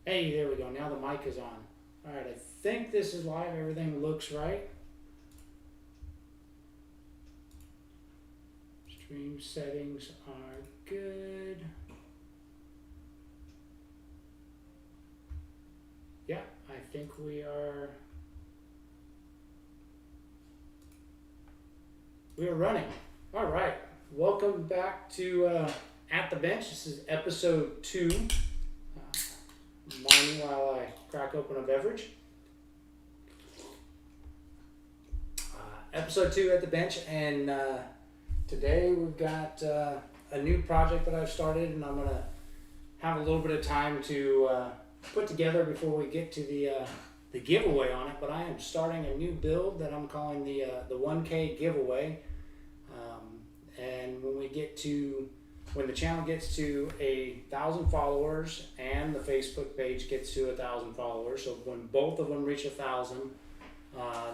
Hey, there we go. Now the mic is on. All right, I think this is live. Everything looks right. Stream settings are good. Yeah, I think we are running. All right, welcome back to At the Bench. This is episode 2. Morning while I crack open a beverage. Episode 2 at the bench, and today we've got a new project that I've started, and I'm gonna have a little bit of time to put together before we get to the giveaway on it. But I am starting a new build that I'm calling the 1K giveaway, and when the channel gets to 1,000 followers and the Facebook page gets to 1,000 followers, so when both of them reach 1,000,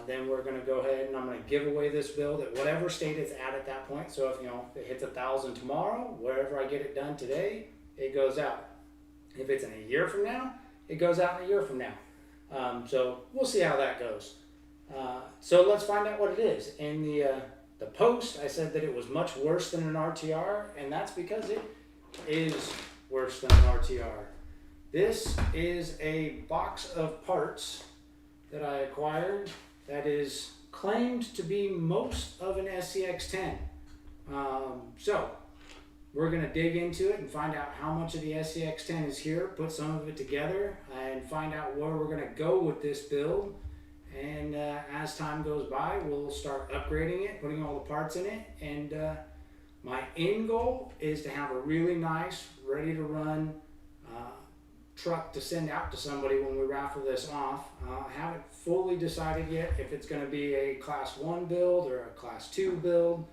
then we're going to go ahead and I'm going to give away this build at whatever state it's at that point. So if it hits 1,000 tomorrow, wherever I get it done today, it goes out. If it's in a year from now, it goes out in a year from now. So we'll see how that goes. So let's find out what it is. In the post, I said that it was much worse than an RTR, and that's because it is worse than an RTR. This is a box of parts that I acquired that is claimed to be most of an SCX-10. So we're going to dig into it and find out how much of the SCX-10 is here, put some of it together, and find out where we're going to go with this build. And as time goes by, we'll start upgrading it, putting all the parts in it. And my end goal is to have a really nice, ready to run truck to send out to somebody when we raffle this off. I haven't fully decided yet if it's going to be a class 1 build or a class 2 build.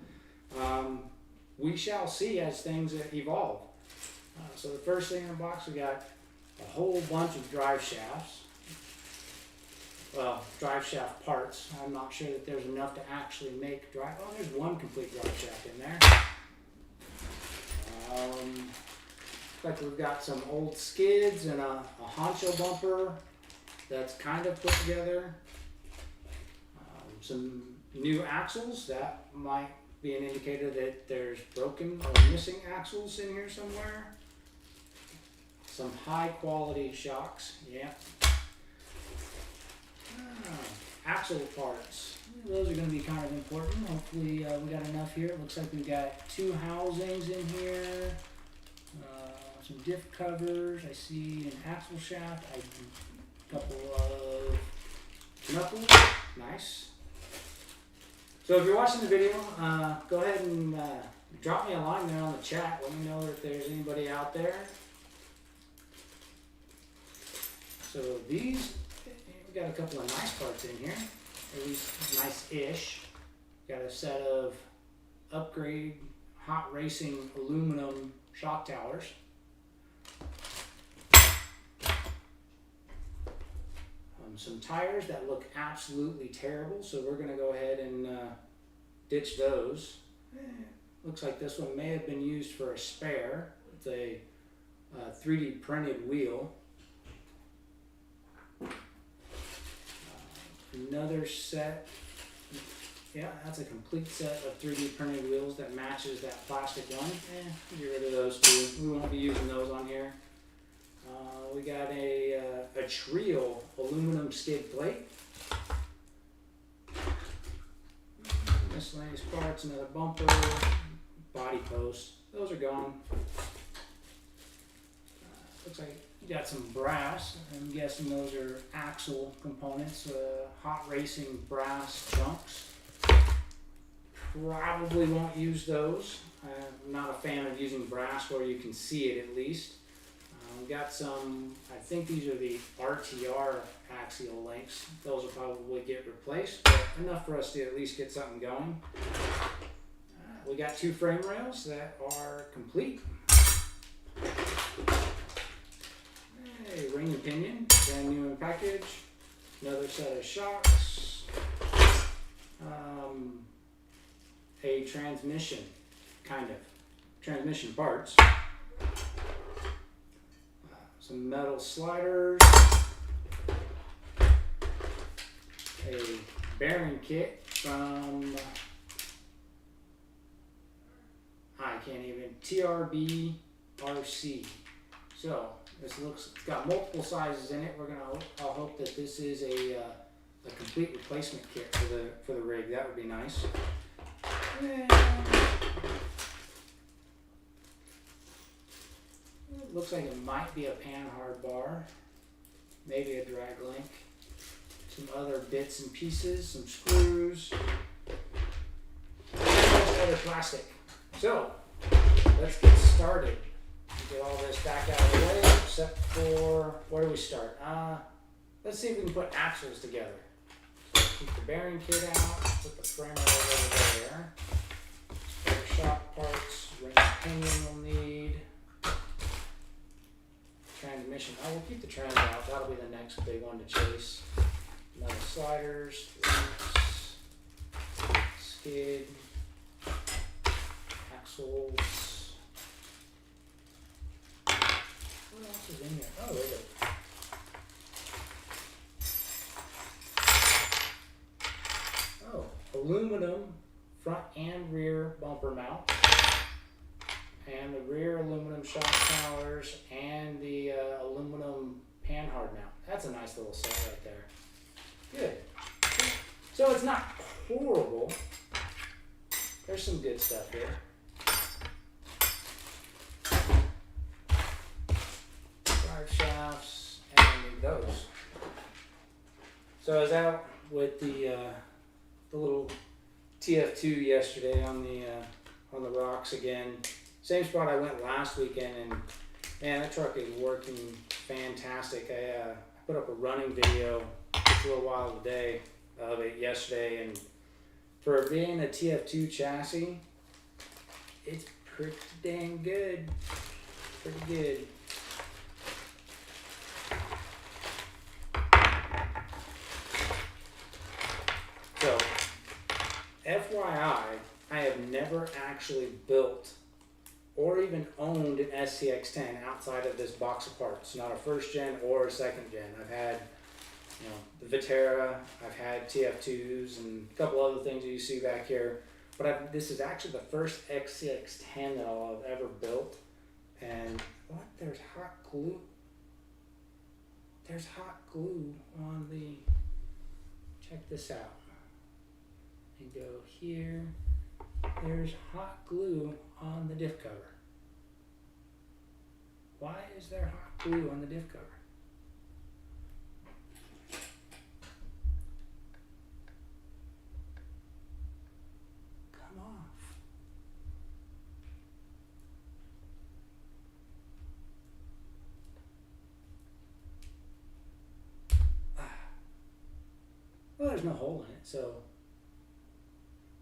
We shall see as things evolve. So the first thing in the box, we got a whole bunch of drive shafts. Well, drive shaft parts. I'm not sure that there's enough to actually make drive. Oh, there's one complete drive shaft in there. Looks like we've got some old skids and a honcho bumper that's kind of put together. Some new axles. That might be an indicator that there's broken or missing axles in here somewhere. Some high quality shocks. Yeah. Axle parts. Those are going to be kind of important. Hopefully we got enough here. It looks like we've got 2 housings in here. Some diff covers. I see an axle shaft. A couple of knuckles. Nice. So if you're watching the video, go ahead and drop me a line there on the chat. Let me know if there's anybody out there. So these, we got a couple of nice parts in here, at least nice-ish. Got a set of upgrade hot racing aluminum shock towers. Some tires that look absolutely terrible, so we're going to go ahead and ditch those. Looks like this one may have been used for a spare. It's a 3D printed wheel. Another set, yeah, that's a complete set of 3D printed wheels that matches that plastic one. Get rid of those two. We won't be using those on here. We got a trio aluminum skid plate. Miscellaneous parts, another bumper, body post. Those are gone. Looks like you got some brass. I'm guessing those are axle components, hot racing brass chunks. Probably won't use those. I'm not a fan of using brass where you can see it at least. We got some, I think these are the RTR axial links. Those will probably get replaced, but enough for us to at least get something going. We got 2 frame rails that are complete. A ring and pinion, brand new in package. Another set of shocks. A transmission, kind of. Transmission parts. some metal sliders, a bearing kit from, I can't even, TRB-RC. So this looks, it's got multiple sizes in it. I'll hope that this is a complete replacement kit for the rig. That would be nice. And it looks like it might be a panhard bar, maybe a drag link, some other bits and pieces, some screws, and other plastic. So let's get started. Get all this back out of the way, except for, where do we start? Let's see if we can put axles together. So keep the bearing kit out, put the framer over there. Spare shock parts, ring pinion we'll need. Transmission, we'll keep the trans out, that'll be the next big one to chase. Metal sliders, links, skid, axles. What else is in here? Oh, there it is. Oh, aluminum front and rear bumper mount, and the rear aluminum shock towers, and the aluminum panhard mount. That's a nice little set right there. Good. So it's not horrible. There's some good stuff here. Drive shafts, and I need those. So I was out with the little TF2 yesterday on the rocks again. Same spot I went last weekend, and man, that truck is working fantastic. I put up a running video just a little while today of it yesterday, and for being a TF2 chassis, it's pretty dang good. Pretty good. So, FYI, I have never actually built or even owned an SCX-10 outside of this box of parts. Not a first gen or a second gen. I've had, the Vitera, I've had TF2s and a couple other things that you see back here. But this is actually the first SCX-10 that I'll have ever built. And what? There's hot glue. There's hot glue on the, check this out. And go here. There's hot glue on the diff cover. Why is there hot glue on the diff cover? Come off. Well, there's no hole in it, so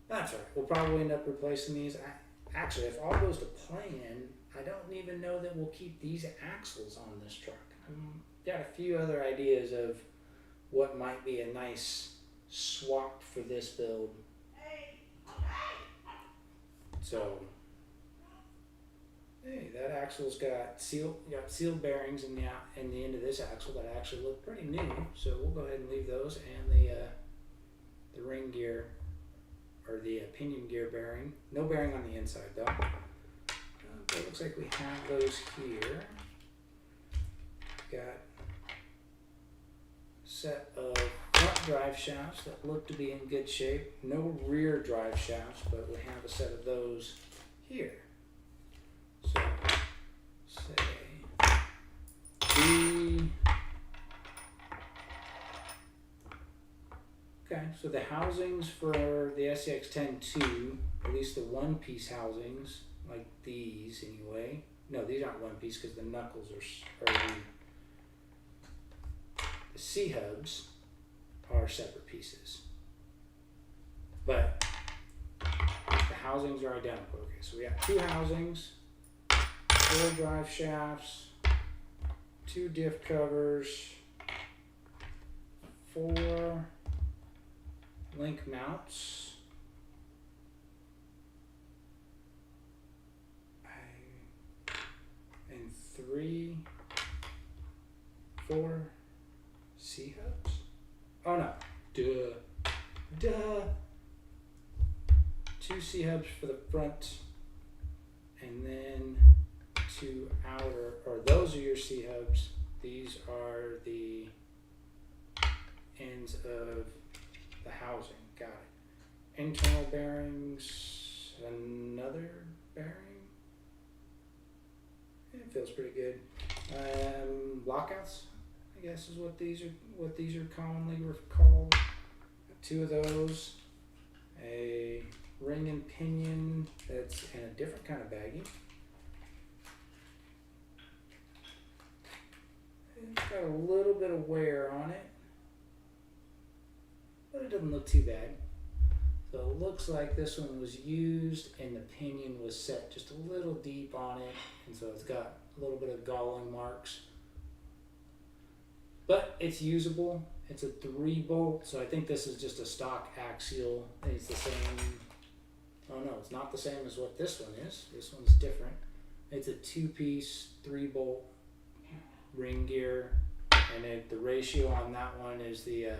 that's all right. We'll probably end up replacing these. Actually, if all goes to plan, I don't even know that we'll keep these axles on this truck. I've got a few other ideas of what might be a nice swap for this build. So, hey, that axle's got sealed bearings in the end of this axle that actually look pretty new. So we'll go ahead and leave those, and the ring gear, or the pinion gear bearing. No bearing on the inside though. But it looks like we have those here. Got a set of front drive shafts that look to be in good shape. No rear drive shafts, but we have a set of those here. So, say okay, so the housings for the SCX-10-2, at least the one-piece housings, like these anyway. No, these aren't one-piece because the knuckles are the C-hubs are separate pieces. But the housings are identical. Okay, so we have two housings, 4 drive shafts, 2 diff covers, 4 link mounts, and 3 4 C-hubs. Oh no, duh. 2 C-hubs for the front, and then 2 outer, or those are your C-hubs. These are the ends of the housing. Got it. Internal bearings, another bearing. It feels pretty good. Lockouts, I guess, is what these are commonly called. 2 of those. A ring and pinion that's in a different kind of baggie. It's got a little bit of wear on it, but it doesn't look too bad. So it looks like this one was used and the pinion was set just a little deep on it, and so it's got a little bit of galling marks. But it's usable. It's a 3-bolt, so I think this is just a stock axial. It's the same. Oh no, it's not the same as what this one is. This one's different. It's a 2-piece, 3-bolt ring gear, and the ratio on that one is the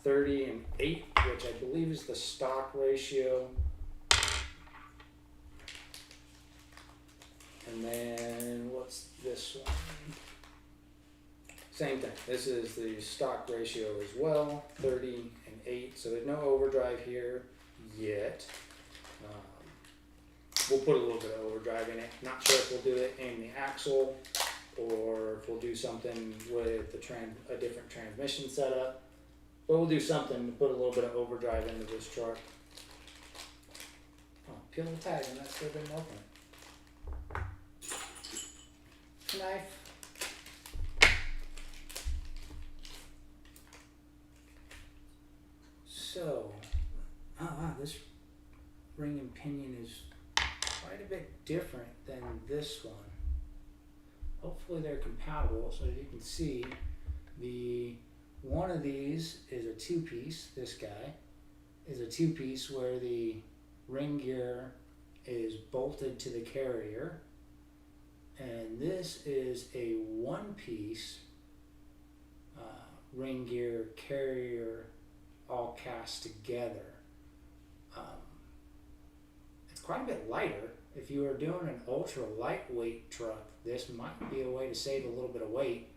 30 and 8, which I believe is the stock ratio. And then what's this one? Same thing. This is the stock ratio as well, 30 and 8. So there's no overdrive here yet. We'll put a little bit of overdrive in it. Not sure if we'll do it in the axle or if we'll do something with a different transmission setup. But we'll do something to put a little bit of overdrive into this truck. Oh, peel the tag and that's still been open. Knife. So, this ring and pinion is quite a bit different than this one. Hopefully they're compatible. So as you can see, one of these is a 2-piece. This guy is a 2-piece where the ring gear is bolted to the carrier, and this is a 1-piece ring gear carrier, all cast together. It's quite a bit lighter. If you are doing an ultra lightweight truck, this might be a way to save a little bit of weight.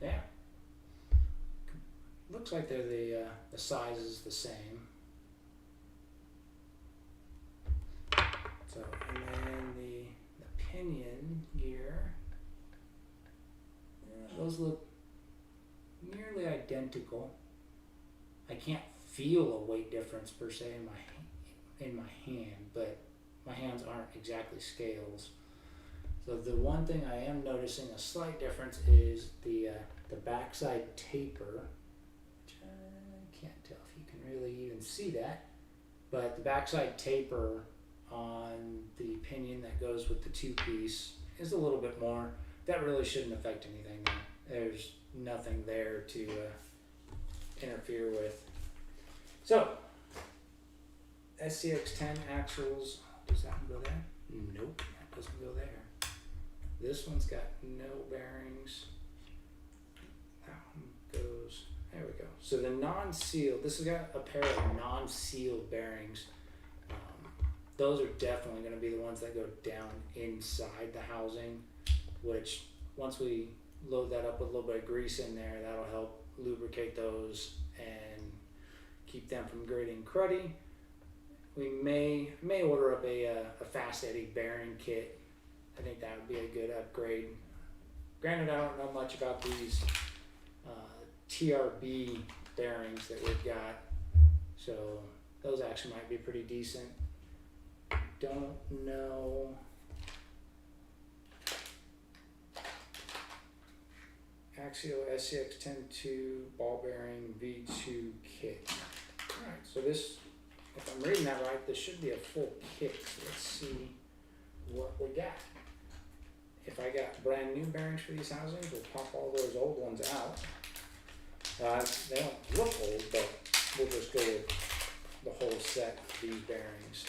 Yeah, looks like they're the size is the same. So, and then the pinion gear, those look nearly identical. I can't feel a weight difference per se in my hand, but my hands aren't exactly scales. So the one thing I am noticing a slight difference is the backside taper, which I can't tell if you can really even see that, but the backside taper on the pinion that goes with the 2-piece is a little bit more. That really shouldn't affect anything though. There's nothing there to interfere with. So, SCX10 axles, does that one go there? Nope, that doesn't go there. This one's got no bearings. That one goes, there we go. So the non-sealed, this has got a pair of non-sealed bearings. Those are definitely going to be the ones that go down inside the housing, which once we load that up with a little bit of grease in there, that'll help lubricate those and keep them from getting cruddy. We may order up a fast eddy bearing kit. I think that would be a good upgrade. Granted, I don't know much about these TRB bearings that we've got, so those actually might be pretty decent. Don't know. Axial SCX102 ball bearing V2 kit. Alright, so this, if I'm reading that right, this should be a full kit. So let's see what we got. If I got brand new bearings for these housings, we'll pop all those old ones out. They don't look old, but we'll just go with the whole set of these bearings.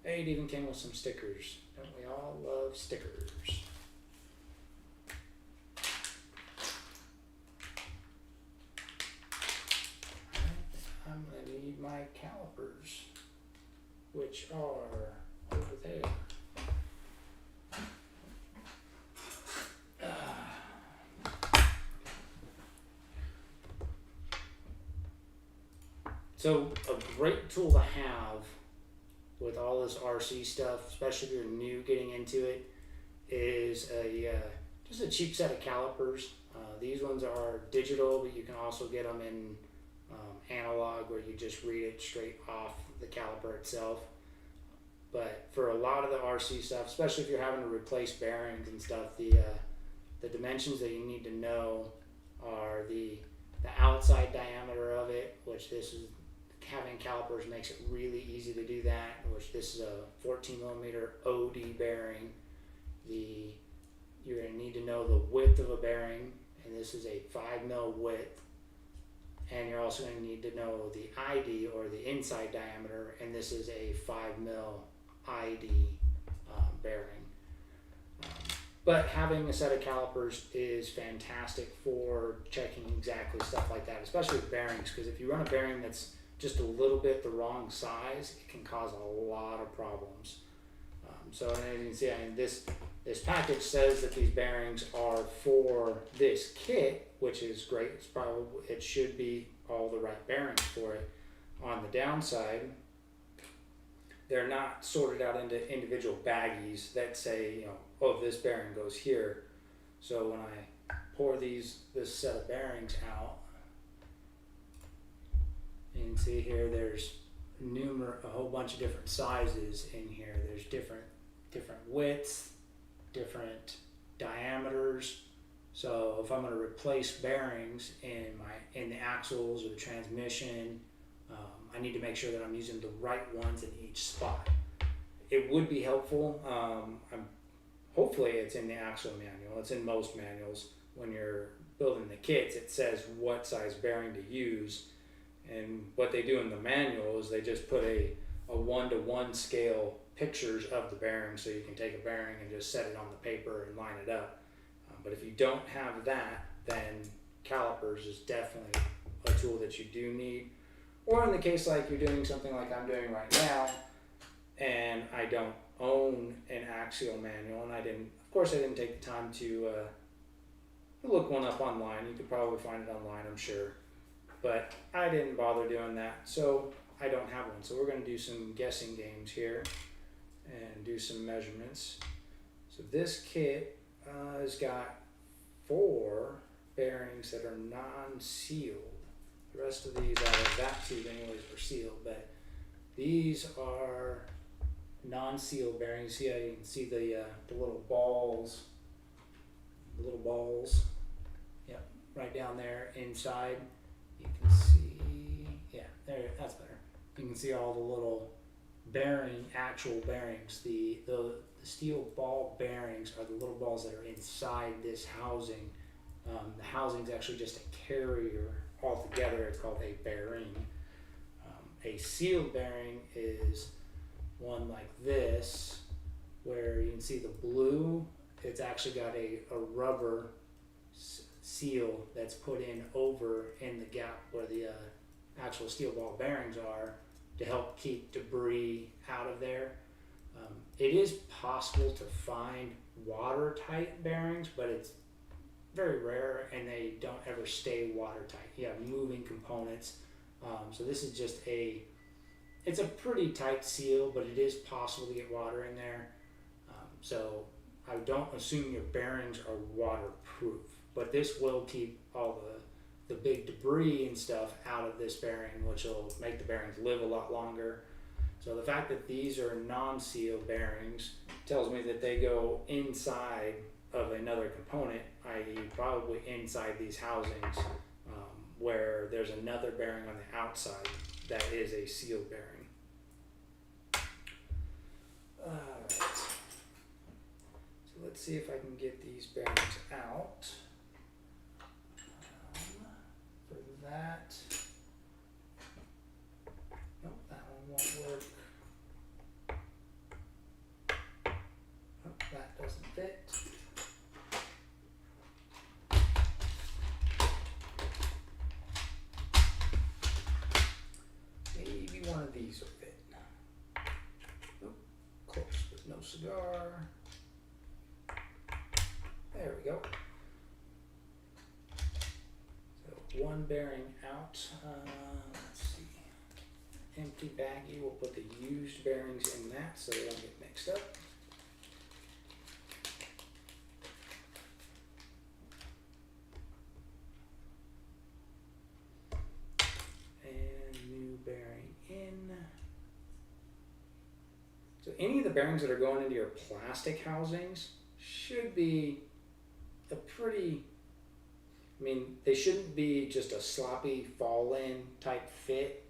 Hey, it even came with some stickers. Don't we all love stickers? I'm going to need my calipers, which are over there. So a great tool to have with all this RC stuff, especially if you're new getting into it, is just a cheap set of calipers. These ones are digital, but you can also get them in analog, where you just read it straight off the caliper itself. But for a lot of the RC stuff, especially if you're having to replace bearings and stuff, the dimensions that you need to know are the outside diameter of it, which this is, having calipers makes it really easy to do that, which this is a 14 millimeter OD bearing. You're going to need to know the width of a bearing, and this is a 5 mil width. And you're also going to need to know the ID, or the inside diameter, and this is a 5 mil ID bearing. But having a set of calipers is fantastic for checking exactly stuff like that, especially with bearings, because if you run a bearing that's just a little bit the wrong size, it can cause a lot of problems. So as you can see, this package says that these bearings are for this kit, which is great. It should be all the right bearings for it. On the downside, they're not sorted out into individual baggies that say, oh, this bearing goes here. So when I pour this set of bearings out, you can see here there's a whole bunch of different sizes in here. There's different widths, different diameters. So if I'm going to replace bearings in the axles or the transmission, I need to make sure that I'm using the right ones in each spot. It would be helpful. Hopefully it's in the axle manual. It's in most manuals. When you're building the kits, it says what size bearing to use. And what they do in the manual is they just put a 1-to-1 scale pictures of the bearing, so you can take a bearing and just set it on the paper and line it up. But if you don't have that, then calipers is definitely a tool that you do need. Or in the case like you're doing something like I'm doing right now, and I don't own an axial manual, and I didn't take the time to look one up online. You could probably find it online, I'm sure. But I didn't bother doing that, so I don't have one. So we're going to do some guessing games here and do some measurements. So this kit has got 4 bearings that are non-sealed. The rest of these out of that tube anyways were sealed, but these are non-sealed bearings. See how you can see the little balls. Yep, right down there inside. You can see, yeah, there, that's better. You can see all the little actual bearings. The steel ball bearings are the little balls that are inside this housing. The housing is actually just a carrier altogether. It's called a bearing. A sealed bearing is one like this, where you can see the blue. It's actually got a rubber seal that's put in the gap where the actual steel ball bearings are, to help keep debris out of there. It is possible to find watertight bearings, but it's very rare, and they don't ever stay watertight. You have moving components. So this is just it's a pretty tight seal, but it is possible to get water in there. So I don't assume your bearings are waterproof, but this will keep all the big debris and stuff out of this bearing, which will make the bearings live a lot longer. So the fact that these are non-sealed bearings tells me that they go inside of another component, i.e. probably inside these housings, where there's another bearing on the outside that is a sealed bearing. Alright, so let's see if I can get these bearings out. For that, nope, that one won't work. that doesn't fit. Maybe one of these will fit. Oh, close, but no cigar. There we go. So one bearing out. Let's see. Empty baggie. We'll put the used bearings in that so they don't get mixed up. And new bearing in. So any of the bearings that are going into your plastic housings should be a pretty, I mean, they shouldn't be just a sloppy fall-in type fit.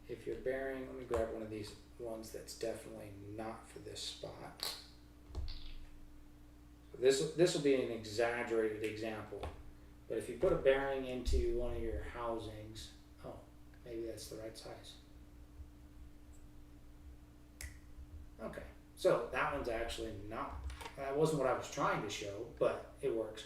If you're bearing, let me grab one of these ones that's definitely not for this spot. So this will be an exaggerated example, but if you put a bearing into one of your housings, oh, maybe that's the right size. Okay, so that one's actually not, that wasn't what I was trying to show, but it works.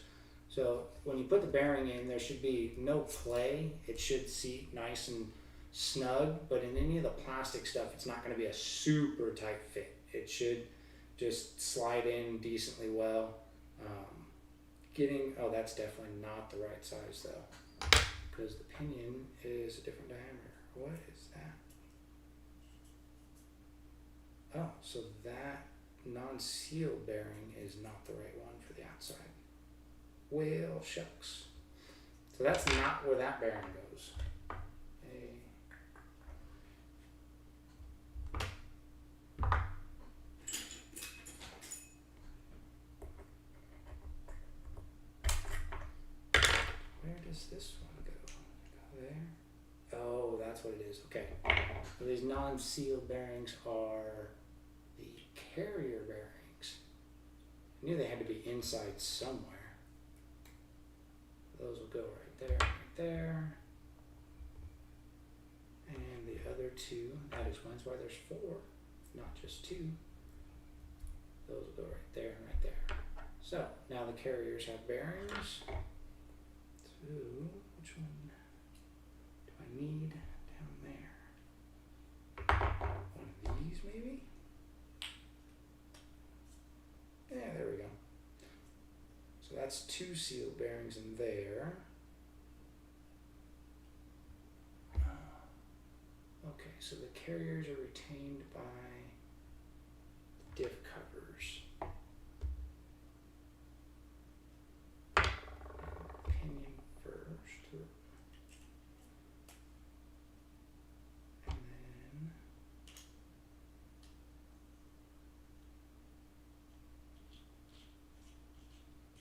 So when you put the bearing in, there should be no play. It should seat nice and snug, but in any of the plastic stuff, it's not going to be a super tight fit. It should just slide in decently well. Oh, that's definitely not the right size though, because the pinion is a different diameter. What is that? Oh, so that non-seal bearing is not the right one for the outside. Well, shucks. So that's not where that bearing goes. Where does this one go? Go there? Oh, that's what it is. Okay. So these non-seal bearings are the carrier bearings. I knew they had to be inside somewhere. Those will go right there, right there. And the other two, that explains why there's 4, not just 2. Those will go right there and right there. So now the carriers have bearings. So which one do I need down there? One of these maybe? Yeah, there we go. So that's 2 seal bearings in there. Okay, so the carriers are retained by diff covers. Pinion first. And then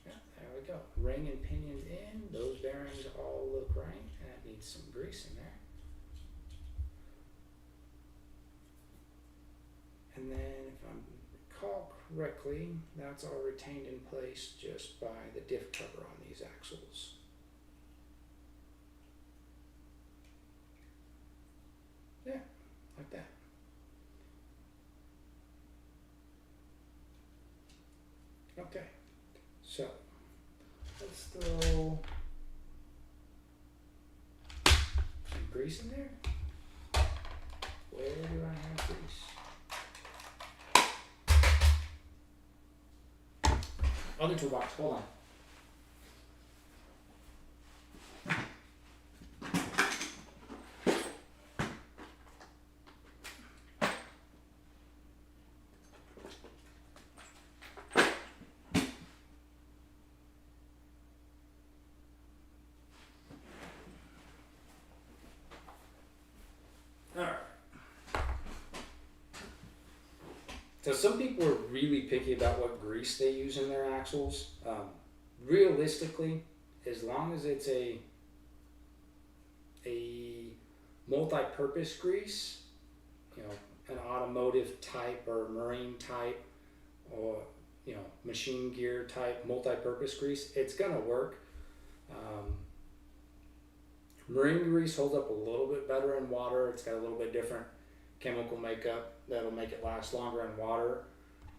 yeah, there we go. Ring and pinions in. Those bearings all look right. That needs some grease in there. And then if I recall correctly, that's all retained in place just by the diff cover on these axles. Yeah, like that. Okay, so let's throw some grease in there. Where do I have grease? Other toolbox, hold on. All right. So some people are really picky about what grease they use in their axles. Realistically, as long as it's a multi-purpose grease, you know, an automotive type or marine type, or you know, machine gear type multi-purpose grease, it's gonna work. Marine grease holds up a little bit better in water. It's got a little bit different chemical makeup that'll make it last longer in water.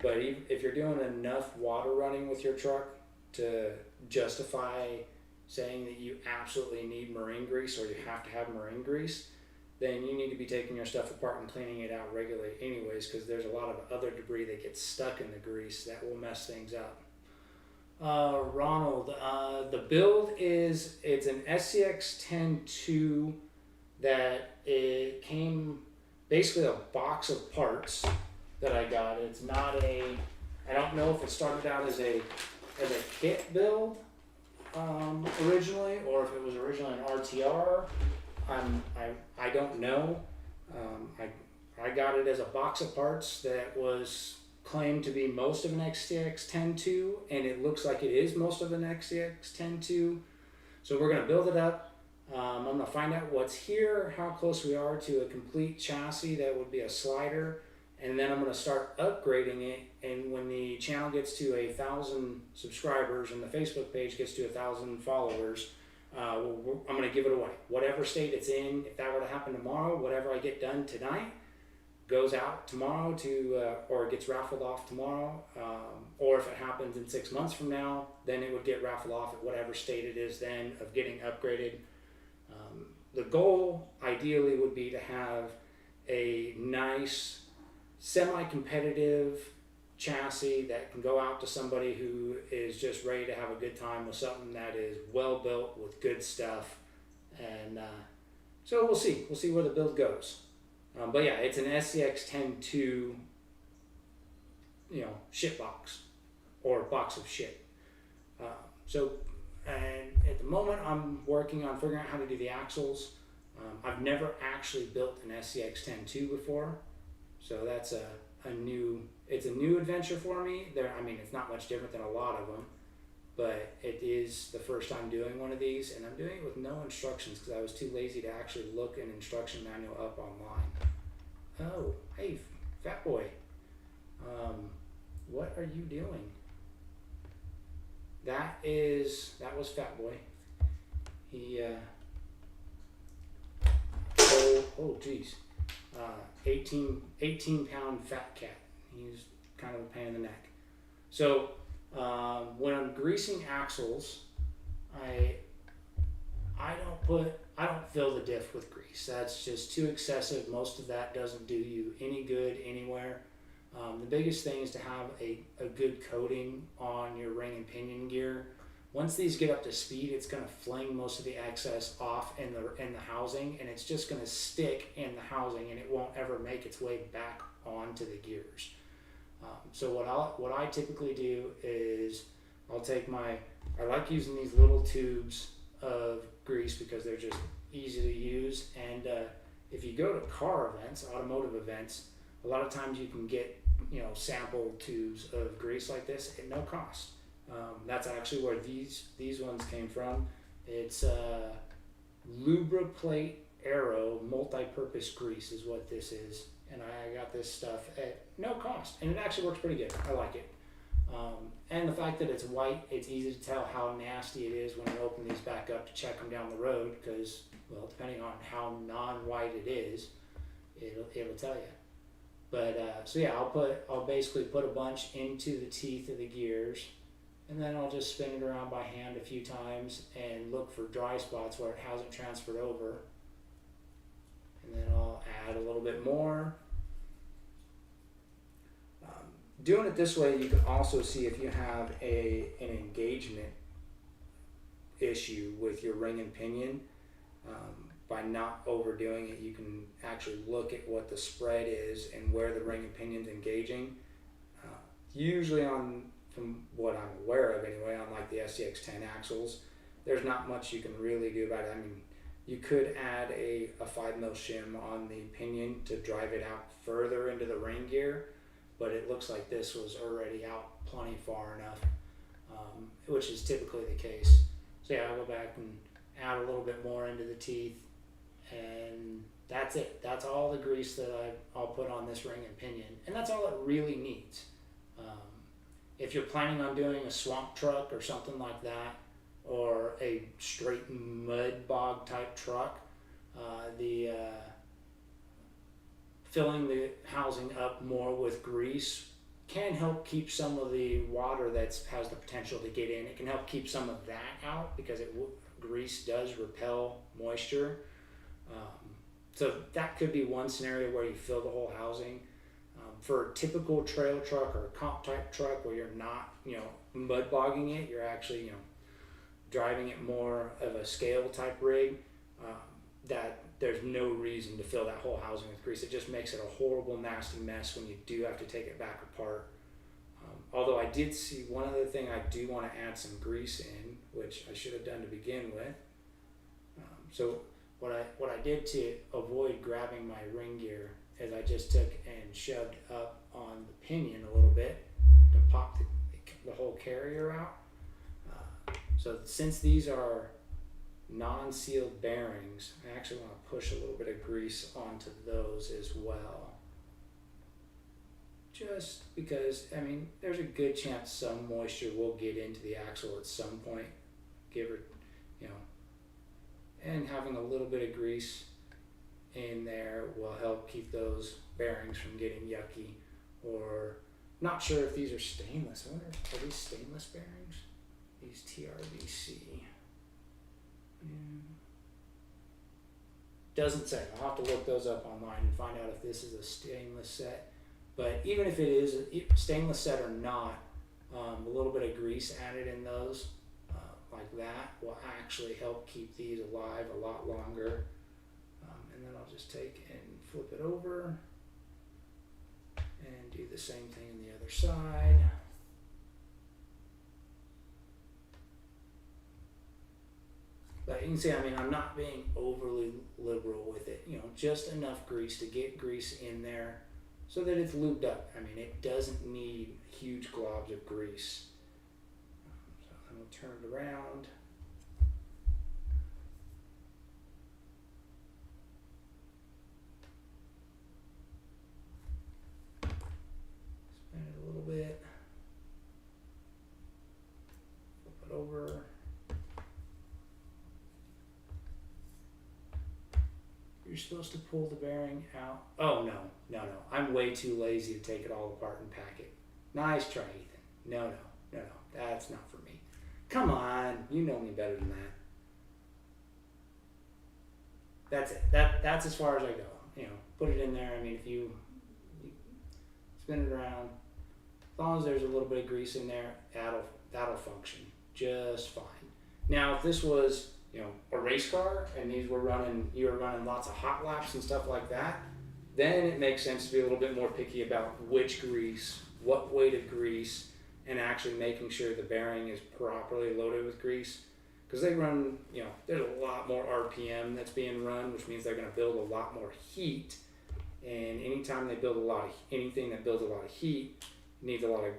But if you're doing enough water running with your truck to justify saying that you absolutely need marine grease or you have to have marine grease, then you need to be taking your stuff apart and cleaning it out regularly anyways, because there's a lot of other debris that gets stuck in the grease that will mess things up. Ronald, the build it's an SCX 10.2 that it came basically a box of parts that I got. It's not I don't know if it started out as a kit build originally, or if it was originally an RTR. I don't know. I got it as a box of parts that was claimed to be most of an XCX 10.2, and it looks like it is most of an XCX 10.2. So we're gonna build it up. I'm gonna find out what's here, how close we are to a complete chassis that would be a slider, and then I'm gonna start upgrading it. And when the channel gets to 1,000 subscribers and the Facebook page gets to 1,000 followers, I'm going to give it away. Whatever state it's in, if that were to happen tomorrow, whatever I get done tonight goes out tomorrow or it gets raffled off tomorrow. Or if it happens in 6 months from now, then it would get raffled off at whatever state it is then of getting upgraded. The goal ideally would be to have a nice semi-competitive chassis that can go out to somebody who is just ready to have a good time with something that is well built with good stuff. And so we'll see where the build goes. But yeah, it's an SCX 10.2 shit box or box of shit. And at the moment I'm working on figuring out how to do the axles. I've never actually built an SCX 10.2 before, so that's a new adventure for me. It's not much different than a lot of them, but it is the first time doing one of these, and I'm doing it with no instructions because I was too lazy to actually look an instruction manual up online. Oh, hey, fat boy. What are you doing? That was Fat Boy. He, oh geez. 18-pound fat cat. He's kind of a pain in the neck. So when I'm greasing axles, I don't fill the diff with grease. That's just too excessive. Most of that doesn't do you any good anywhere. The biggest thing is to have a good coating on your ring and pinion gear. Once these get up to speed, it's going to fling most of the excess off in the housing, and it's just going to stick in the housing, and it won't ever make its way back onto the gears. So what I typically do is I'll take I like using these little tubes of grease because they're just easy to use. And if you go to car events, automotive events, a lot of times you can get sample tubes of grease like this at no cost. That's actually where these ones came from. It's Lubriplate Aero multi-purpose grease is what this is, and I got this stuff at no cost, and it actually works pretty good. I like it. And the fact that it's white, it's easy to tell how nasty it is when you open these back up to check them down the road, because, well, depending on how non-white it is, it'll tell you. But so yeah, I'll basically put a bunch into the teeth of the gears, and then I'll just spin it around by hand a few times and look for dry spots where it hasn't transferred over, and then I'll add a little bit more. Doing it this way, you can also see if you have an engagement issue with your ring and pinion. By not overdoing it, you can actually look at what the spread is and where the ring and pinion's engaging. Usually from what I'm aware of anyway, on like the SCX 10 axles, there's not much you can really do about it. I mean, you could add a 5mm shim on the pinion to drive it out further into the ring gear, but it looks like this was already out plenty far enough, which is typically the case. So yeah, I'll go back and add a little bit more into the teeth, and that's it. That's all the grease that I'll put on this ring and pinion, and that's all it really needs. If you're planning on doing a swamp truck or something like that, or a straight mud bog type truck, filling the housing up more with grease can help keep some of the water that has the potential to get in. It can help keep some of that out because grease does repel moisture. So that could be one scenario where you fill the whole housing. For a typical trail truck or a comp type truck where you're not, mud bogging it, you're actually, driving it more of a scale type rig, that there's no reason to fill that whole housing with grease. It just makes it a horrible, nasty mess when you do have to take it back apart. Although I did see one other thing I do want to add some grease in, which I should have done to begin with. So what I did to avoid grabbing my ring gear is I just took and shoved up on the pinion a little bit to pop the whole carrier out. So since these are non-sealed bearings, I actually want to push a little bit of grease onto those as well. Just because, there's a good chance some moisture will get into the axle at some point, and having a little bit of grease in there will help keep those bearings from getting yucky. Or, not sure if these are stainless. I wonder, are these stainless bearings? These TRBC. Doesn't say. I'll have to look those up online and find out if this is a stainless set. But even if it is a stainless set or not, a little bit of grease added in those, like that, will actually help keep these alive a lot longer. And then I'll just take and flip it over and do the same thing on the other side. But you can see, I'm not being overly liberal with it, just enough grease to get grease in there so that it's lubed up. It doesn't need huge globs of grease. So I'm going to turn it around. Spin it a little bit. Flip it over. You're supposed to pull the bearing out. Oh, no. I'm way too lazy to take it all apart and pack it. Nice try, Ethan. No. That's not for me. Come on. You know me better than that. That's it. That's as far as I go. Put it in there. If you spin it around, as long as there's a little bit of grease in there, that'll function just fine. Now, if this was a race car and you were running lots of hot laps and stuff like that, then it makes sense to be a little bit more picky about which grease, what weight of grease, and actually making sure the bearing is properly loaded with grease. Because they run, there's a lot more RPM that's being run, which means they're going to build a lot more heat. And anytime they build anything that builds a lot of heat needs a lot of,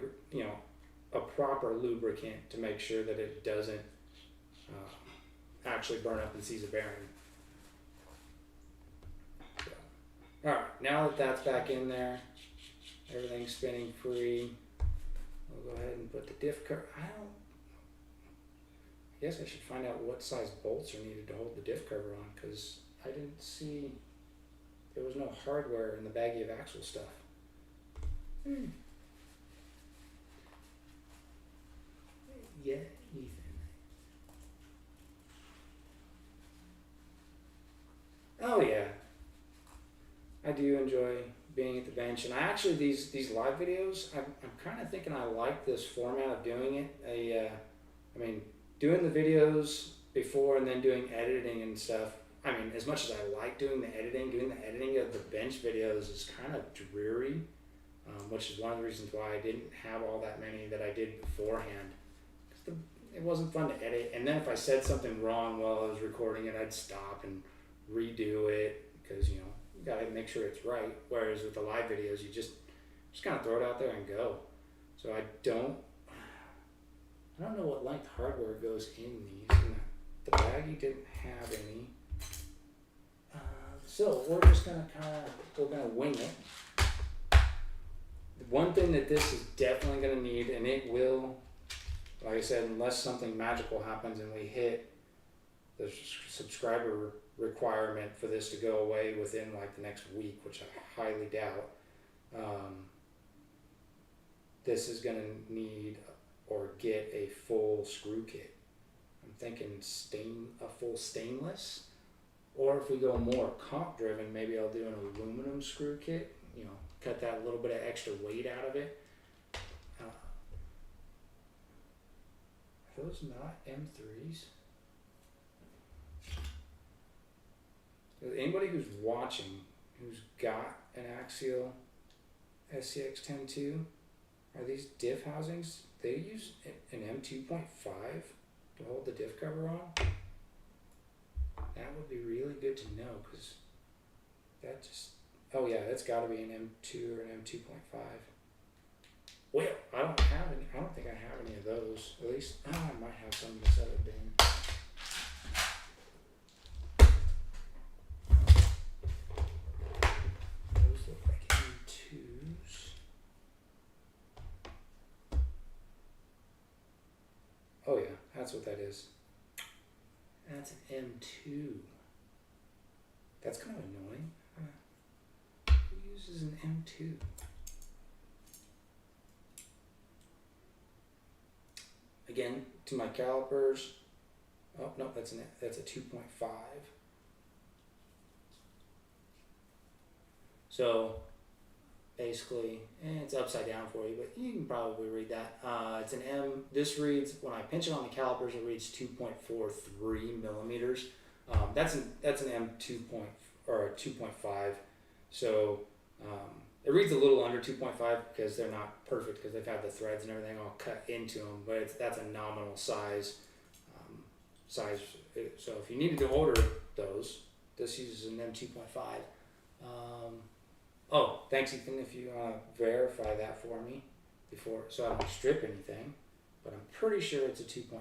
a proper lubricant to make sure that it doesn't actually burn up and seize a bearing. So, alright, now that that's back in there, everything's spinning free, we'll go ahead and put the diff cover. I guess I should find out what size bolts are needed to hold the diff cover on, because I didn't see, there was no hardware in the baggie of axle stuff. Yeah, Ethan. Oh yeah, I do enjoy being at the bench, and I actually these live videos, I'm kind of thinking I like this format of doing it. Doing the videos before and then doing editing and stuff. As much as I like doing the editing of the bench videos is kind of dreary, which is one of the reasons why I didn't have all that many that I did beforehand. It wasn't fun to edit, and then if I said something wrong while I was recording it, I'd stop and redo it, because you gotta make sure it's right. Whereas with the live videos, you just kind of throw it out there and go. So I don't know what length hardware goes in these. And the baggie didn't have any. So we're just gonna we're gonna wing it. The one thing that this is definitely gonna need, and it will, like I said, unless something magical happens and we hit the subscriber requirement for this to go away within like the next week, which I highly doubt. this is going to need or get a full screw kit. I'm thinking a full stainless, or if we go more comp driven, maybe I'll do an aluminum screw kit, you know, cut that little bit of extra weight out of it. Are those not M3s? Anybody who's watching who's got an axial SCX 10.2, are these diff housings? They use an M2.5 to hold the diff cover on. That would be really good to know, because that just, oh yeah, that's got to be an M2 or an M2.5. Well, I don't think I have any of those. At least, I might have some in this other bin. Those look like M2s. Oh yeah, that's what that is. That's an M2. That's kind of annoying. Who uses an M2? Again, to my calipers. Oh no, that's a 2.5. So basically, it's upside down for you, but you can probably read that. It's an M. This reads, when I pinch it on the calipers, it reads 2.43 millimeters. That's an M2 or a 2.5. So it reads a little under 2.5 because they're not perfect, because they've had the threads and everything all cut into them. But that's a nominal size. So if you needed to order those, this uses an M2.5. Oh, thanks Ethan, if you verify that for me before, so I don't strip anything, but I'm pretty sure it's a 2.5.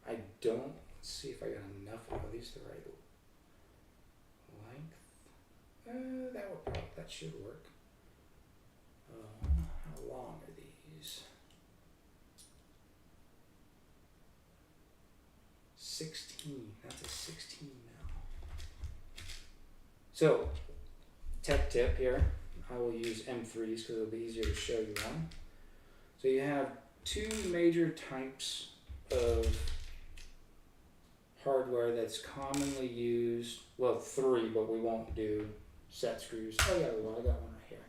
I don't, let's see if I got enough of these the right length. That should work. How long are these? 16, that's a 16 now. So, tech tip here, I will use M3s because it'll be easier to show you one. So you have two major types of hardware that's commonly used, well, three, but we won't do set screws. Oh yeah, well, I got one right here.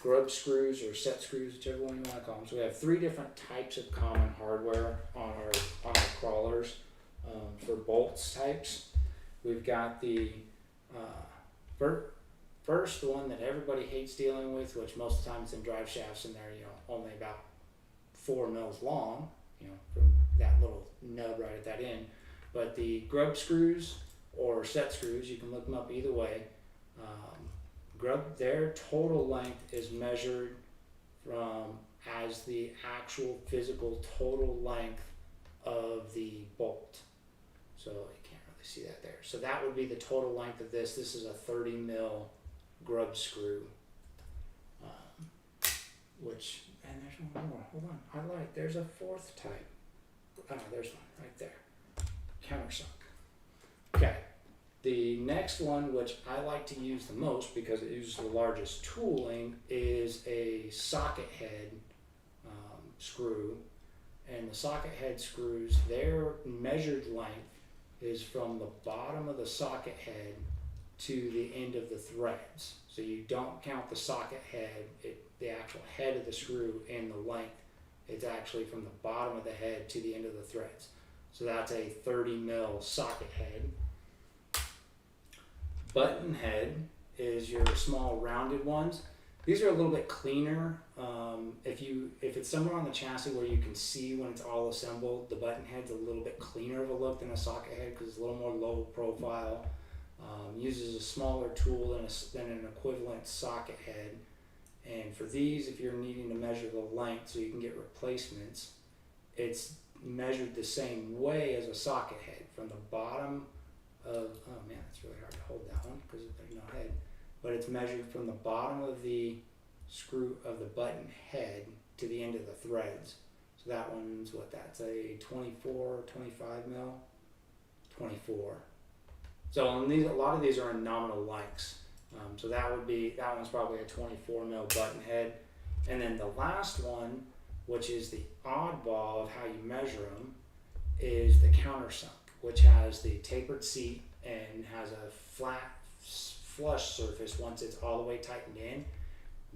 Grub screws or set screws, whichever one you want to call them. So we have three different types of common hardware on our crawlers. For bolts types, we've got the first one that everybody hates dealing with, which most of the time it's in drive shafts, and they're only about 4 mils long, from that little nub right at that end. But the grub screws or set screws, you can look them up either way. Their total length is measured as the actual physical total length of the bolt. So you can't really see that there. So that would be the total length of this. This is a 30 mil grub screw. And there's one more. Hold on. There's a fourth type. Oh, there's one right there. Countersunk. Okay. The next one, which I like to use the most because it uses the largest tooling, is a socket head screw. And the socket head screws, their measured length is from the bottom of the socket head to the end of the threads. So you don't count the socket head, the actual head of the screw in the length. It's actually from the bottom of the head to the end of the threads. So that's a 30 mil socket head. Button head is your small rounded ones. These are a little bit cleaner. If it's somewhere on the chassis where you can see when it's all assembled, the button head's a little bit cleaner of a look than a socket head because it's a little more low profile. Uses a smaller tool than an equivalent socket head. And for these, if you're needing to measure the length so you can get replacements, it's measured the same way as a socket head from the bottom of, oh man, it's really hard to hold that one because there's no head, but it's measured from the bottom of the screw of the button head to the end of the threads. So that one's that's a 24, 25 mil, 24. So on these, a lot of these are in nominal lengths. So that one's probably a 24 mil button head. And then the last one, which is the oddball of how you measure them, is the countersunk, which has the tapered seat and has a flat, flush surface once it's all the way tightened in.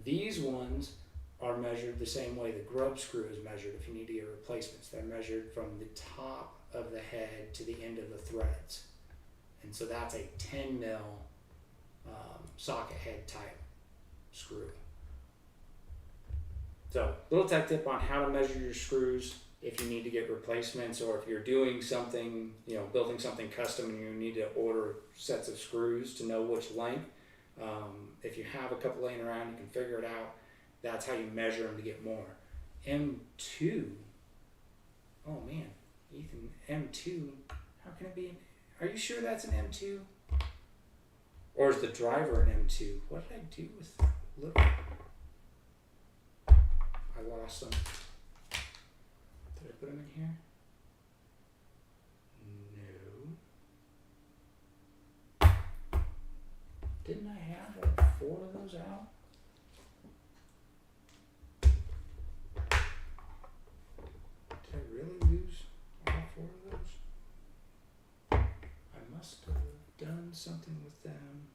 These ones are measured the same way the grub screw is measured if you need to get replacements. They're measured from the top of the head to the end of the threads. And so that's a 10 mil socket head type screw. So, little tech tip on how to measure your screws if you need to get replacements, or if you're doing something, building something custom and you need to order sets of screws to know which length. If you have a couple laying around, you can figure it out. That's how you measure them to get more. M2, oh man, Ethan, M2, how can it be? Are you sure that's an M2? Or is the driver an M2? What did I do with, look, I lost them. Did I put them in here? No. Didn't I have like 4 of those out? Did I really lose all 4 of those? I must have done something with them.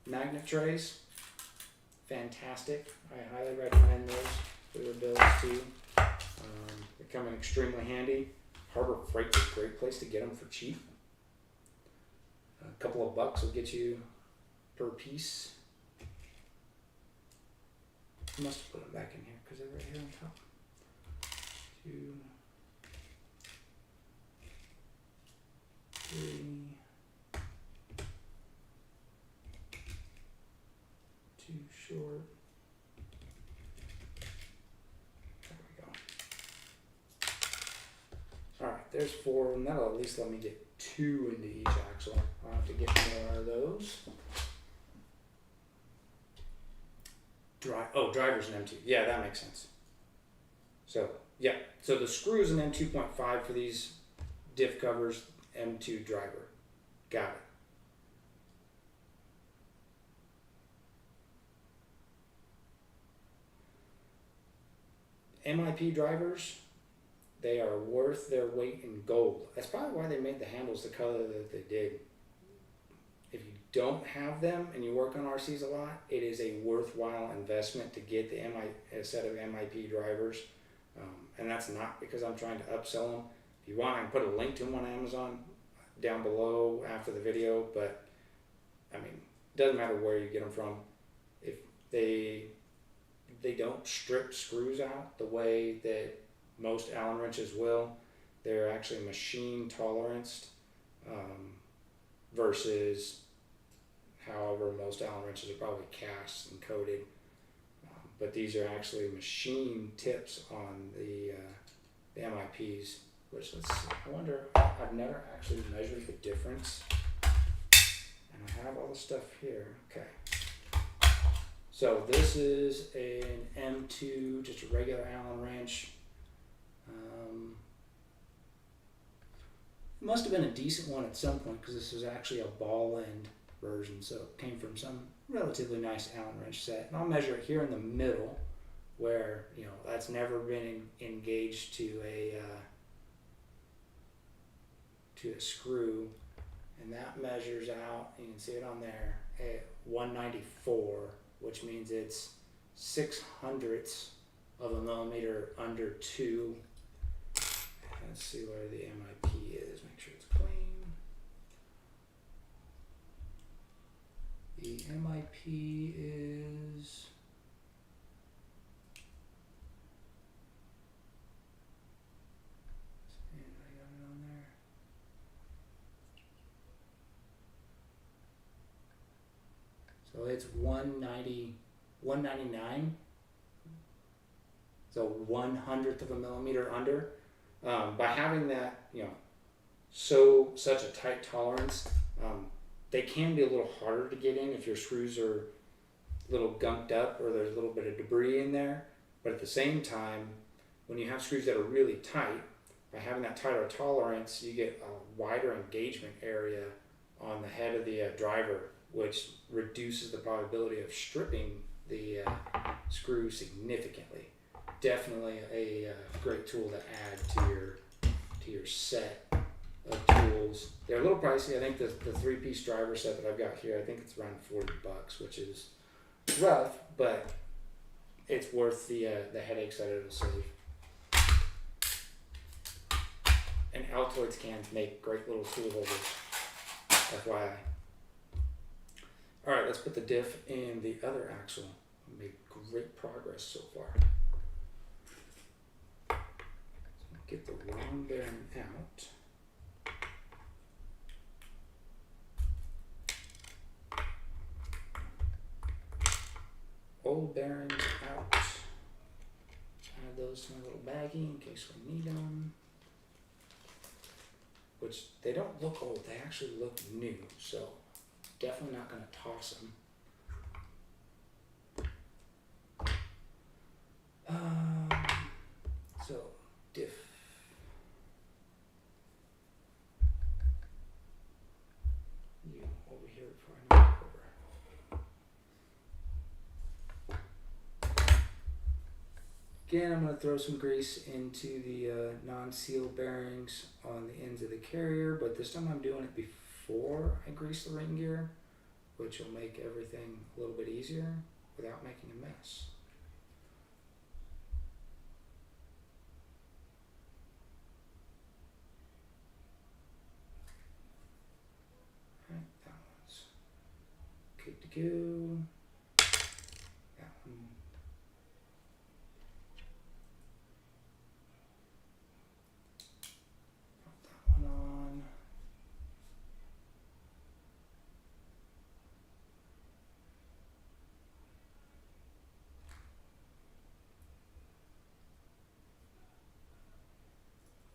Magnet trays, fantastic. I highly recommend those for your builds too. They come in extremely handy. Harbor Freight's a great place to get them for cheap. A couple of bucks will get you per piece. I must have put them back in here because they're right here on top. 2, 3, 2 short. There we go. Alright, there's 4, and that'll at least let me get 2 into each axle. I'll have to get more of those. Driver's an M2. Yeah, that makes sense. So, yeah. So the screw is an M2.5 for these diff covers, M2 driver. Got it. MIP drivers, they are worth their weight in gold. That's probably why they made the handles the color that they did. If you don't have them and you work on RCs a lot, it is a worthwhile investment to get a set of MIP drivers. And that's not because I'm trying to upsell them. If you want, I can put a link to them on Amazon down below after the video, but I mean, it doesn't matter where you get them from. If they don't strip screws out the way that most Allen wrenches will. They're actually machine toleranced versus however most Allen wrenches are probably cast and coated. But these are actually machine tips on the MIPs, which let's see. I wonder, I've never actually measured the difference. And I have all the stuff here. Okay. So this is an M2, just a regular Allen wrench. It must have been a decent one at some point because this was actually a ball end version, so it came from some relatively nice Allen wrench set. And I'll measure it here in the middle, where that's never been engaged to a screw, and that measures out. You can see it on there at 194, which means it's 0.06 of a millimeter under 2. Let's see where the MIP is. Make sure it's clean. The MIP is and I got it on there. So it's 199. So 1/100th of a millimeter under. By having that, such a tight tolerance, they can be a little harder to get in if your screws are a little gunked up or there's a little bit of debris in there. But at the same time, when you have screws that are really tight, by having that tighter tolerance, you get a wider engagement area on the head of the driver, which reduces the probability of stripping the screw significantly. Definitely a great tool to add to your set of tools. They're a little pricey. I think the 3-piece driver set that I've got here, I think it's around $40, which is rough, but it's worth the headaches that it'll save. And Altoids cans make great little tool holders, FYI. Alright, let's put the diff in the other axle. We made great progress so far. So get the wrong bearing out. Old bearings out. Add those to my little baggie in case we need them. Which they don't look old, they actually look new, so definitely not going to toss them. So diff. You over here before I knock it over. Again, I'm going to throw some grease into the non-seal bearings on the ends of the carrier, but this time I'm doing it before I grease the ring gear, which will make everything a little bit easier without making a mess. Alright, that one's good to go. That one. On.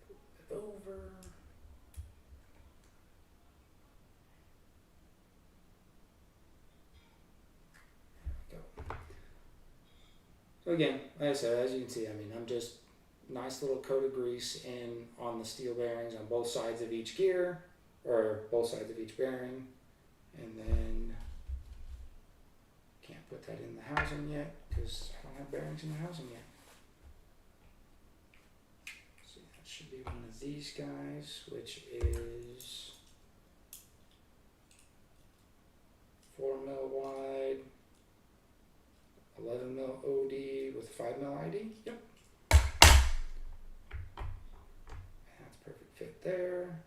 Flip it over. There we go. So again, like I said, as you can see, I mean, I'm just nice little coat of grease in on the steel bearings on both sides of each gear, or both sides of each bearing, and then can't put that in the housing yet because I don't have bearings in the housing yet. So that should be one of these guys, which is 4 mil wide, 11 mil OD with 5 mil ID. Yep. Fit there,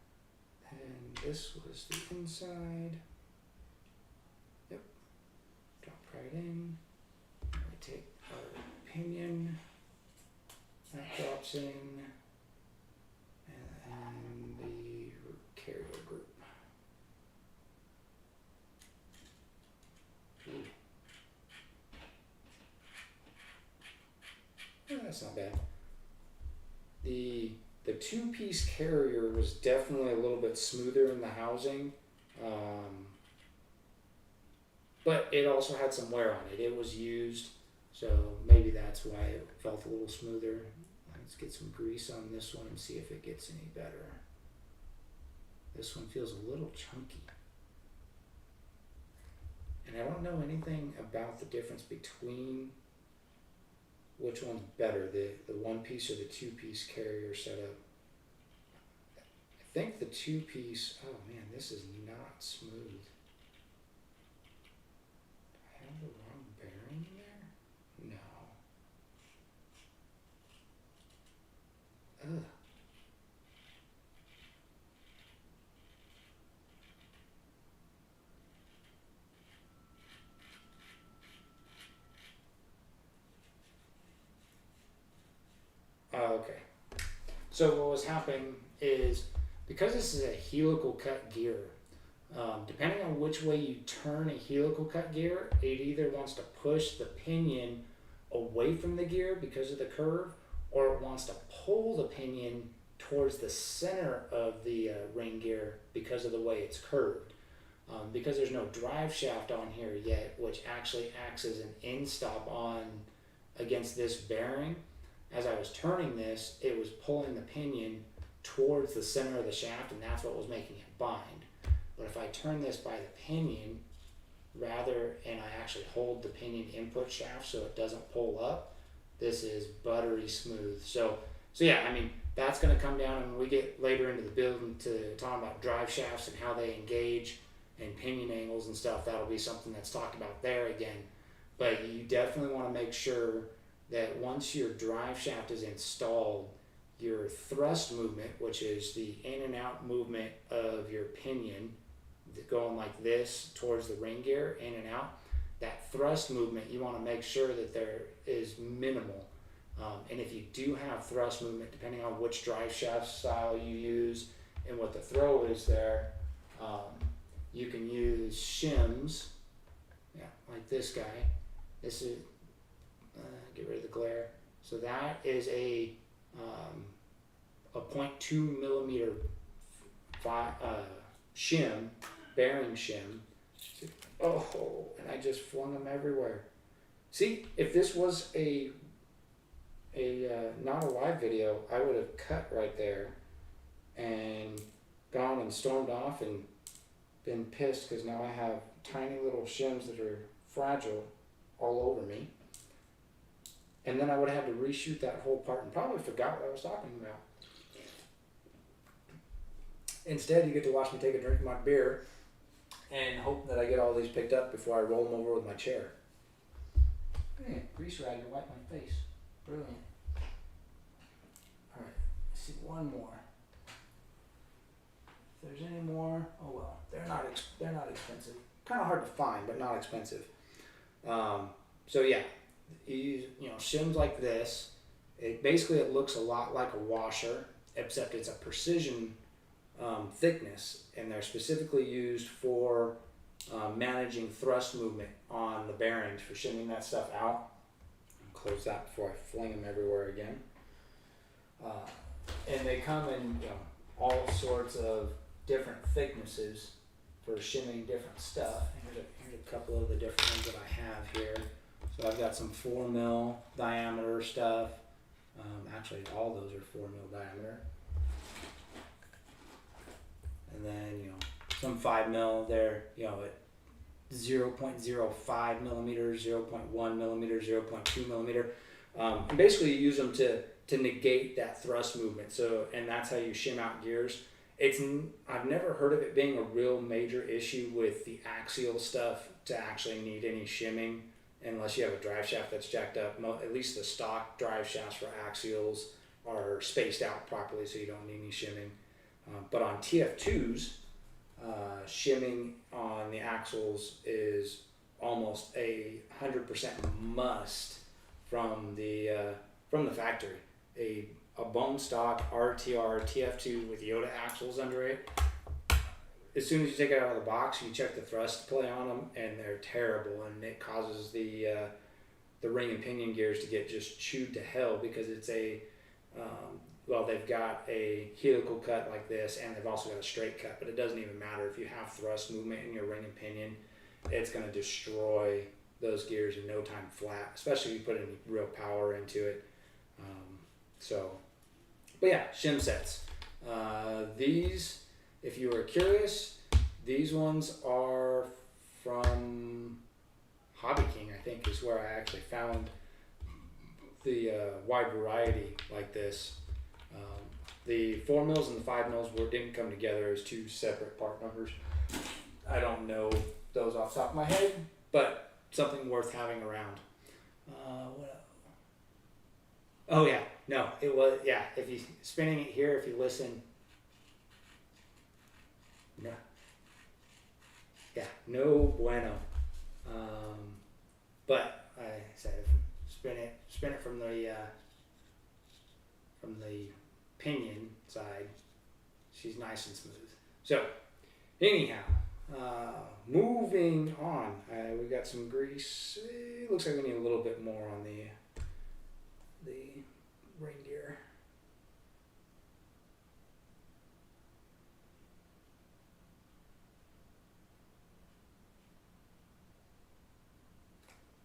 and this was the inside. Yep, drop right in. We take our pinion, that drops in, and the carrier group. Oh, that's not bad. The 2-piece carrier was definitely a little bit smoother in the housing, but it also had some wear on it. It was used, so maybe that's why it felt a little smoother. Let's get some grease on this one and see if it gets any better. This one feels a little chunky. And I don't know anything about the difference between which one's better, the 1-piece or the 2-piece carrier setup. I think the 2-piece, oh man, this is not smooth. Do I have the wrong bearing there? No. Ugh. Okay. So what was happening is, because this is a helical cut gear, depending on which way you turn a helical cut gear, it either wants to push the pinion away from the gear because of the curve, or it wants to pull the pinion towards the center of the ring gear because of the way it's curved. Because there's no drive shaft on here yet, which actually acts as an end stop on against this bearing, as I was turning this, it was pulling the pinion towards the center of the shaft, and that's what was making it bind. But if I turn this by the pinion, and I actually hold the pinion input shaft so it doesn't pull up, this is buttery smooth. So yeah, I mean, that's going to come down, and when we get later into the build to talking about drive shafts and how they engage and pinion angles and stuff, that'll be something that's talked about there again. But you definitely want to make sure that once your drive shaft is installed, your thrust movement, which is the in and out movement of your pinion, going like this towards the ring gear, in and out, that thrust movement, you want to make sure that there is minimal. And if you do have thrust movement, depending on which drive shaft style you use and what the throw is there, you can use shims, yeah, like this guy. This is, get rid of the glare. So that is a 0.2 millimeter shim, bearing shim. Oh, and I just flung them everywhere. See, if this was a not a live video, I would have cut right there and gone and stormed off and been pissed because now I have tiny little shims that are fragile all over me. And then I would have had to reshoot that whole part and probably forgot what I was talking about. Instead, you get to watch me take a drink of my beer and hope that I get all these picked up before I roll them over with my chair. Hey, grease rag to wipe my face. Brilliant. Alright, let's see one more. If there's any more, oh well, they're not expensive. Kind of hard to find, but not expensive. So yeah, you use, shims like this. It looks a lot like a washer, except it's a precision thickness, and they're specifically used for managing thrust movement on the bearings for shimming that stuff out. Close that before I fling them everywhere again. And they come in all sorts of different thicknesses for shimming different stuff. Here's a couple of the different ones that I have here. So I've got some 4 mil diameter stuff. Actually, all those are 4 mil diameter. And then some 5 mil. They're at 0.05 millimeters, 0.1 millimeter, 0.2 millimeter. And basically, you use them to negate that thrust movement. So, and that's how you shim out gears. I've never heard of it being a real major issue with the axial stuff to actually need any shimming, unless you have a drive shaft that's jacked up. At least the stock drive shafts for axials are spaced out properly, so you don't need any shimming. But on TF2s, shimming on the axles is almost 100% must from the factory. A bone stock RTR TF2 with Yoda axles under it. As soon as you take it out of the box, you check the thrust play on them, and they're terrible, and it causes the ring and pinion gears to get just chewed to hell because it's they've got a helical cut like this, and they've also got a straight cut, but it doesn't even matter. If you have thrust movement in your ring and pinion, it's going to destroy those gears in no time flat, especially if you put any real power into it. But yeah, shim sets. These, if you were curious, these ones are from Hobby King, I think, is where I actually found the wide variety like this. The 4 mils and the 5 mils didn't come together as two separate part numbers. I don't know those off the top of my head, but something worth having around. What else? Oh yeah, no, it was, yeah, if you spinning it here, if you listen, no, yeah, no bueno. But I said, spin it from the pinion side, she's nice and smooth. So anyhow, moving on, we got some grease. It looks like we need a little bit more on the ring gear.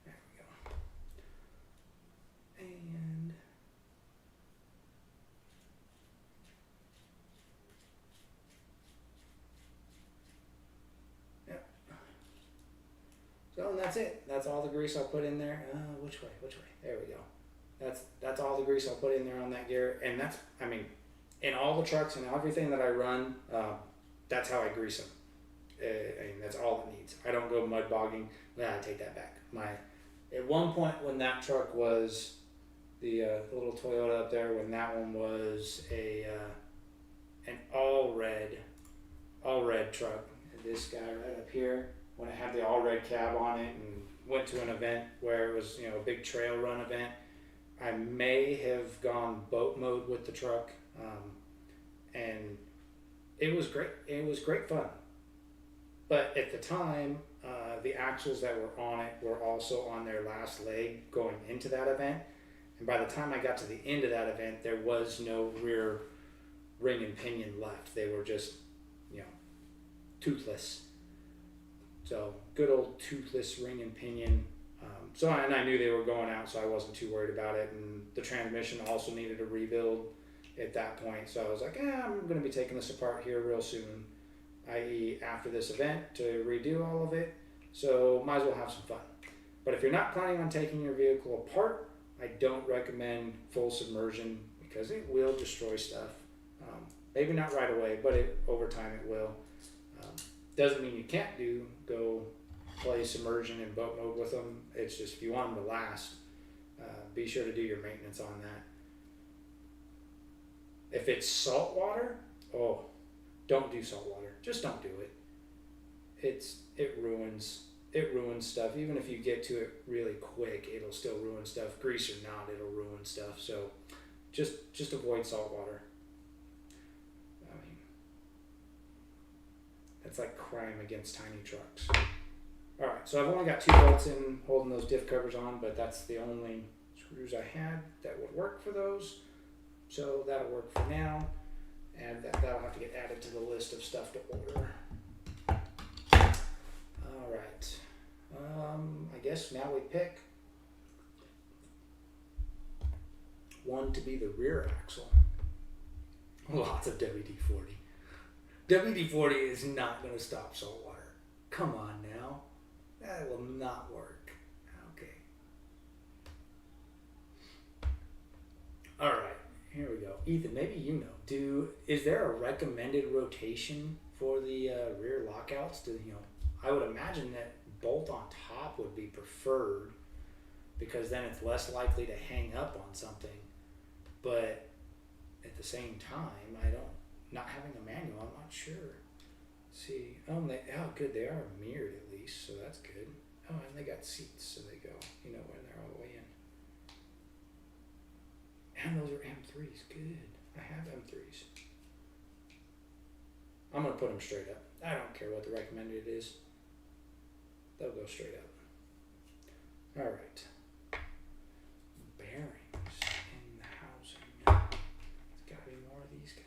There we go. And yeah. that's it. That's all the grease I'll put in there. Which way? There we go. That's all the grease I'll put in there on that gear. And that's, I mean, in all the trucks and everything that I run, that's how I grease them. I mean, that's all it needs. I don't go mud bogging. I take that back. At one point when that truck was the little Toyota up there, when that one was an all red truck. This guy right up here, when it had the all red cab on it, and went to an event where it was, a big trail run event, I may have gone boat mode with the truck, and it was great. It was great fun. But at the time, the axles that were on it were also on their last leg going into that event. And by the time I got to the end of that event, there was no rear ring and pinion left. They were just, toothless. So good old toothless ring and pinion. And I knew they were going out, so I wasn't too worried about it. And the transmission also needed a rebuild at that point. So I was like, I'm going to be taking this apart here real soon, i.e. after this event, to redo all of it. So might as well have some fun. But if you're not planning on taking your vehicle apart, I don't recommend full submersion because it will destroy stuff. Maybe not right away, but over time it will. Doesn't mean you can't go play submersion and boat mode with them. It's just if you want them to last, be sure to do your maintenance on that. If it's salt water, don't do salt water. Just don't do it. It ruins stuff. Even if you get to it really quick, it'll still ruin stuff. Grease or not, it'll ruin stuff. So just avoid salt water. I mean, that's like crime against tiny trucks. All right, so I've only got 2 bolts in holding those diff covers on, but that's the only screws I had that would work for those. So that'll work for now, and that'll have to get added to the list of stuff to order. All right, I guess now we pick one to be the rear axle. Lots of WD-40. WD-40 is not going to stop salt water. Come on now. That will not work. Okay. All right, here we go. Ethan, maybe is there a recommended rotation for the rear lockouts? I would imagine that bolt on top would be preferred because then it's less likely to hang up on something. But at the same time, not having a manual, I'm not sure. Let's see, good, they are mirrored at least, so that's good. Oh, and they got seats, so they go, when they're all the way in. And those are M3s, good. I have M3s. I'm gonna put them straight up. I don't care what the recommended is. They'll go straight up. All right. Bearings in the housing. There's gotta be more of these guys.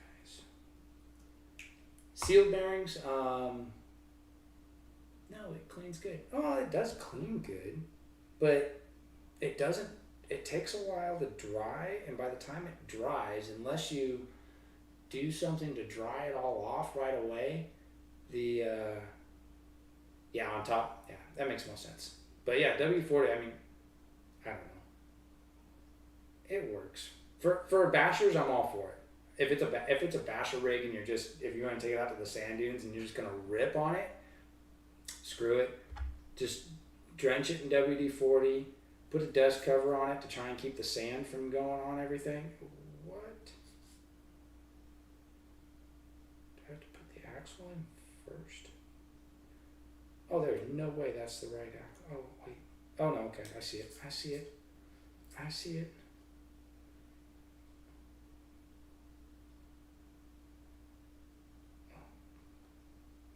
Sealed bearings, no, it cleans good. Oh, it does clean good, but it doesn't, it takes a while to dry, and by the time it dries, unless you do something to dry it all off right away, on top, that makes more sense. But WD-40, I don't know. It works. For bashers, I'm all for it. If it's a basher rig and if you want to take it out to the sand dunes and you're just gonna rip on it, screw it. Just drench it in WD-40. Put a dust cover on it to try and keep the sand from going on everything. What? Do I have to put the axle in first? Oh, there's no way that's the right axle. Oh, wait. Oh, no, okay. I see it.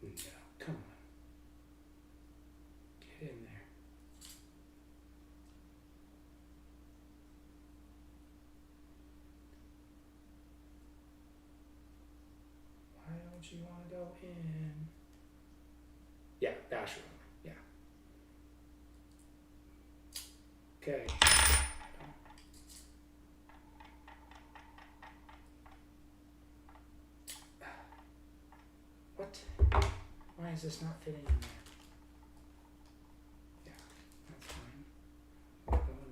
No, come on. Get in there. Why don't you want to go in? Yeah, basher. Yeah. Okay. What? Why is this not fitting in there? Yeah.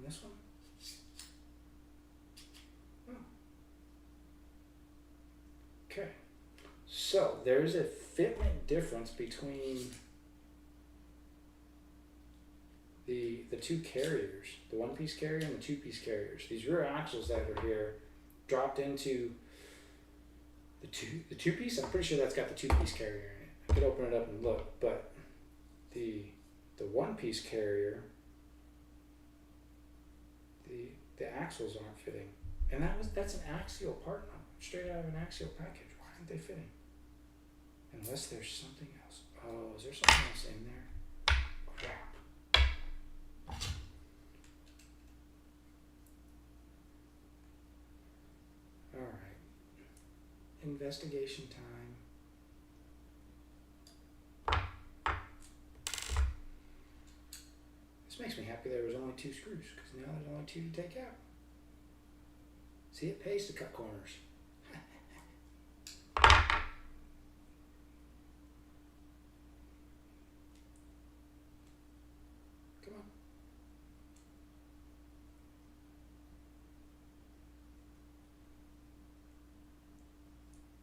this one? Oh. Okay. So there's a fitment difference between the two carriers, the one-piece carrier and the two-piece carriers. These rear axles that are here dropped into the two-piece. I'm pretty sure that's got the two-piece carrier in it. I could open it up and look, but the one-piece carrier, the axles aren't fitting, and that's an axial part, straight out of an axial package. Why aren't they fitting? Unless there's something else. Oh, is there something else in there? Crap. All right. Investigation time. This makes me happy there was only 2 screws, because now there's only 2 to take out. See, it pays to cut corners. Come on.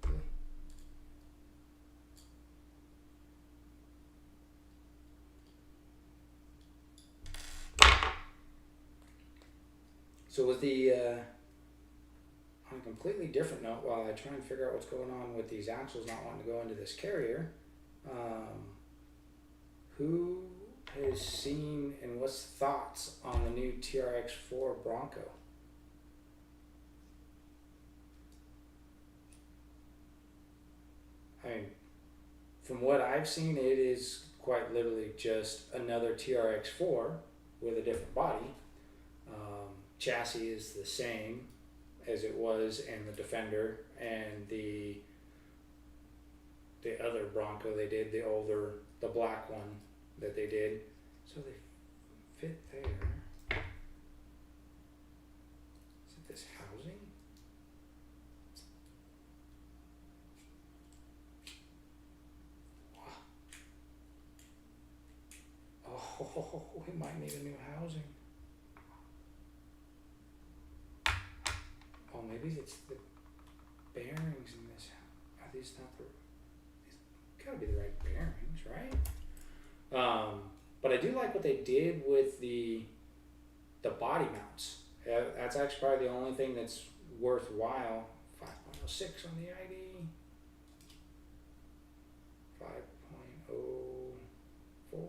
Really? So with the on a completely different note, while I try and figure out what's going on with these axles not wanting to go into this carrier, who has seen and what's thoughts on the new TRX4 Bronco? I mean, from what I've seen, it is quite literally just another TRX4 with a different body. Chassis is the same as it was in the Defender and the other Bronco they did, the black one that they did. So they fit there. Is it this housing? Wow. Oh, we might need a new housing. Oh, maybe it's the bearings in this. Are these not the? These gotta be the right bearings, right? But I do like what they did with the body mounts. That's actually probably the only thing that's worthwhile. 5.06 on the ID. 5.04.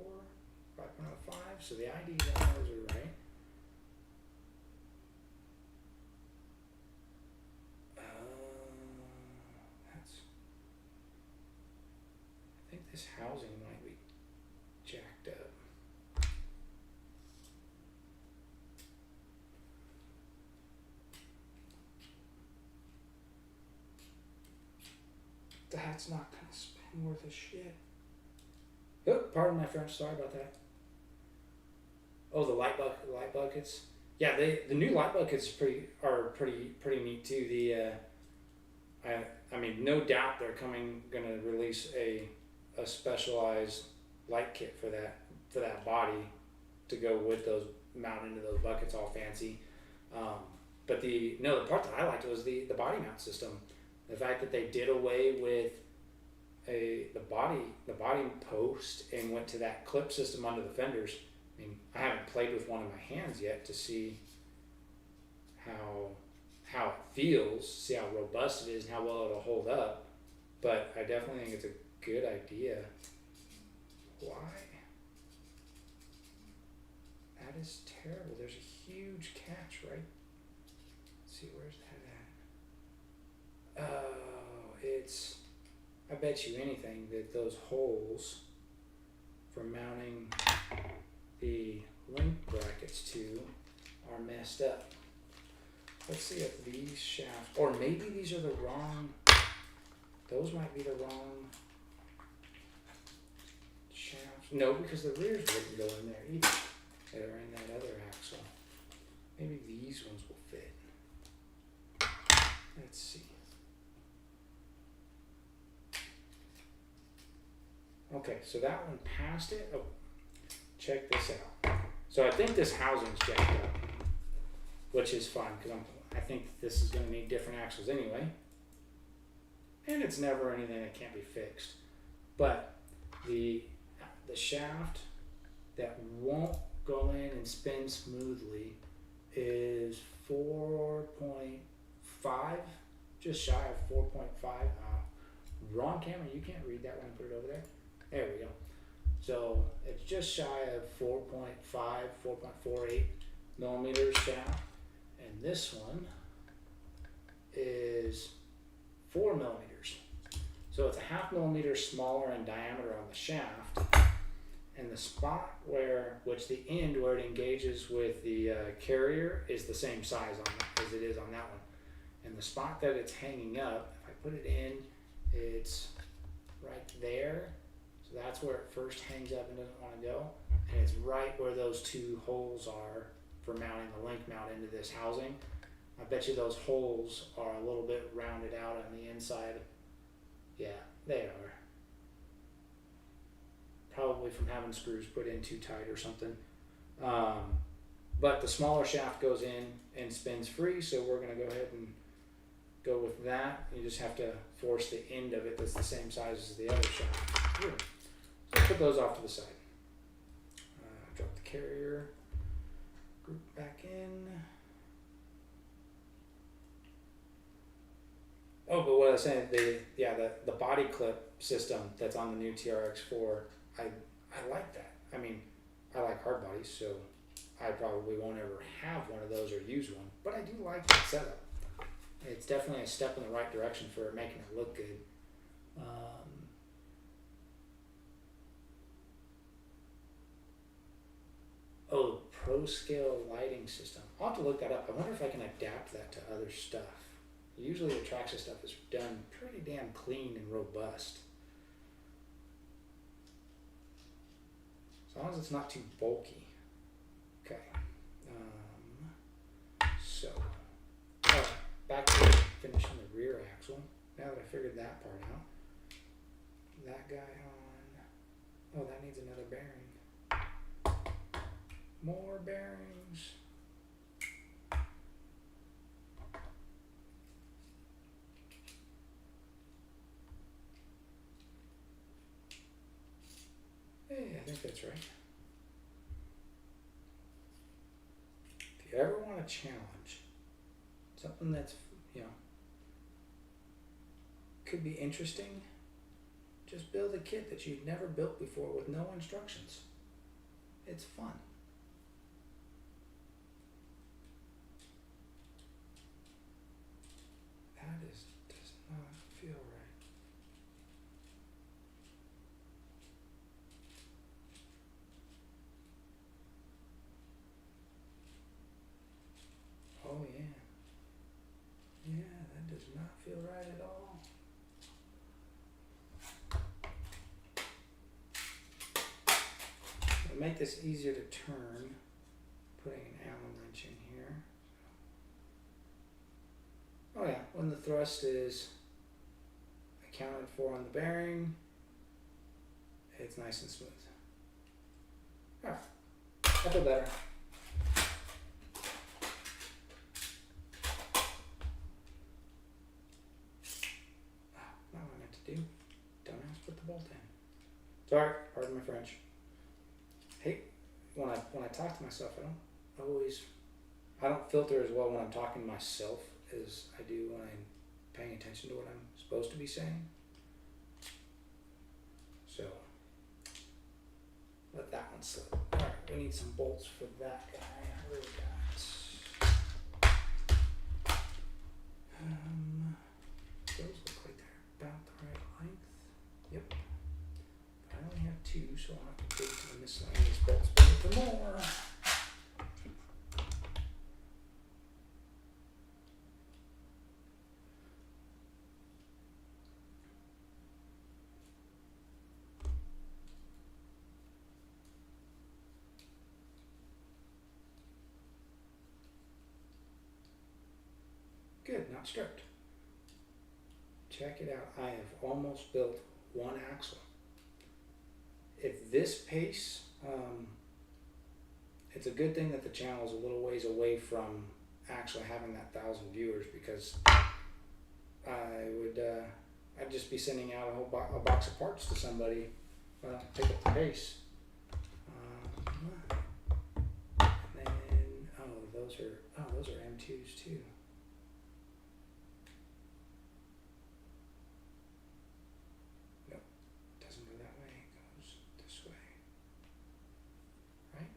5.05. So the ID values are right. I think this housing might be jacked up. That's not gonna spin worth a shit. Oh, pardon my French. Sorry about that. Oh, the light buckets. Yeah, the new light buckets are pretty neat too. I mean, no doubt they're gonna release a specialized light kit for that body to go with those, mount into those buckets all fancy. But the part that I liked was the body mount system. The fact that they did away with the body post and went to that clip system under the fenders. I mean, I haven't played with one in my hands yet to see how it feels, see how robust it is and how well it'll hold up. But I definitely think it's a good idea. Why? That is terrible. There's a huge catch, right? Let's see, where's that at? Oh, I bet you anything that those holes for mounting the link brackets to are messed up. Let's see if these shafts, or maybe these are the wrong, those might be the wrong shafts. No, because the rears wouldn't go in there either. They're in that other axle. Maybe these ones will fit. Let's see. Okay, so that one passed it. Oh, check this out. So I think this housing's jacked up. which is fine because I think this is going to need different axles anyway. And it's never anything that can't be fixed. But the shaft that won't go in and spin smoothly is 4.5, just shy of 4.5. Wrong camera, you can't read that when I put it over there. There we go. So it's just shy of 4.5, 4.48 millimeters shaft. And this one is 4 millimeters. So it's a 0.5 millimeter smaller in diameter on the shaft. And the spot which the end where it engages with the carrier is the same size on that as it is on that one. And the spot that it's hanging up, if I put it in, it's right there. So that's where it first hangs up and doesn't want to go. And it's right where those two holes are for mounting the link mount into this housing. I bet you those holes are a little bit rounded out on the inside. Yeah, they are. Probably from having screws put in too tight or something. But the smaller shaft goes in and spins free, so we're going to go ahead and go with that. You just have to force the end of it that's the same size as the other shaft. So put those off to the side. Drop the carrier group back in. Oh, but what I was saying, the body clip system that's on the new TRX4, I like that. I mean, I like hard bodies, so I probably won't ever have one of those or use one, but I do like that setup. It's definitely a step in the right direction for making it look good. Oh, Pro Scale lighting system. I'll have to look that up. I wonder if I can adapt that to other stuff. Usually the Traxa stuff is done pretty damn clean and robust. As long as it's not too bulky. Okay. Back to finishing the rear axle. Now that I figured that part out. That guy on. Oh, that needs another bearing. More bearings. Hey, I think that's right. If you ever want a challenge, something that's, could be interesting, just build a kit that you've never built before with no instructions. It's fun. That does not feel right. Oh yeah. Yeah, that does not feel right at all. To make this easier to turn, putting an Allen wrench in here. Oh yeah, when the thrust is accounted for on the bearing, it's nice and smooth. Alright, I feel better. Not what I meant to do. Dumbass, put the bolt in. Sorry, pardon my French. Hey, when I talk to myself, I don't filter as well when I'm talking to myself as I do when I'm paying attention to what I'm supposed to be saying. So, let that one slip. Alright, we need some bolts for that guy. What do we got? Those look like they're about the right length. Yep. But I only have two, so I'll have to dig to the miscellaneous bolts for more. Good, not stripped. Check it out. I have almost built one axle. At this pace, it's a good thing that the channel is a little ways away from actually having that 1,000 viewers, because I'd just be sending out a box of parts to somebody if I don't pick up the pace. And then those are M2s too. Nope, doesn't go that way. It goes this way. Right?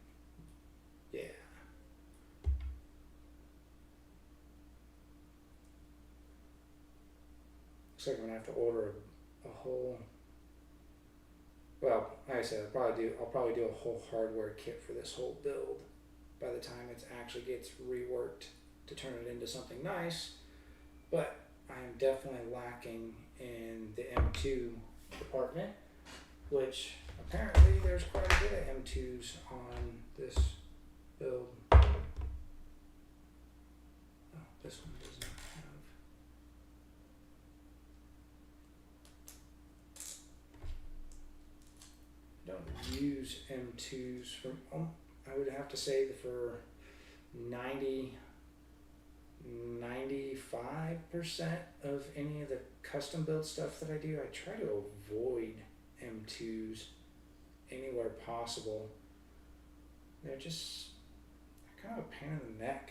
Yeah. Looks like I'm gonna have to order a whole. Well, like I said, I'll probably do a whole hardware kit for this whole build by the time it actually gets reworked to turn it into something nice. But I'm definitely lacking in the M2 department, which apparently there's quite a bit of M2s on this build. Oh, this one does not have. I don't use M2s from, I would have to say that for 95% of any of the custom build stuff that I do, I try to avoid M2s anywhere possible. They're kind of a pain in the neck.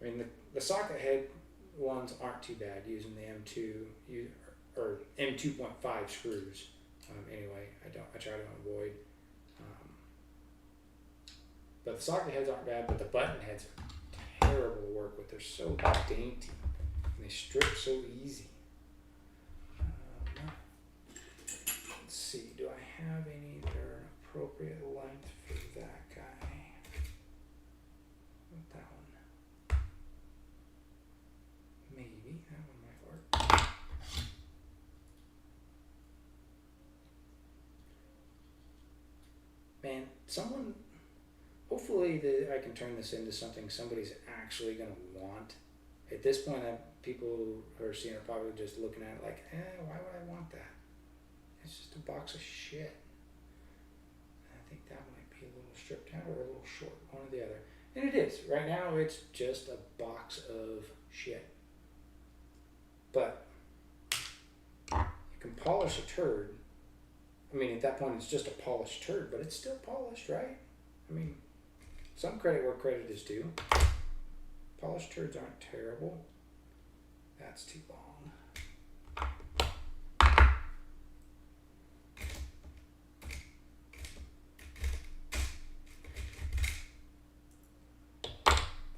I mean, the socket head ones aren't too bad using the M2 or M2.5 screws. Anyway, I try to avoid. But the socket heads aren't bad, but the button heads are terrible to work with. They're so dainty and they strip so easy. Let's see, do I have any that are an appropriate length for that guy? What, that one? Maybe, that one might work. Man, hopefully I can turn this into something somebody's actually going to want. At this point, people who are seeing it probably just looking at it like, why would I want that? It's just a box of shit. I think that might be a little stripped out or a little short, one or the other. And it is. Right now, it's just a box of shit. But you can polish a turd. I mean, at that point, it's just a polished turd, but it's still polished, right? I mean, some credit where credit is due. Polished turds aren't terrible. That's too long. I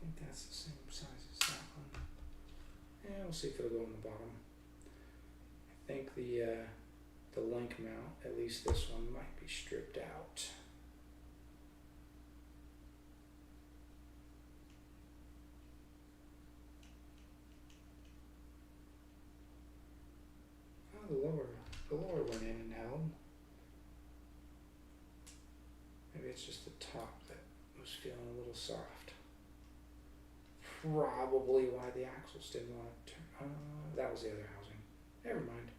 think that's the same size as that one. Yeah, we'll see if it'll go on the bottom. I think the link mount, at least this one, might be stripped out. Oh, the lower went in and held. Maybe it's just the top that was feeling a little soft. Probably why the axles didn't want to turn. That was the other housing. Never mind.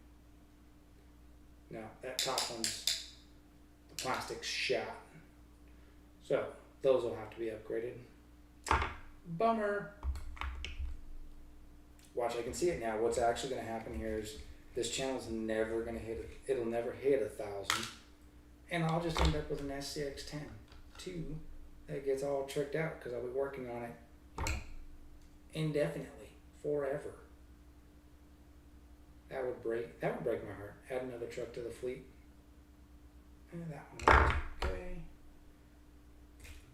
No, that top one's, the plastic's shot. So, those will have to be upgraded. Bummer. Watch, I can see it now. What's actually going to happen here is this channel's never going to hit, it'll never hit 1,000. And I'll just end up with an SCX10 2 that gets all tricked out because I'll be working on it, indefinitely, forever. That would break my heart. Add another truck to the fleet. And that one works okay.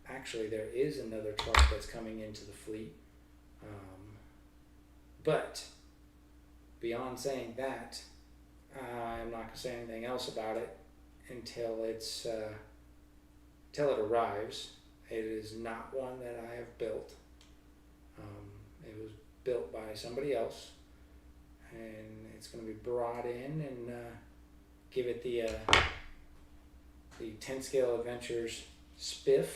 Actually, there is another truck that's coming into the fleet. But beyond saying that, I'm not going to say anything else about it until it arrives. It is not one that I have built. It was built by somebody else. And it's going to be brought in and give it the 10 Scale Adventures spiff,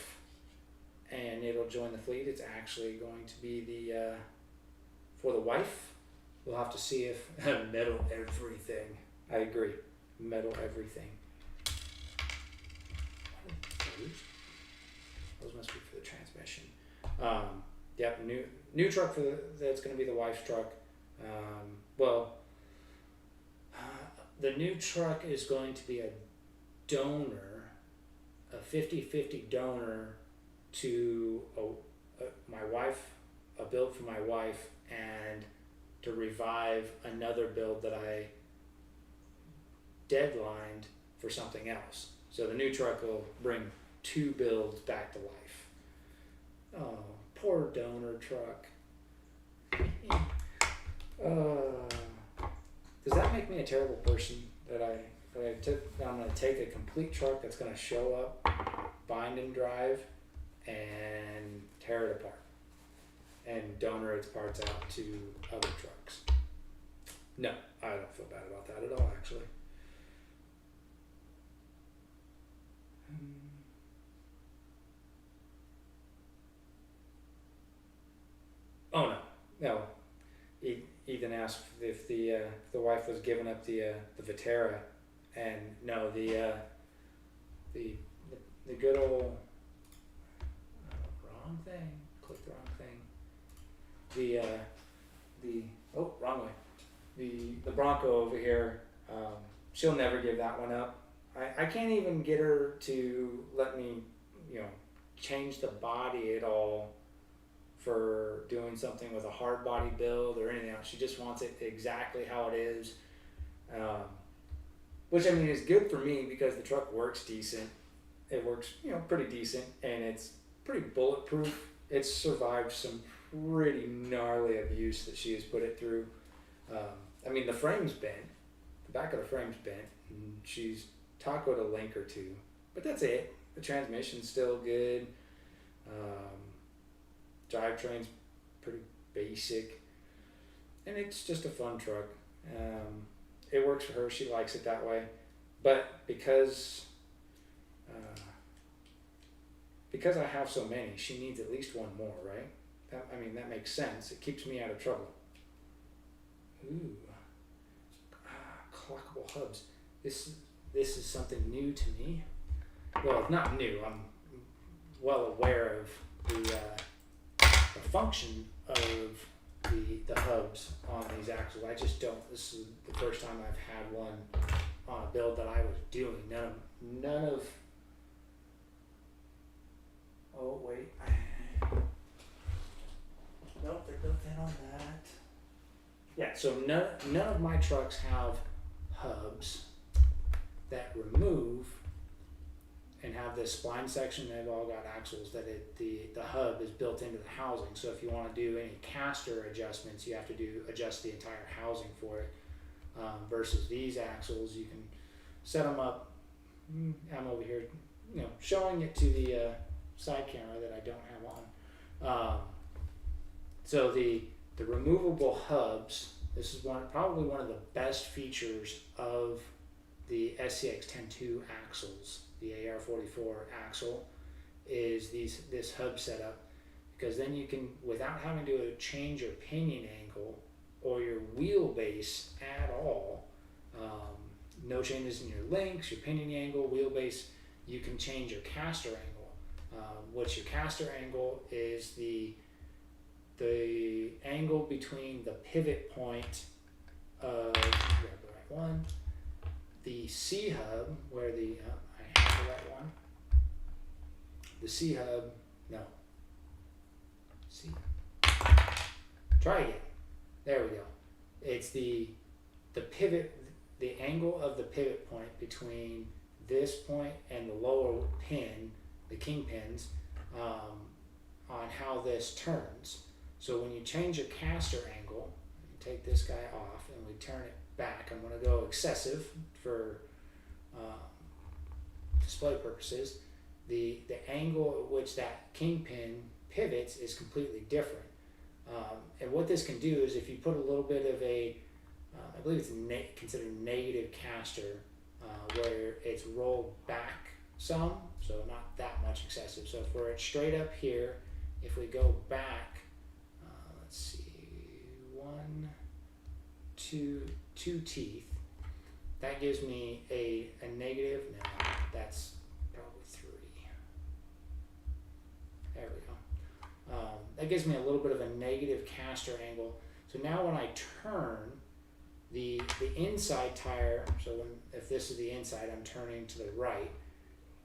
and it'll join the fleet. It's actually going to be for the wife. We'll have to see if metal everything. I agree, metal everything. What are those? Those must be for the transmission. Yep, new truck that's going to be the wife's truck. The new truck is going to be a donor, a 50-50 donor to my wife, a build for my wife, and to revive another build that I deadlined for something else. So the new truck will bring 2 builds back to life. Oh, poor donor truck. Does that make me a terrible person that I'm going to take a complete truck that's going to show up, bind and drive, and tear it apart and donor its parts out to other trucks? No, I don't feel bad about that at all, actually. Oh no. Ethan asked if the wife was giving up the Vitera, and no, the good old wrong thing. Clicked the wrong thing. Wrong way. The Bronco over here. She'll never give that one up. I can't even get her to let me, change the body at all for doing something with a hard body build or anything else. She just wants it exactly how it is, which I mean is good for me because the truck works decent. It works, pretty decent, and it's pretty bulletproof. It's survived some pretty gnarly abuse that she has put it through. I mean, the frame's bent, the back of the frame's bent, and she's tacoed a link or two, but that's it. The transmission's still good. Drivetrain's pretty basic, and it's just a fun truck. It works for her. She likes it that way. But because I have so many, she needs at least one more, right? That makes sense. It keeps me out of trouble. Ooh, clockable hubs. This is something new to me. Well, not new. I'm well aware of the function of the hubs on these axles. I just don't. This is the first time I've had one on a build that I was doing. None of. Oh wait. Nope, they're built in on that. Yeah, so none of my trucks have hubs that remove and have this spline section. They've all got axles that the hub is built into the housing. So if you want to do any caster adjustments, you have to adjust the entire housing for it. Versus these axles, you can set them up. I'm over here, showing it to the side camera that I don't have on. So the removable hubs. This is probably one of the best features of the SCX 10.2 axles. The AR44 axle is this hub setup, because then you can, without having to change your pinion angle or your wheelbase at all, no changes in your links, your pinion angle, wheelbase, you can change your caster angle. What's your caster angle is the angle between the pivot point of, grab the right one, the C hub, where I have the right one. The C hub, no. C. Try again. There we go. It's the pivot, the angle of the pivot point between this point and the lower pin, the king pins, on how this turns. So when you change your caster angle, you take this guy off and we turn it back. I'm going to go excessive for display purposes. The angle at which that kingpin pivots is completely different. And what this can do is, if you put a little bit of I believe it's considered negative caster, where it's rolled back some, so not that much excessive. So if we're at straight up here, if we go back, let's see, 1, 2 teeth, that gives me a negative, no, that's probably 3. There we go. that gives me a little bit of a negative caster angle. So now when I turn the inside tire, so if this is the inside, I'm turning to the right,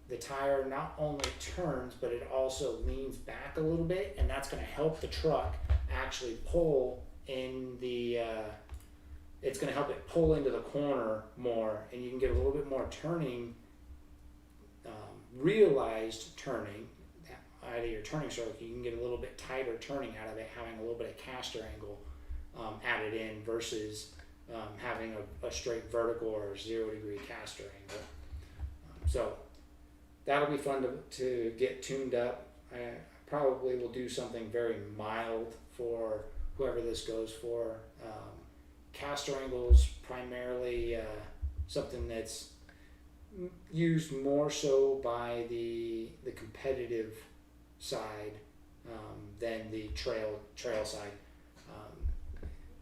the tire not only turns, but it also leans back a little bit, and that's going to help the truck actually pull in the, it's going to help it pull into the corner more, and you can get a little bit more turning, realized turning out of your turning circle. You can get a little bit tighter turning out of it, having a little bit of caster angle added in versus having a straight vertical or 0 degree caster angle. So that'll be fun to get tuned up. I probably will do something very mild for whoever this goes for. Caster angles primarily something that's used more so by the competitive side than the trail side.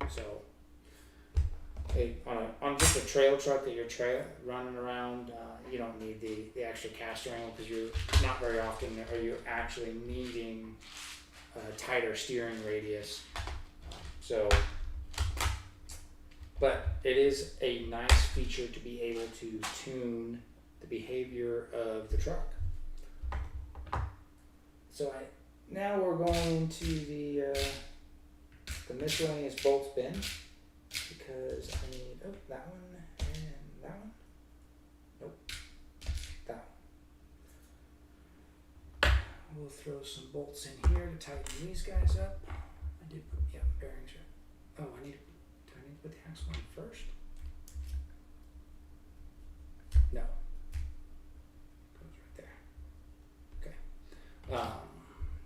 So on just a trail truck that you're running around, you don't need the extra caster angle, because you're not very often are you actually needing a tighter steering radius. But it is a nice feature to be able to tune the behavior of the truck. So now we're going into the miscellaneous bolts bin, because I need that one and that one. Nope, that one. We'll throw some bolts in here to tighten these guys up. I did put bearings right. Oh, do I need to put the axle on first? No. Goes right there. Okay.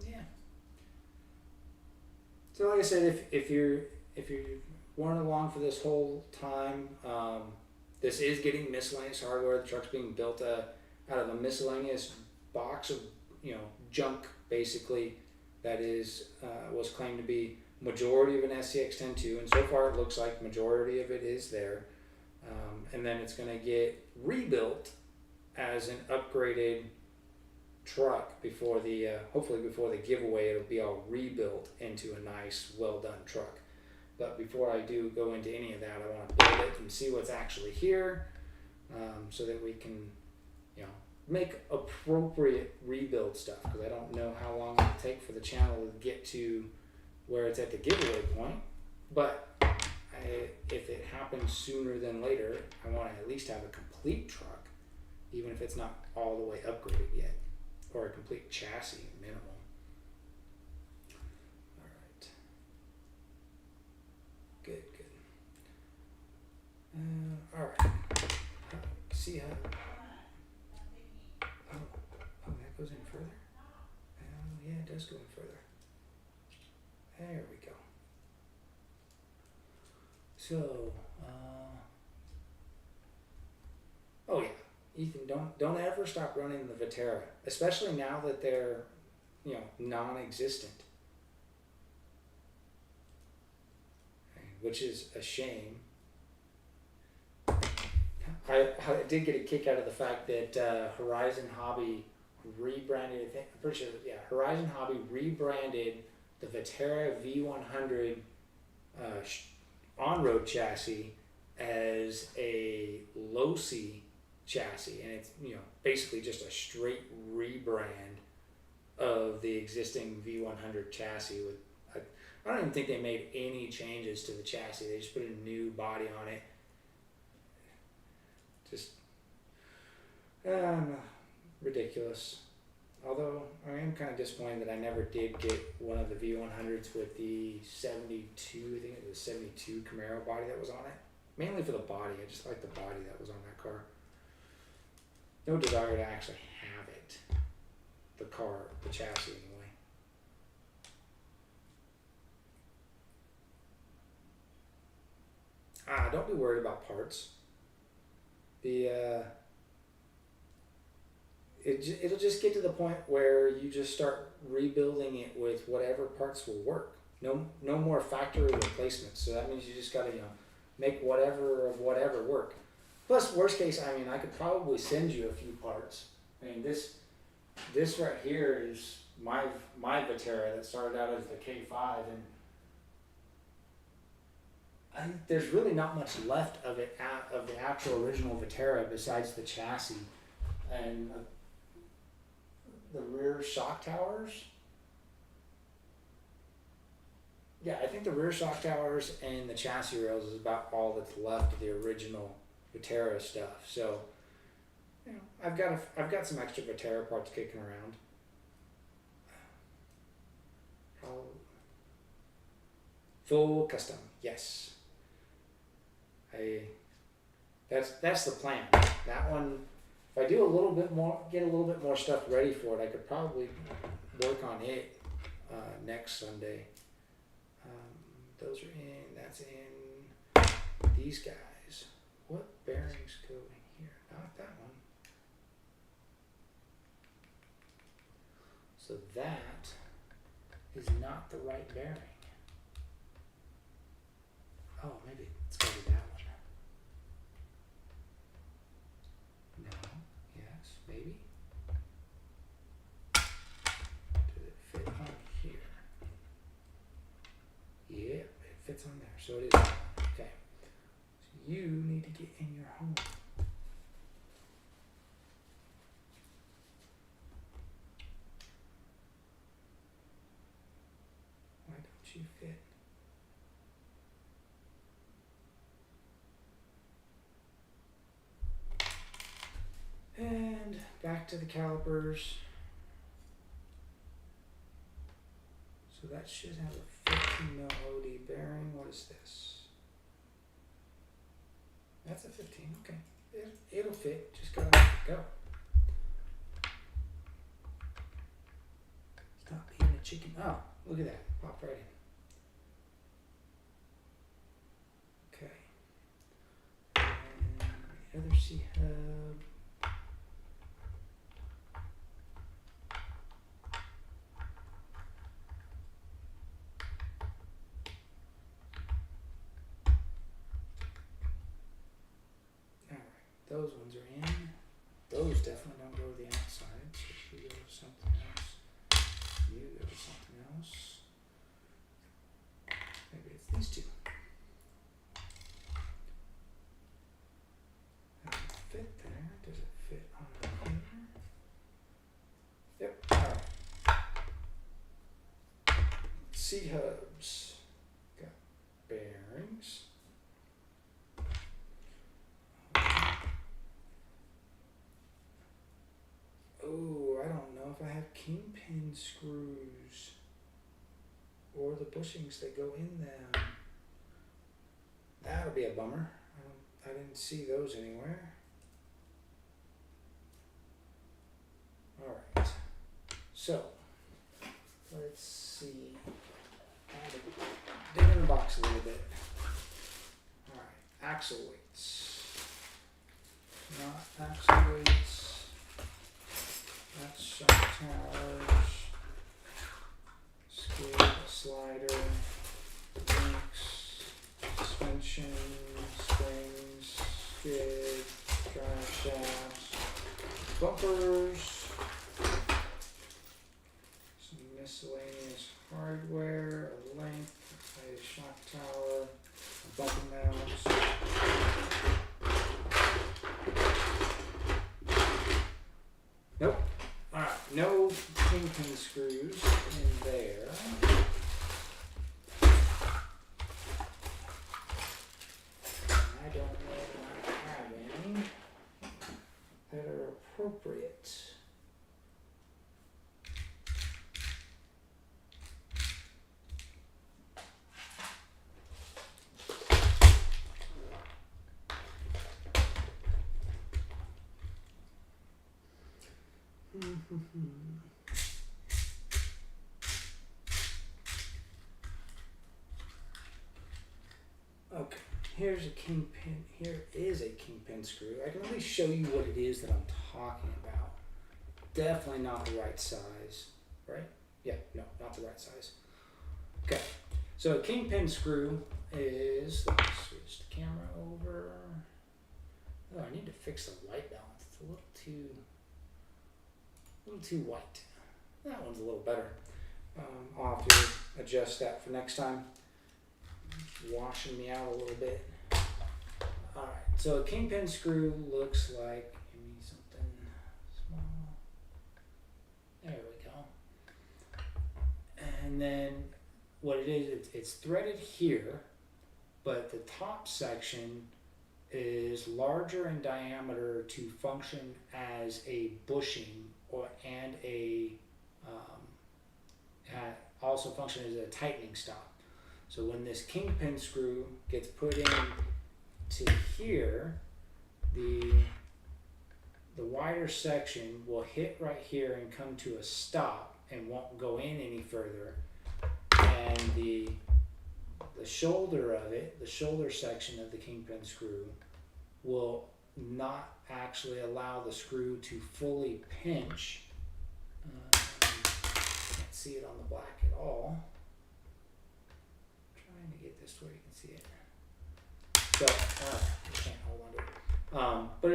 Yeah. So like I said, if you weren't along for this whole time, this is getting miscellaneous hardware. The truck's being built out of a miscellaneous box of junk, basically, that was claimed to be majority of an SCX 10.2, and so far it looks like majority of it is there. And then it's going to get rebuilt as an upgraded truck before the hopefully before the giveaway. It'll be all rebuilt into a nice, well done truck. But before I do go into any of that, I want to build it and see what's actually here, so that we can make appropriate rebuild stuff, because I don't know how long it'll take for the channel to get to where it's at the giveaway point. But if it happens sooner than later, I want to at least have a complete truck, even if it's not all the way upgraded yet, or a complete chassis minimum. All right. Good. All right. See how. Oh, that goes in further. Yeah, it does go in further. There we go. So, oh yeah, Ethan, don't ever stop running the Vitera, especially now that they're, non-existent, which is a shame. I did get a kick out of the fact that Horizon Hobby rebranded. I'm pretty sure, Horizon Hobby rebranded the Vitera V100 on-road chassis as a low-C chassis, and it's basically just a straight rebrand of the existing V100 chassis. With I don't even think they made any changes to the chassis. They just put a new body on it. Just ridiculous. Although I am kind of disappointed that I never did get one of the V100s with the 72, I think it was 72 Camaro body that was on it. Mainly for the body. I just like the body that was on that car. No desire to actually have it. The chassis anyway. Don't be worried about parts. It'll just get to the point where you just start rebuilding it with whatever parts will work. No more factory replacements. So that means you just gotta make whatever work. Plus, worst case, I could probably send you a few parts. This right here is my Vitera that started out as the K5, and there's really not much left of it of the actual original Vitera besides the chassis and the rear shock towers. Yeah, I think the rear shock towers and the chassis rails is about all that's left of the original Vitera stuff. So, you know, I've got some extra Vitera parts kicking around. Full custom, yes. That's the plan. That one, if I do a little bit more, get a little bit more stuff ready for it, I could probably work on it next Sunday. Those are in. That's in. These guys. What bearings go in here? Not that one. So that is not the right bearing. Oh, maybe it's got to be that one. No. Yes. Maybe. Does it fit on here? Yeah, it fits on there. So it is. Okay. So you need to get in your home. Why don't you fit? And back to the calipers. So that should have a 15 mil OD bearing. What is this? That's a 15. Okay. It'll fit. Just gotta let it go. Stop being a chicken. Oh, look at that. Pop right in. Okay. And the other C hub. Those ones are in. Those definitely don't go to the outside. So you go to something else. You go to something else. Maybe it's these two. That doesn't fit there. Does it fit on here? Yep. Alright. C-hubs. Got bearings. Oh, I don't know if I have kingpin screws or the bushings that go in them. That'll be a bummer. I didn't see those anywhere. Alright, so let's see. Dig in the box a little bit. Alright, axle weights. Not axle weights. That's shock towers, skid, slider, links, suspension, springs, skid, drive shafts, bumpers, some miscellaneous hardware, a length, a shock tower, a bumper mounts. Nope. Alright, no kingpin screws in there. I don't know if I have any that are appropriate. Okay, here's a kingpin. Here is a kingpin screw. I can at least show you what it is that I'm talking about. Definitely not the right size, right? Yeah, no, not the right size. Okay, so a kingpin screw is, let me switch the camera over. Oh, I need to fix the white balance. It's a little too white. that one's a little better. I'll have to adjust that for next time. It's washing me out a little bit. Alright, so a kingpin screw looks like, give me something small. There we go. And then what it is, it's threaded here, but the top section is larger in diameter to function as a bushing and also function as a tightening stop. So when this kingpin screw gets put in to here, the wider section will hit right here and come to a stop and won't go in any further. And the shoulder of it, the shoulder section of the kingpin screw, will not actually allow the screw to fully pinch. Can't see it on the black at all. Trying to get this where you can see it. So I can't hold on to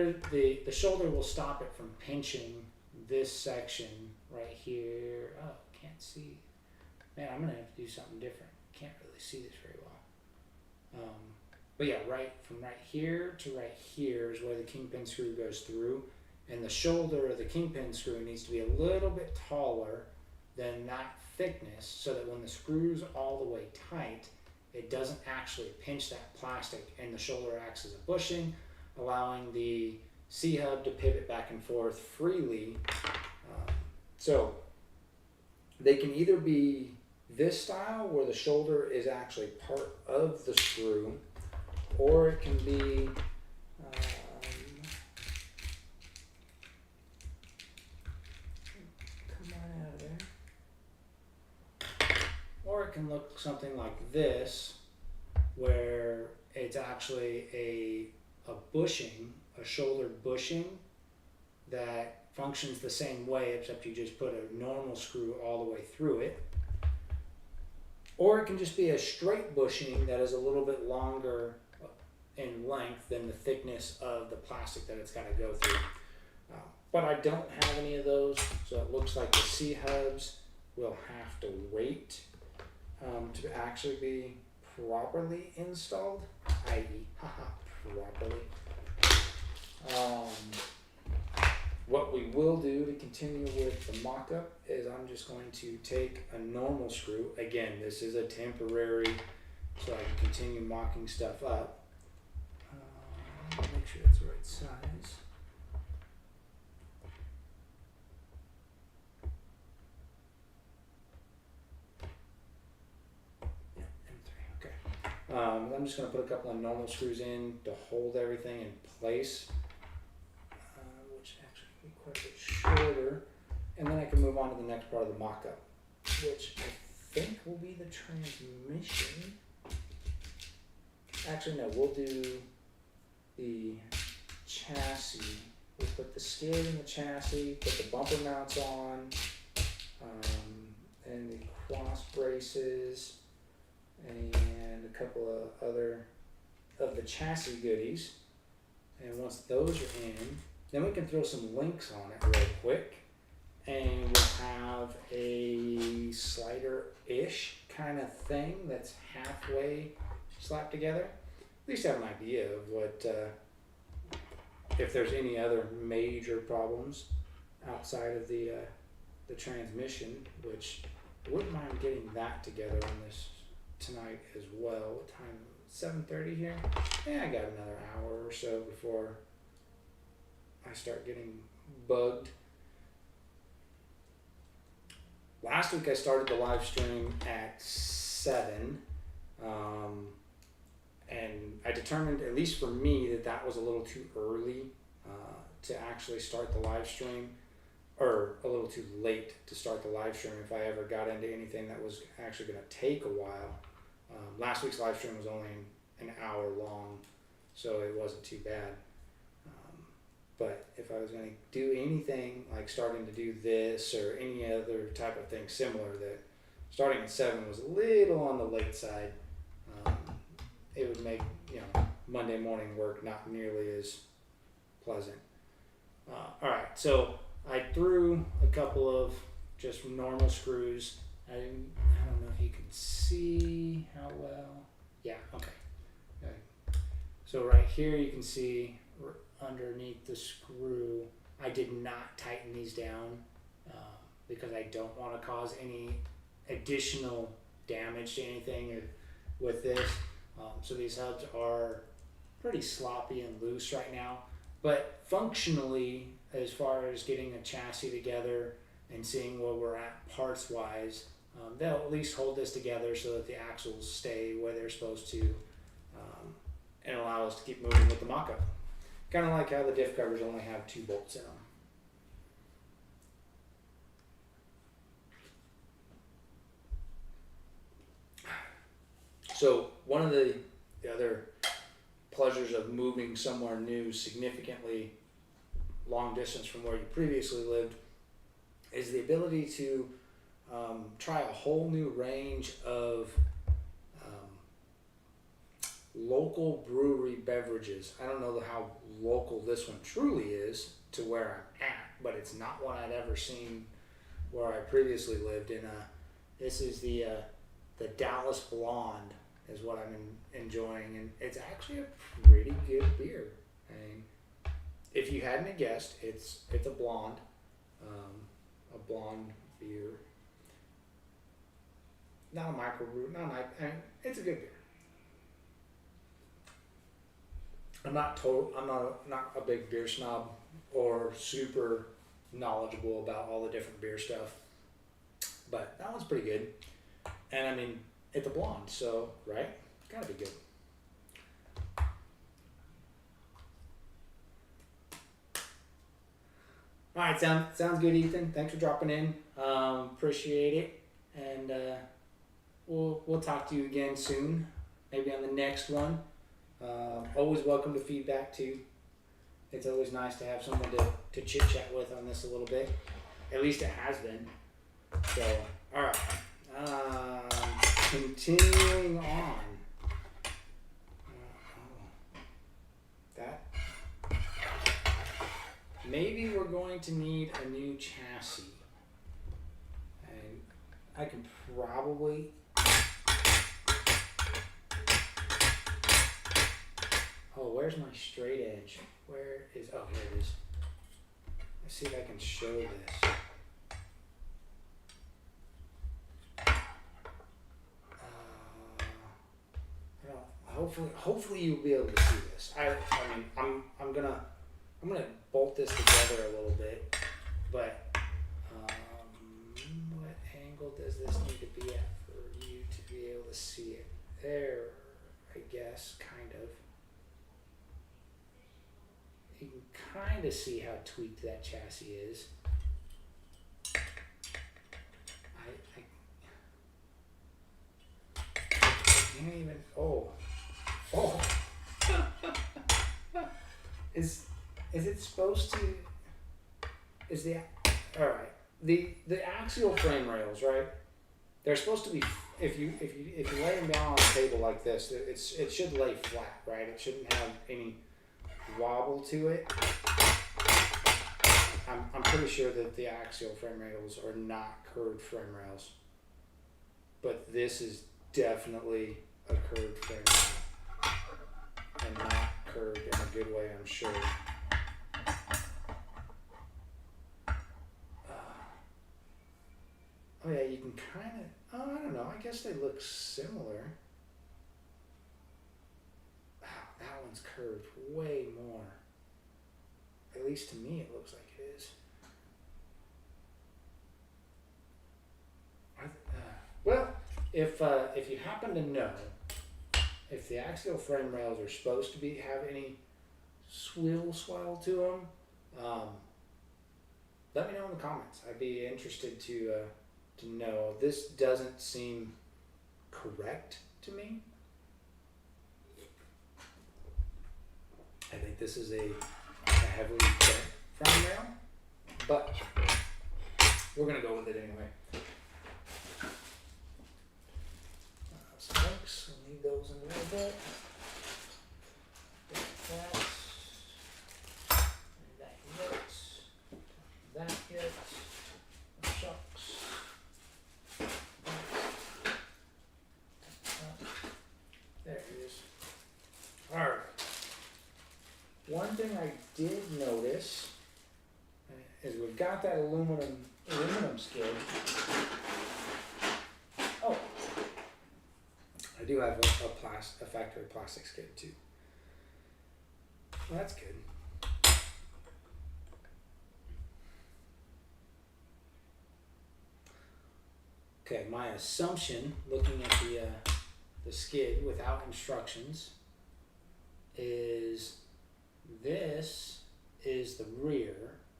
it. But the shoulder will stop it from pinching this section right here. Oh, can't see. Man, I'm gonna have to do something different. Can't really see this very well. But yeah, from right here to right here is where the kingpin screw goes through, and the shoulder of the kingpin screw needs to be a little bit taller than that thickness, so that when the screw's all the way tight, it doesn't actually pinch that plastic, and the shoulder acts as a bushing, allowing the C-hub to pivot back and forth freely. So they can either be this style where the shoulder is actually part of the screw, or it can be come on out of there. Or it can look something like this, where it's actually a bushing, a shoulder bushing that functions the same way, except you just put a normal screw all the way through it. Or it can just be a straight bushing that is a little bit longer in length than the thickness of the plastic that it's got to go through. But I don't have any of those, so it looks like the C-hubs will have to wait to actually be properly installed, i.e. properly. What we will do to continue with the mock-up is I'm just going to take a normal screw. Again, this is a temporary, so I can continue mocking stuff up. Make sure it's the right size. Yeah, M3, okay. I'm just going to put a couple of normal screws in to hold everything in place, which actually can be quite a bit shorter. And then I can move on to the next part of the mock-up, which I think will be the transmission. Actually, no, we'll do the chassis. We'll put the skid in the chassis, put the bumper mounts on, and the cross braces, and a couple of other of the chassis goodies. And once those are in, then we can throw some links on it real quick, and we'll have a slider-ish kind of thing that's halfway slapped together. At least have an idea of what, if there's any other major problems outside of the transmission, which I wouldn't mind getting that together on this tonight as well. What time? 7:30 here? Yeah, I got another hour or so before I start getting bugged. Last week I started the live stream at 7. And I determined, at least for me, that was a little too early to actually start the live stream, or a little too late to start the live stream if I ever got into anything that was actually going to take a while. Last week's live stream was only an hour long, so it wasn't too bad. But if I was going to do anything like starting to do this or any other type of thing similar, that starting at 7 was a little on the late side. It would make Monday morning work not nearly as pleasant. All right, so I threw a couple of just normal screws. I don't know if you can see how well. Yeah, okay. So right here you can see underneath the screw, I did not tighten these down because I don't want to cause any additional damage to anything with this. So these hubs are pretty sloppy and loose right now, but functionally, as far as getting a chassis together and seeing where we're at parts wise, they'll at least hold this together so that the axles stay where they're supposed to, and allow us to keep moving with the mock-up. Kind of like how the diff covers only have 2 bolts in them. So one of the other pleasures of moving somewhere new significantly long distance from where you previously lived is the ability to try a whole new range of local brewery beverages. I don't know how local this one truly is to where I'm at, but it's not one I'd ever seen where I previously lived. And this is the Dallas Blonde is what I'm enjoying, and it's actually a pretty good beer. I mean, if you hadn't guessed, it's a blonde beer. Not a microbrew, I mean, it's a good beer. I'm not a big beer snob or super knowledgeable about all the different beer stuff, but that one's pretty good. And I mean, it's a blonde, so right, gotta be good. All right, sounds good, Ethan. Thanks for dropping in. Appreciate it, and we'll talk to you again soon, maybe on the next one. Always welcome to feedback too. It's always nice to have someone to chit chat with on this a little bit. At least it has been. So, all right. Continuing on. That. Maybe we're going to need a new chassis. And I can probably. Oh, where's my straight edge? Where is, oh, here it is. Let's see if I can show this. Hopefully you'll be able to see this. I mean, I'm gonna bolt this together a little bit, but what angle does this need to be at for you to be able to see it? There, I guess, kind of. You can kind of see how tweaked that chassis is. I can't even, oh. Is it supposed to, all right, the axial frame rails, right? They're supposed to be, if you lay them down on a table like this, it should lay flat, right? It shouldn't have any wobble to it. I'm pretty sure that the axial frame rails are not curved frame rails, but this is definitely a curved frame rail, and not curved in a good way, I'm sure. Oh yeah, you can kind of, I don't know, I guess they look similar. Wow, that one's curved way more. At least to me it looks like it is. Well, if you happen to know if the axial frame rails are supposed to have any swirl to them, let me know in the comments. I'd be interested to know. This doesn't seem correct to me. I think this is a heavily bent frame rail, but we're gonna go with it anyway. Some links, we'll need those in a little bit. That hits. Oh, shucks. thing I did notice is we've got that aluminum skid. Oh, I do have a factory plastic skid too. Well, that's good. Okay, my assumption, looking at the skid without instructions, is this is the rear,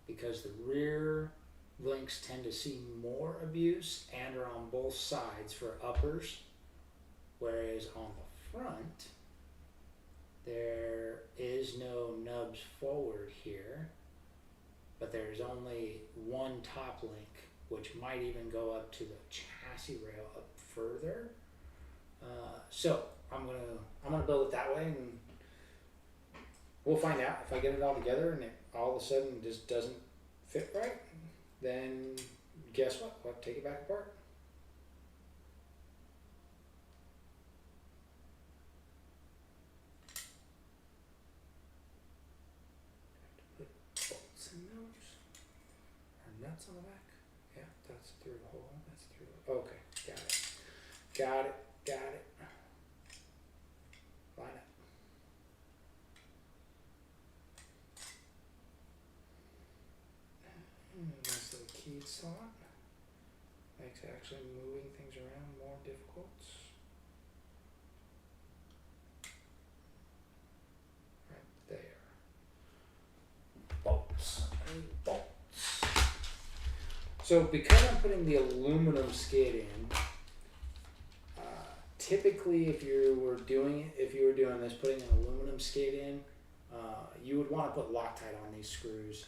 because the rear links tend to see more abuse and are on both sides for uppers, whereas on the front there is no nubs forward here, but there's only one top link, which might even go up to the chassis rail up further. So I'm gonna build it that way, and we'll find out. If I get it all together and it all of a sudden just doesn't fit right, then guess what? We'll have to take it back apart. Put bolts in those. Or nuts on the back. Yeah, that's through the hole. That's through the, okay, got it. Got it. Got it. Line up. Nice little keyed slot. Makes actually moving things around more difficult. Right there. Bolts. Bolts. So because I'm putting the aluminum skid in, typically if you were doing this, putting an aluminum skid in, you would want to put Loctite on these screws.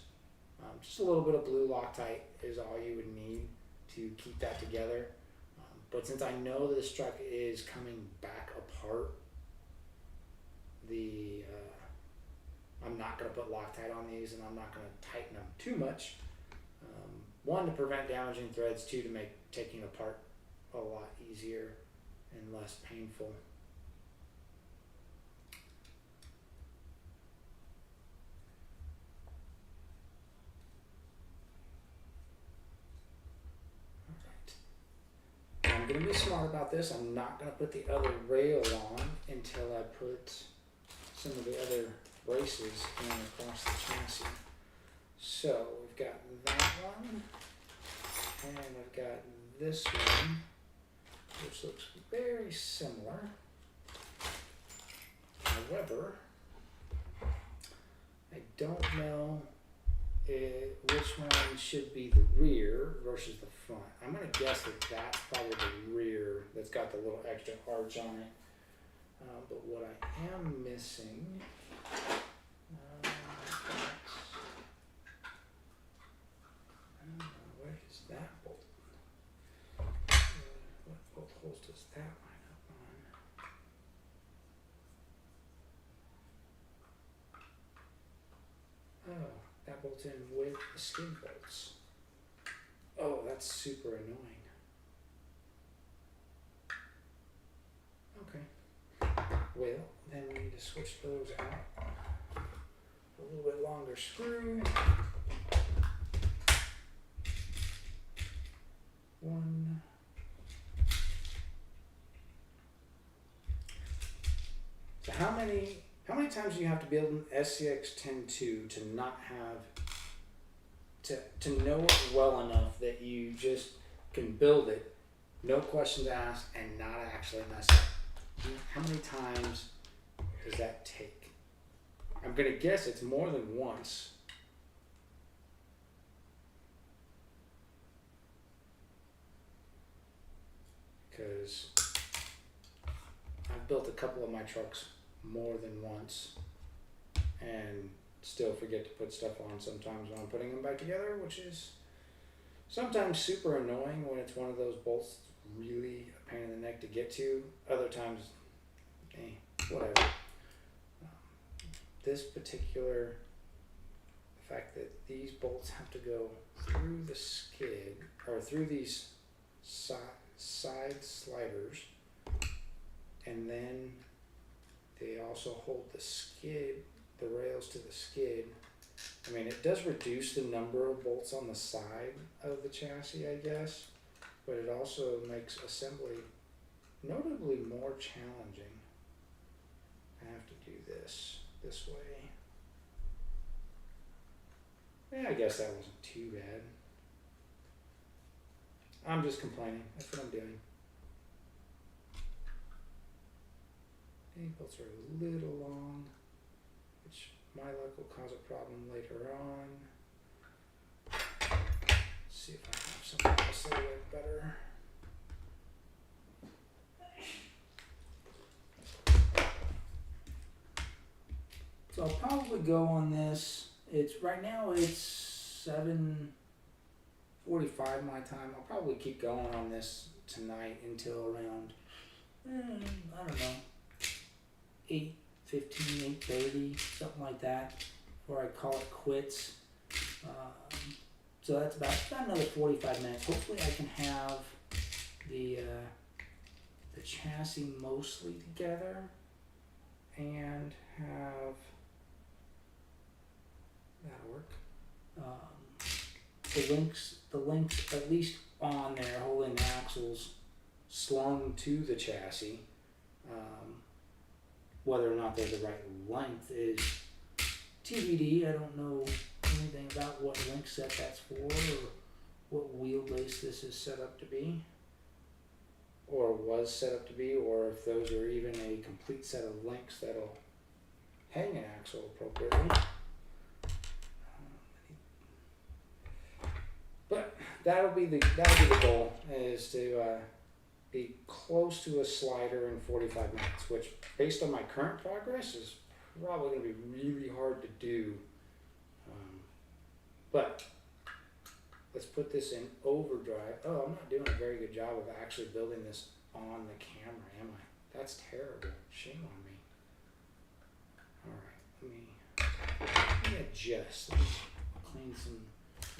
Just a little bit of blue Loctite is all you would need to keep that together. But since I know this truck is coming back apart, I'm not going to put Loctite on these, and I'm not going to tighten them too much. One, to prevent damaging threads. Two, to make taking apart a lot easier and less painful. I'm going to be smart about this. I'm not going to put the other rail on until I put some of the other braces in across the chassis. So we've got that one, and I've got this one, which looks very similar. However, I don't know which one should be the rear versus the front. I'm going to guess that that's probably the rear that's got the little extra arch on it. But what I am missing, where is that bolt? What bolt holes does that line up on? Oh, that bolts in with the skid bolts. Oh, that's super annoying. Okay. Well, then we need to switch those out. A little bit longer screw. One. So how many times do you have to build an SCX 10.2 to not have to know it well enough that you just can build it, no questions asked, and not actually mess up? How many times does that take? I'm gonna guess it's more than once. Because I've built a couple of my trucks more than once and still forget to put stuff on sometimes when I'm putting them back together, which is sometimes super annoying when it's one of those bolts really a pain in the neck to get to. Other times, whatever. This particular, the fact that these bolts have to go through the skid, or through these side sliders, and then they also hold the skid, the rails to the skid. I mean, it does reduce the number of bolts on the side of the chassis, I guess, but it also makes assembly notably more challenging. I have to do this way. Yeah, I guess that wasn't too bad. I'm just complaining. That's what I'm doing. These bolts are a little long, which my luck will cause a problem later on. Let's see if I have something else that'll work better. So I'll probably go on this. Right now it's 7:45 my time. I'll probably keep going on this tonight until around, I don't know, 8:15, 8:30, something like that, before I call it quits. So that's about another 45 minutes. Hopefully I can have the chassis mostly together and have that'll work. The links at least on there holding the axles slung to the chassis. Whether or not they're the right length is TBD. I don't know anything about what link set that's for or what wheelbase this is set up to be, or was set up to be, or if those are even a complete set of links that'll hang an axle appropriately. But that'll be the goal, is to be close to a slider in 45 minutes, which based on my current progress is probably going to be really hard to do. But let's put this in overdrive. Oh, I'm not doing a very good job of actually building this on the camera, am I? That's terrible. Shame on me. Alright, let me adjust. Let me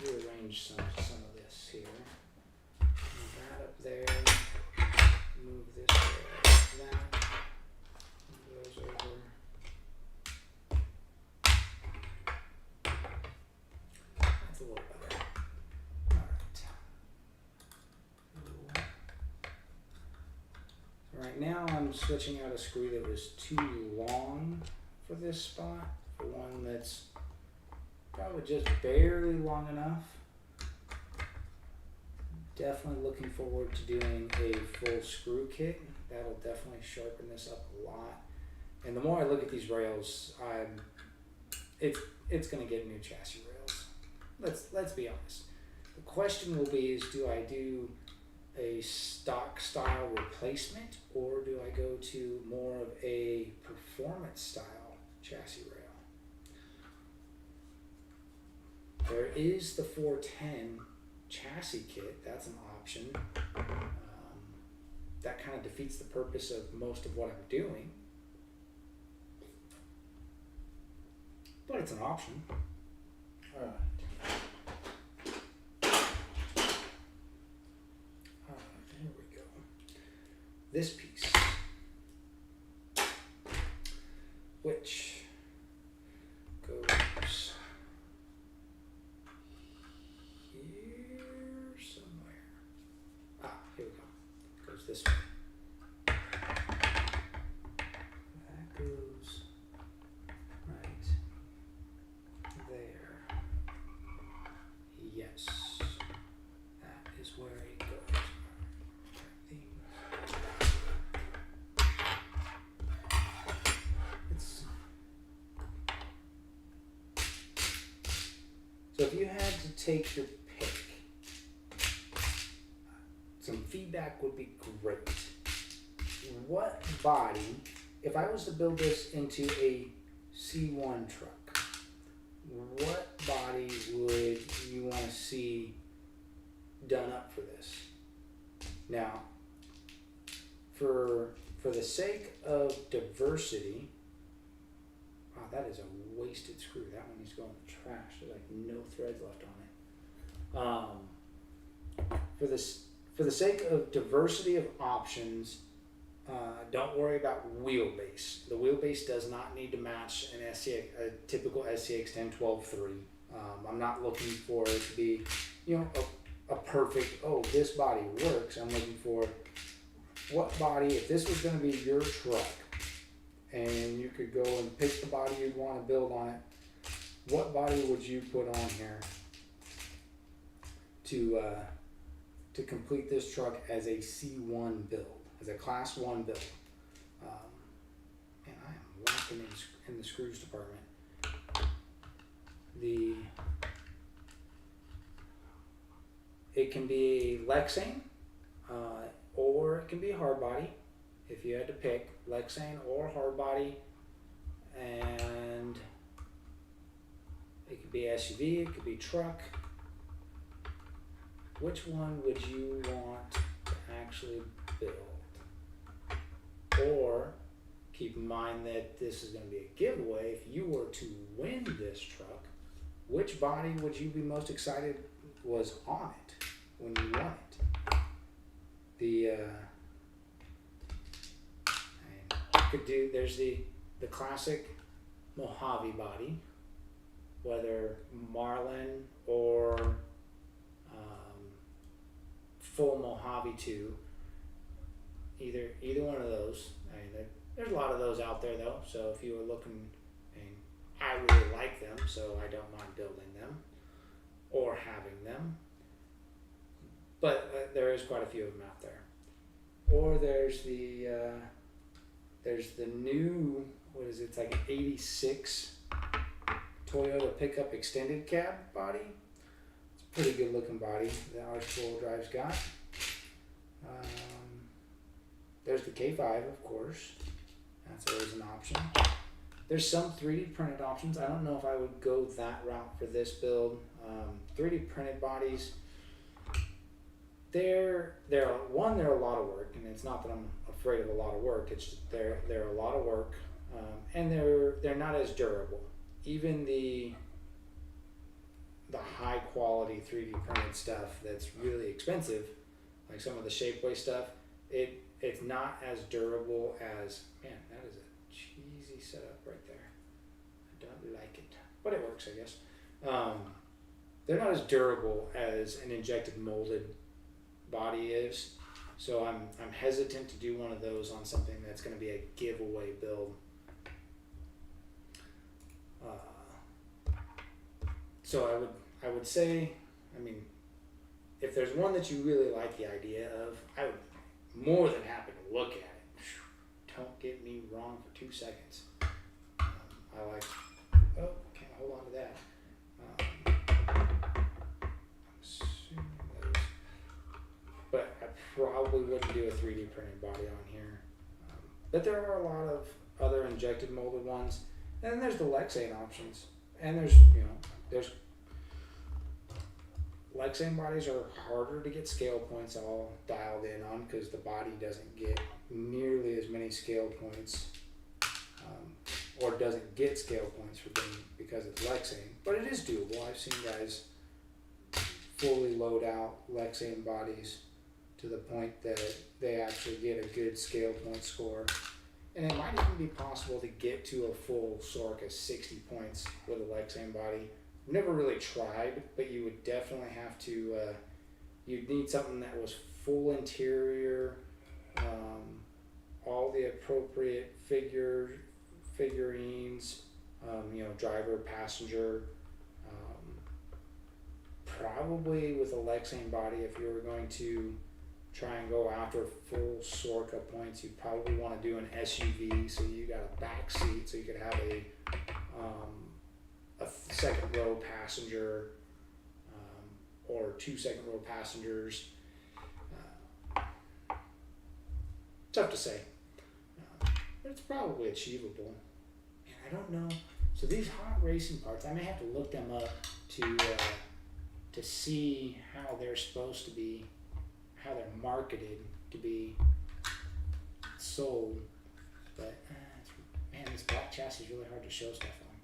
rearrange some of this here. Move that up there. Move this there, that. Move those over. That's a little better. Alright. So right now I'm switching out a screw that was too long for this spot, for one that's probably just barely long enough. Definitely looking forward to doing a full screw kit. That'll definitely sharpen this up a lot. And the more I look at these rails, it's going to get new chassis rails. Let's be honest. The question will be is, do I do a stock style replacement, or do I go to more of a performance style chassis rail? There is the 410 chassis kit. That's an option. That kind of defeats the purpose of most of what I'm doing, but it's an option. All right, here we go. This piece, which goes this way. That goes right there. Yes, that is where it goes. So if you had to take your pick, some feedback would be great. What body, if I was to build this into a C1 truck, what body would you want to see done up for this? Now, for the sake of diversity, wow, that is a wasted screw. That one needs to go in the trash. There's like no threads left on it. For the sake of diversity of options, Don't worry about wheelbase. The wheelbase does not need to match a typical SCX 10-12-3. I'm not looking for it to be, a perfect, this body works. I'm looking for what body, if this was going to be your truck and you could go and pick the body you'd want to build on it, what body would you put on here to complete this truck as a C1 build, as a Class 1 build? And I am walking in the screws department. It can be Lexane, or it can be hard body. If you had to pick Lexane or hard body, and it could be SUV, it could be truck. Which one would you want to actually build? Or keep in mind that this is going to be a giveaway. If you were to win this truck, which body would you be most excited was on it when you won it? There's the classic Mojave body, whether Marlin or full Mojave 2, either one of those. I mean, there's a lot of those out there though, so if you were looking, I really like them, so I don't mind building them or having them, but there is quite a few of them out there. Or there's the new, what is it, it's like an 86 Toyota pickup extended cab body. It's a pretty good looking body that our 4-wheel drive's got. There's the K5, of course. That's always an option. There's some 3D printed options. I don't know if I would go that route for this build. 3D printed bodies, they're a lot of work, and it's not that I'm afraid of a lot of work. It's just they're a lot of work, and they're not as durable. Even the high quality 3D printed stuff that's really expensive, like some of the Shapeways stuff, it's not as durable as, man, that is a cheesy setup right there. I don't like it, but it works, I guess. They're not as durable as an injected molded body is, so I'm hesitant to do one of those on something that's going to be a giveaway build. So I would say, I mean, if there's one that you really like the idea of, I would be more than happy to look at it. Don't get me wrong for 2 seconds. I like, can't hold on to that. I'm assuming those, but I probably wouldn't do a 3D printed body on here. But there are a lot of other injected molded ones. And then there's the Lexane options. And there's Lexane bodies are harder to get scale points all dialed in on because the body doesn't get nearly as many scale points, or doesn't get scale points because it's Lexane. But it is doable. I've seen guys fully load out Lexane bodies to the point that they actually get a good scale point score. And it might even be possible to get to a full SORC of 60 points with a Lexane body. Never really tried, but you would definitely have to, you'd need something that was full interior, all the appropriate figurines, driver, passenger, probably with a Lexane body. If you were going to try and go after full SORC of points, you'd probably want to do an SUV, so you got a back seat, so you could have a second row passenger, or 2 second row passengers. Tough to say, but it's probably achievable. And I don't know. So these hot racing parts, I may have to look them up to see how they're supposed to be, how they're marketed to be sold. But man, this black chassis is really hard to show stuff on,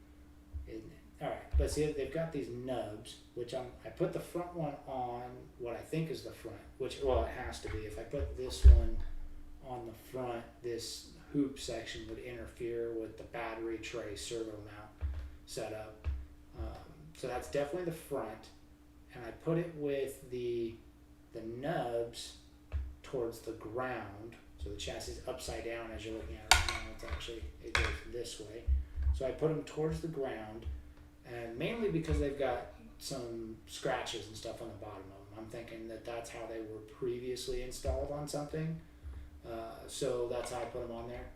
isn't it? All right, but see, they've got these nubs, which I put the front one on what I think is the front, which, well, it has to be. If I put this one on the front, this hoop section would interfere with the battery tray servo mount setup. So that's definitely the front, and I put it with the nubs towards the ground. So the chassis is upside down as you're looking at it right now. It's actually, it goes this way. So I put them towards the ground, and mainly because they've got some scratches and stuff on the bottom of them. I'm thinking that that's how they were previously installed on something. So that's how I put them on there.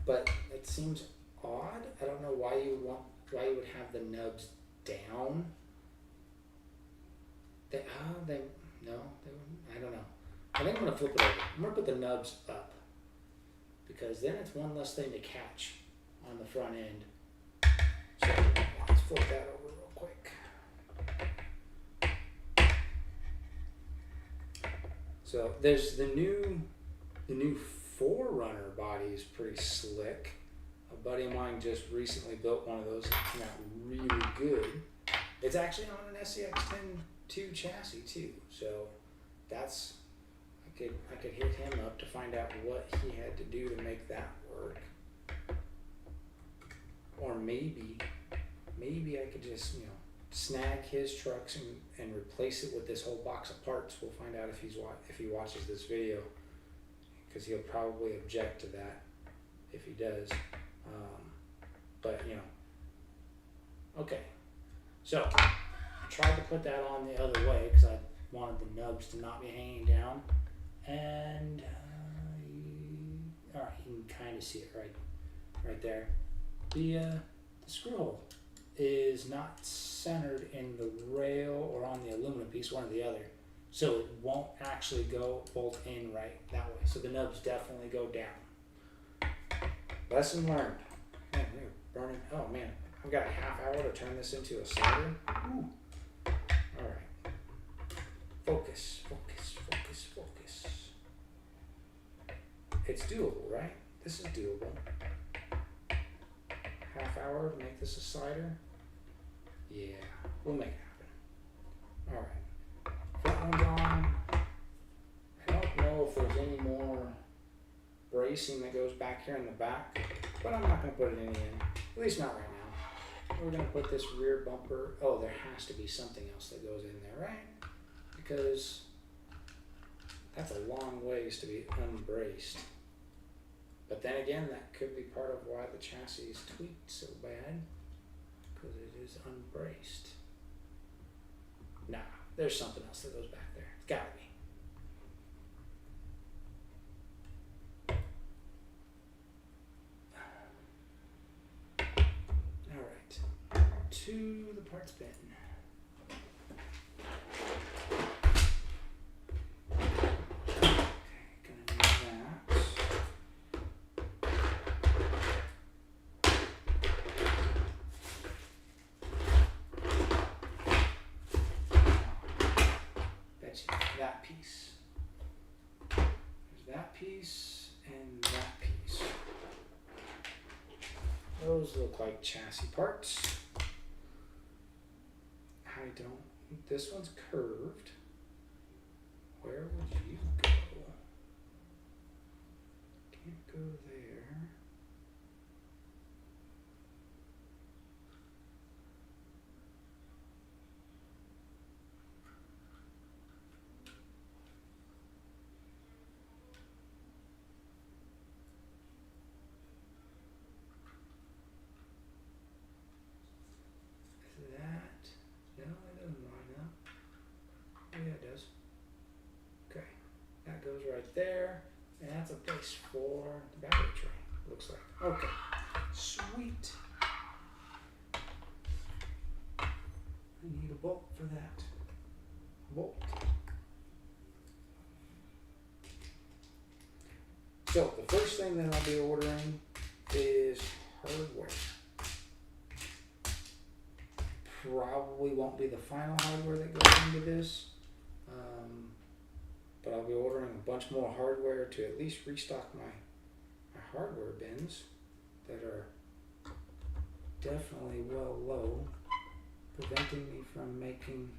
But it seems odd. I don't know why you would have the nubs down. I don't know. I think I'm gonna flip it over. I'm gonna put the nubs up because then it's one less thing to catch on the front end. So let's flip that over real quick. So there's the new 4Runner body is pretty slick. A buddy of mine just recently built one of those. It came out really good. It's actually on an SCX-10-2 chassis too. So that's I could hit him up to find out what he had to do to make that work. Or maybe I could just, snag his trucks and replace it with this whole box of parts. We'll find out if he watches this video, because he'll probably object to that if he does. But okay. So I tried to put that on the other way because I wanted the nubs to not be hanging down, and all right, you can kind of see it right there. The screw hole is not centered in the rail or on the aluminum piece, one or the other, so it won't actually bolt in right that way. So the nubs definitely go down. Lesson learned. Man, we're burning. Oh man, I've got a half hour to turn this into a cider. Ooh. All right. Focus. It's doable, right? This is doable. Half hour to make this a cider. Yeah, we'll make it happen. All right. Front one's on. I don't know if there's any more bracing that goes back here in the back, but I'm not going to put it in the end. At least not right now. We're going to put this rear bumper. Oh, there has to be something else that goes in there, right? Because that's a long ways to be unbraced. But then again, that could be part of why the chassis is tweaked so bad, because it is unbraced. Nah, there's something else that goes back there. It's gotta be. All right, to the parts bin. That piece. There's that piece and that piece. Those look like chassis parts. This one's curved. Where would you go? Can't go there. Goes right there, and that's a base for the battery tray, looks like. Okay, sweet. I need a bolt for that. Bolt. So the first thing that I'll be ordering is hardware. Probably won't be the final hardware that goes into this. But I'll be ordering a bunch more hardware to at least restock my hardware bins that are definitely well low, preventing me from making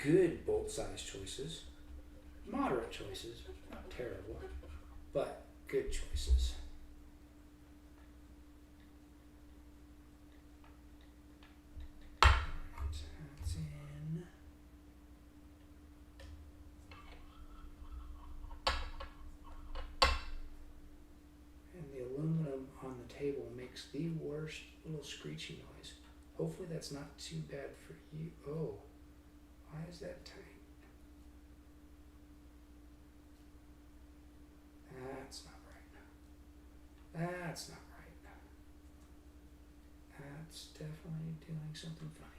good bolt size choices. moderate choices, not terrible, but good choices. That's in. And the aluminum on the table makes the worst little screechy noise. Hopefully that's not too bad for you. Oh, why is that tight? That's not right. That's not right. That's definitely doing something funny.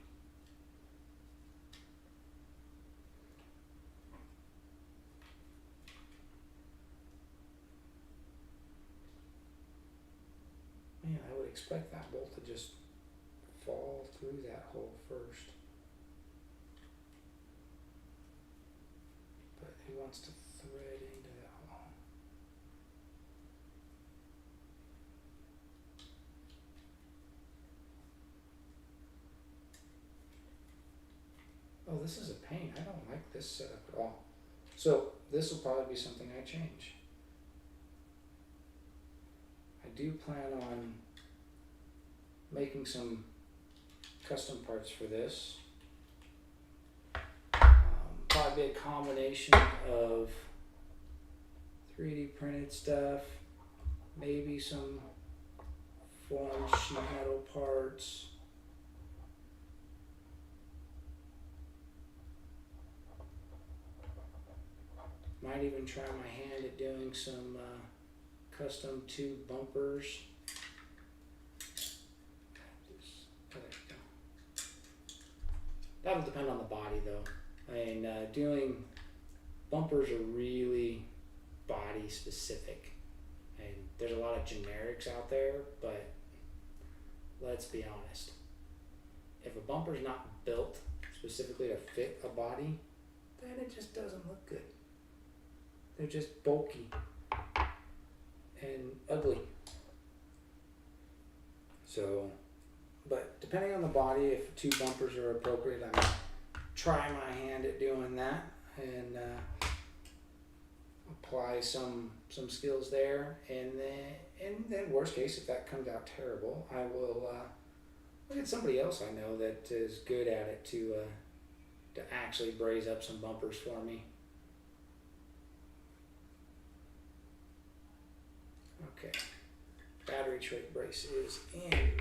Man, I would expect that bolt to just fall through that hole first. But he wants to thread into that hole. Oh, this is a pain. I don't like this setup at all. So this will probably be something I change. I do plan on making some custom parts for this. Probably a combination of 3D printed stuff, maybe some formed sheet metal parts. Might even try my hand at doing some custom tube bumpers. Oh, there we go. That'll depend on the body though. And doing bumpers are really body specific. And there's a lot of generics out there, but let's be honest. If a bumper's not built specifically to fit a body, then it just doesn't look good. They're just bulky and ugly. So, but depending on the body, if two bumpers are appropriate, I might try my hand at doing that and apply some skills there. And then worst case, if that comes out terrible, I will look at somebody else I know that is good at it to actually braze up some bumpers for me. Okay, battery tray brace is in.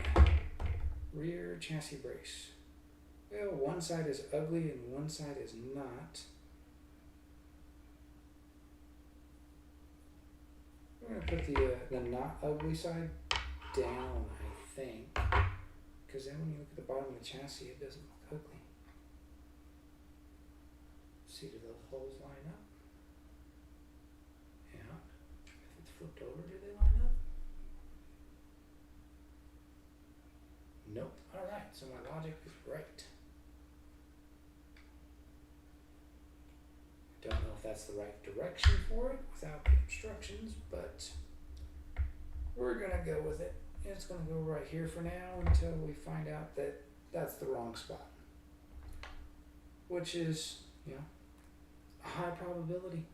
Rear chassis brace. Well, one side is ugly and one side is not. We're going to put the not ugly side down, I think. Because then when you look at the bottom of the chassis, it doesn't look ugly. See, do those holes line up? Yeah. If it's flipped over, do they line up? Nope. Alright, so my logic is right. Don't know if that's the right direction for it without the instructions, but we're gonna go with it. It's gonna go right here for now until we find out that that's the wrong spot, which is, you know, a high probability.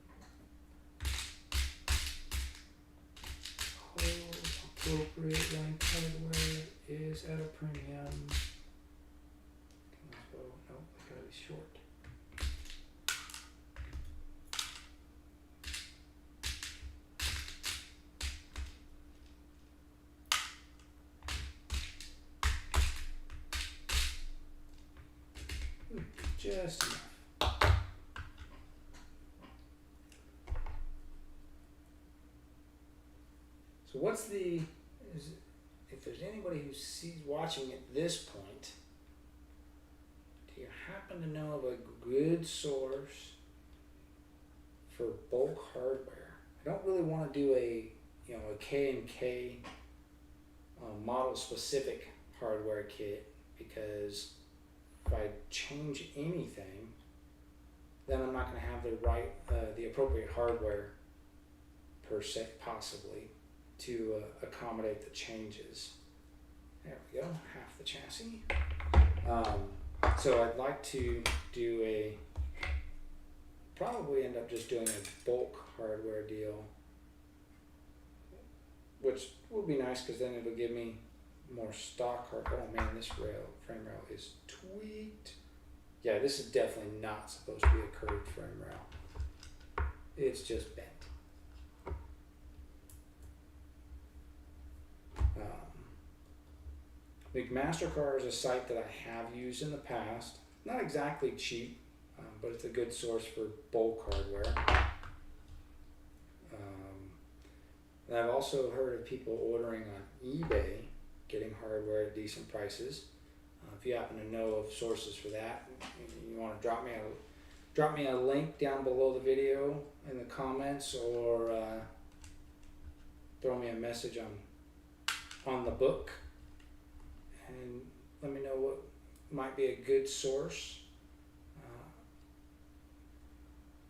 Appropriate length hardware is at a premium. So, nope, I gotta be short. Just enough. So what's if there's anybody who sees watching at this point, do you happen to know of a good source for bulk hardware? I don't really want to do a K&K model specific hardware kit, because if I change anything, then I'm not going to have the appropriate hardware per se, possibly, to accommodate the changes. There we go, half the chassis. So I'd like to do a probably end up just doing a bulk hardware deal, which will be nice because then it'll give me more stock hardware. Oh man, this frame rail is tweaked. Yeah, this is definitely not supposed to be a curved frame rail. It's just bent. McMasterCar is a site that I have used in the past. Not exactly cheap, but it's a good source for bulk hardware. And I've also heard of people ordering on eBay, getting hardware at decent prices. If you happen to know of sources for that, you want to drop me a link down below the video in the comments, or throw me a message on the book, and let me know what might be a good source,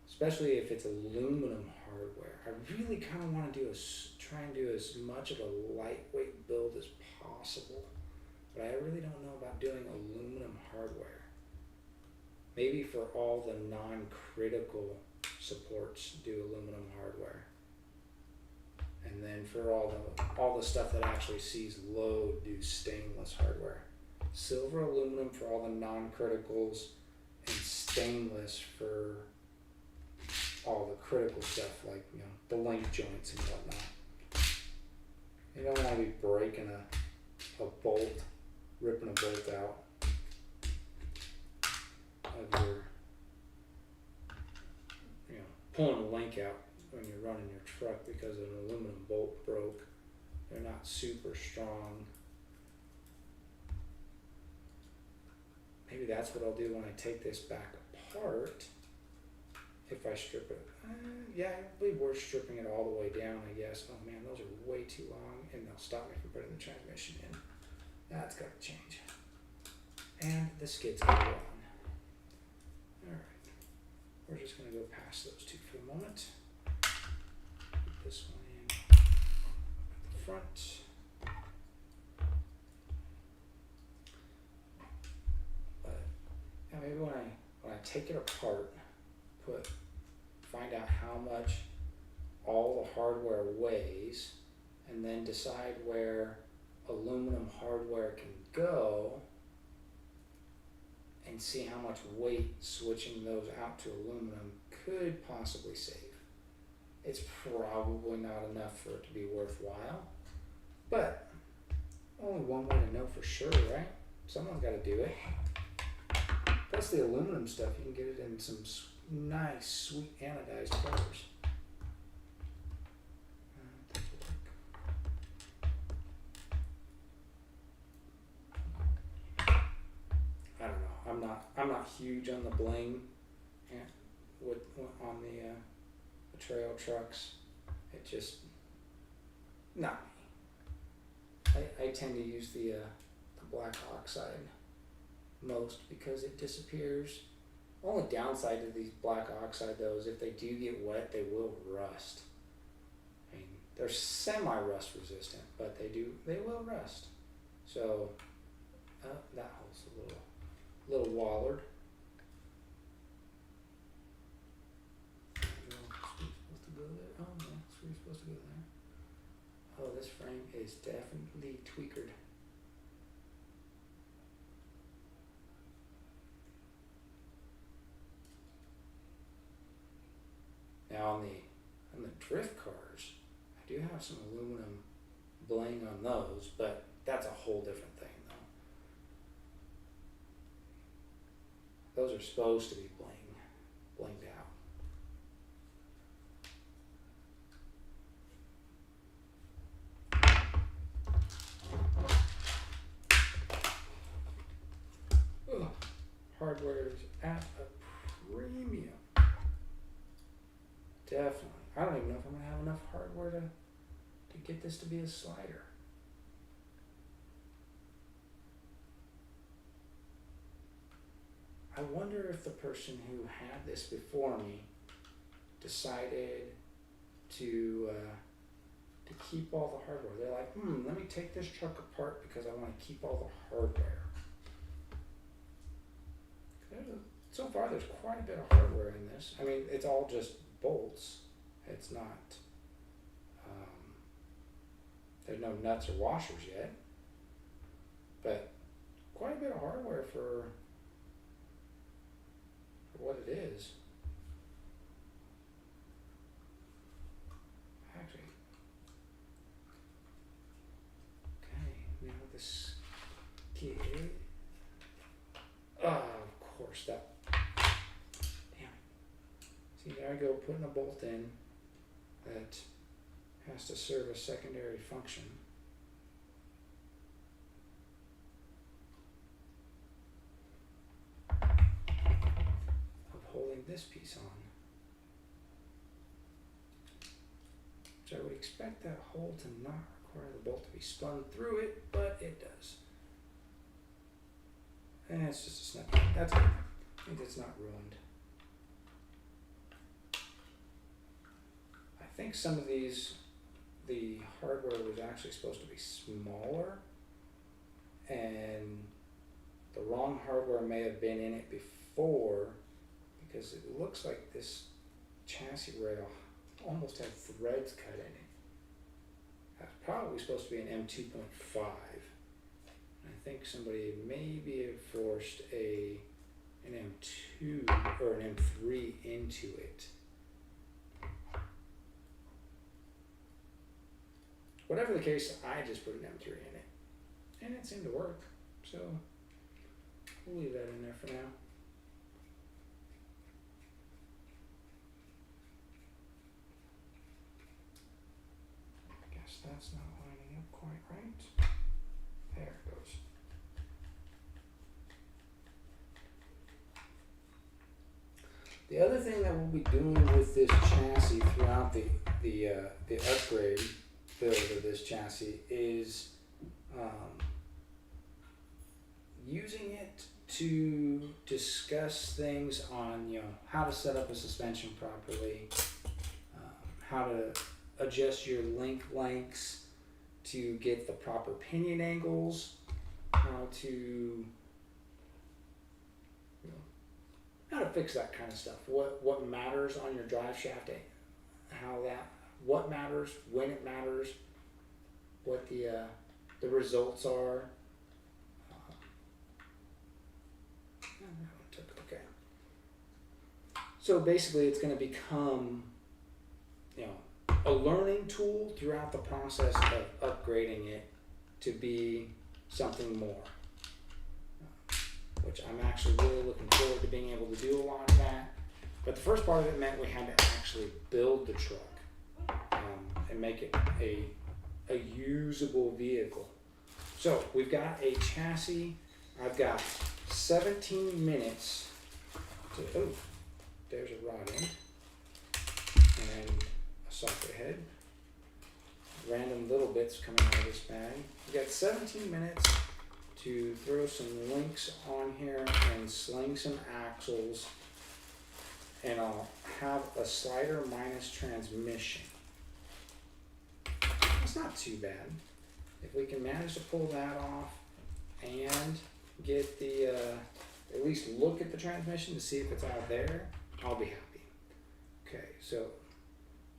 especially if it's aluminum hardware. I really kind of want to try and do as much of a lightweight build as possible, but I really don't know about doing aluminum hardware. Maybe for all the non-critical supports, do aluminum hardware, and then for all the stuff that actually sees load, do stainless hardware. Silver aluminum for all the non-criticals, and stainless for all the critical stuff, like the link joints and whatnot. You don't want to be breaking a bolt, ripping a bolt out of your, pulling a link out when you're running your truck because an aluminum bolt broke. They're not super strong. Maybe that's what I'll do when I take this back apart. If I strip it, yeah, it'll be worth stripping it all the way down, I guess. Oh man, those are way too long, and they'll stop me from putting the transmission in. That's got to change. And the skid's got to go on. Alright, we're just going to go past those two for a moment. Put this one in at the front. But yeah, maybe when I take it apart, find out how much all the hardware weighs, and then decide where aluminum hardware can go, and see how much weight switching those out to aluminum could possibly save. It's probably not enough for it to be worthwhile, but only one way to know for sure, right? Someone's got to do it. Plus the aluminum stuff, you can get it in some nice, sweet anodized colors. I don't know. I'm not huge on the bling on the trail trucks. It just not me. I tend to use the black oxide most because it disappears. Only downside to these black oxide though is if they do get wet, they will rust. I mean, they're semi-rust resistant, but they will rust. So that hole's a little wallered. Supposed to go there. Oh no, screw's supposed to go there. Oh, this frame is definitely tweakered. Now on the drift cars, I do have some aluminum bling on those, but that's a whole different thing though. Those are supposed to be blinged out. Ugh. Hardware is at a premium. Definitely. I don't even know if I'm going to have enough hardware to get this to be a slider. I wonder if the person who had this before me decided to keep all the hardware. They're like, let me take this truck apart because I want to keep all the hardware. It's so far there's quite a bit of hardware in this. I mean, it's all just bolts. It's not, there's no nuts or washers yet, but quite a bit of hardware for what it is. Actually, okay, now this kid, of course, that, damn it. See, there I go, putting a bolt in that has to serve a secondary function. Of holding this piece on. Which I would expect that hole to not require the bolt to be spun through it, but it does. And it's just a snap. That's good. I think it's not ruined. I think some of these, the hardware was actually supposed to be smaller, and the wrong hardware may have been in it before, because it looks like this chassis rail almost had threads cut in it. That's probably supposed to be an M2.5. I think somebody maybe have forced an M2 or an M3 into it. Whatever the case, I just put an M3 in it, and it seemed to work, so we'll leave that in there for now. I guess that's not lining up quite right. There it goes. The other thing that we'll be doing with this chassis throughout the upgrade build of this chassis is using it to discuss things on, how to set up a suspension properly, how to adjust your link lengths to get the proper pinion angles, how to fix that kind of stuff. What matters on your drive shaft, what matters, when it matters, what the results are. Okay. So basically, it's going to become, a learning tool throughout the process of upgrading it to be something more. Which I'm actually really looking forward to being able to do a lot of that. But the first part of it meant we had to actually build the truck and make it a usable vehicle. So we've got a chassis. I've got 17 minutes to, there's a rod end and a socket head. Random little bits coming out of this bag. We've got 17 minutes to throw some links on here and sling some axles, and I'll have a slider minus transmission. It's not too bad. If we can manage to pull that off and get the, at least look at the transmission to see if it's out there, I'll be happy. Okay, so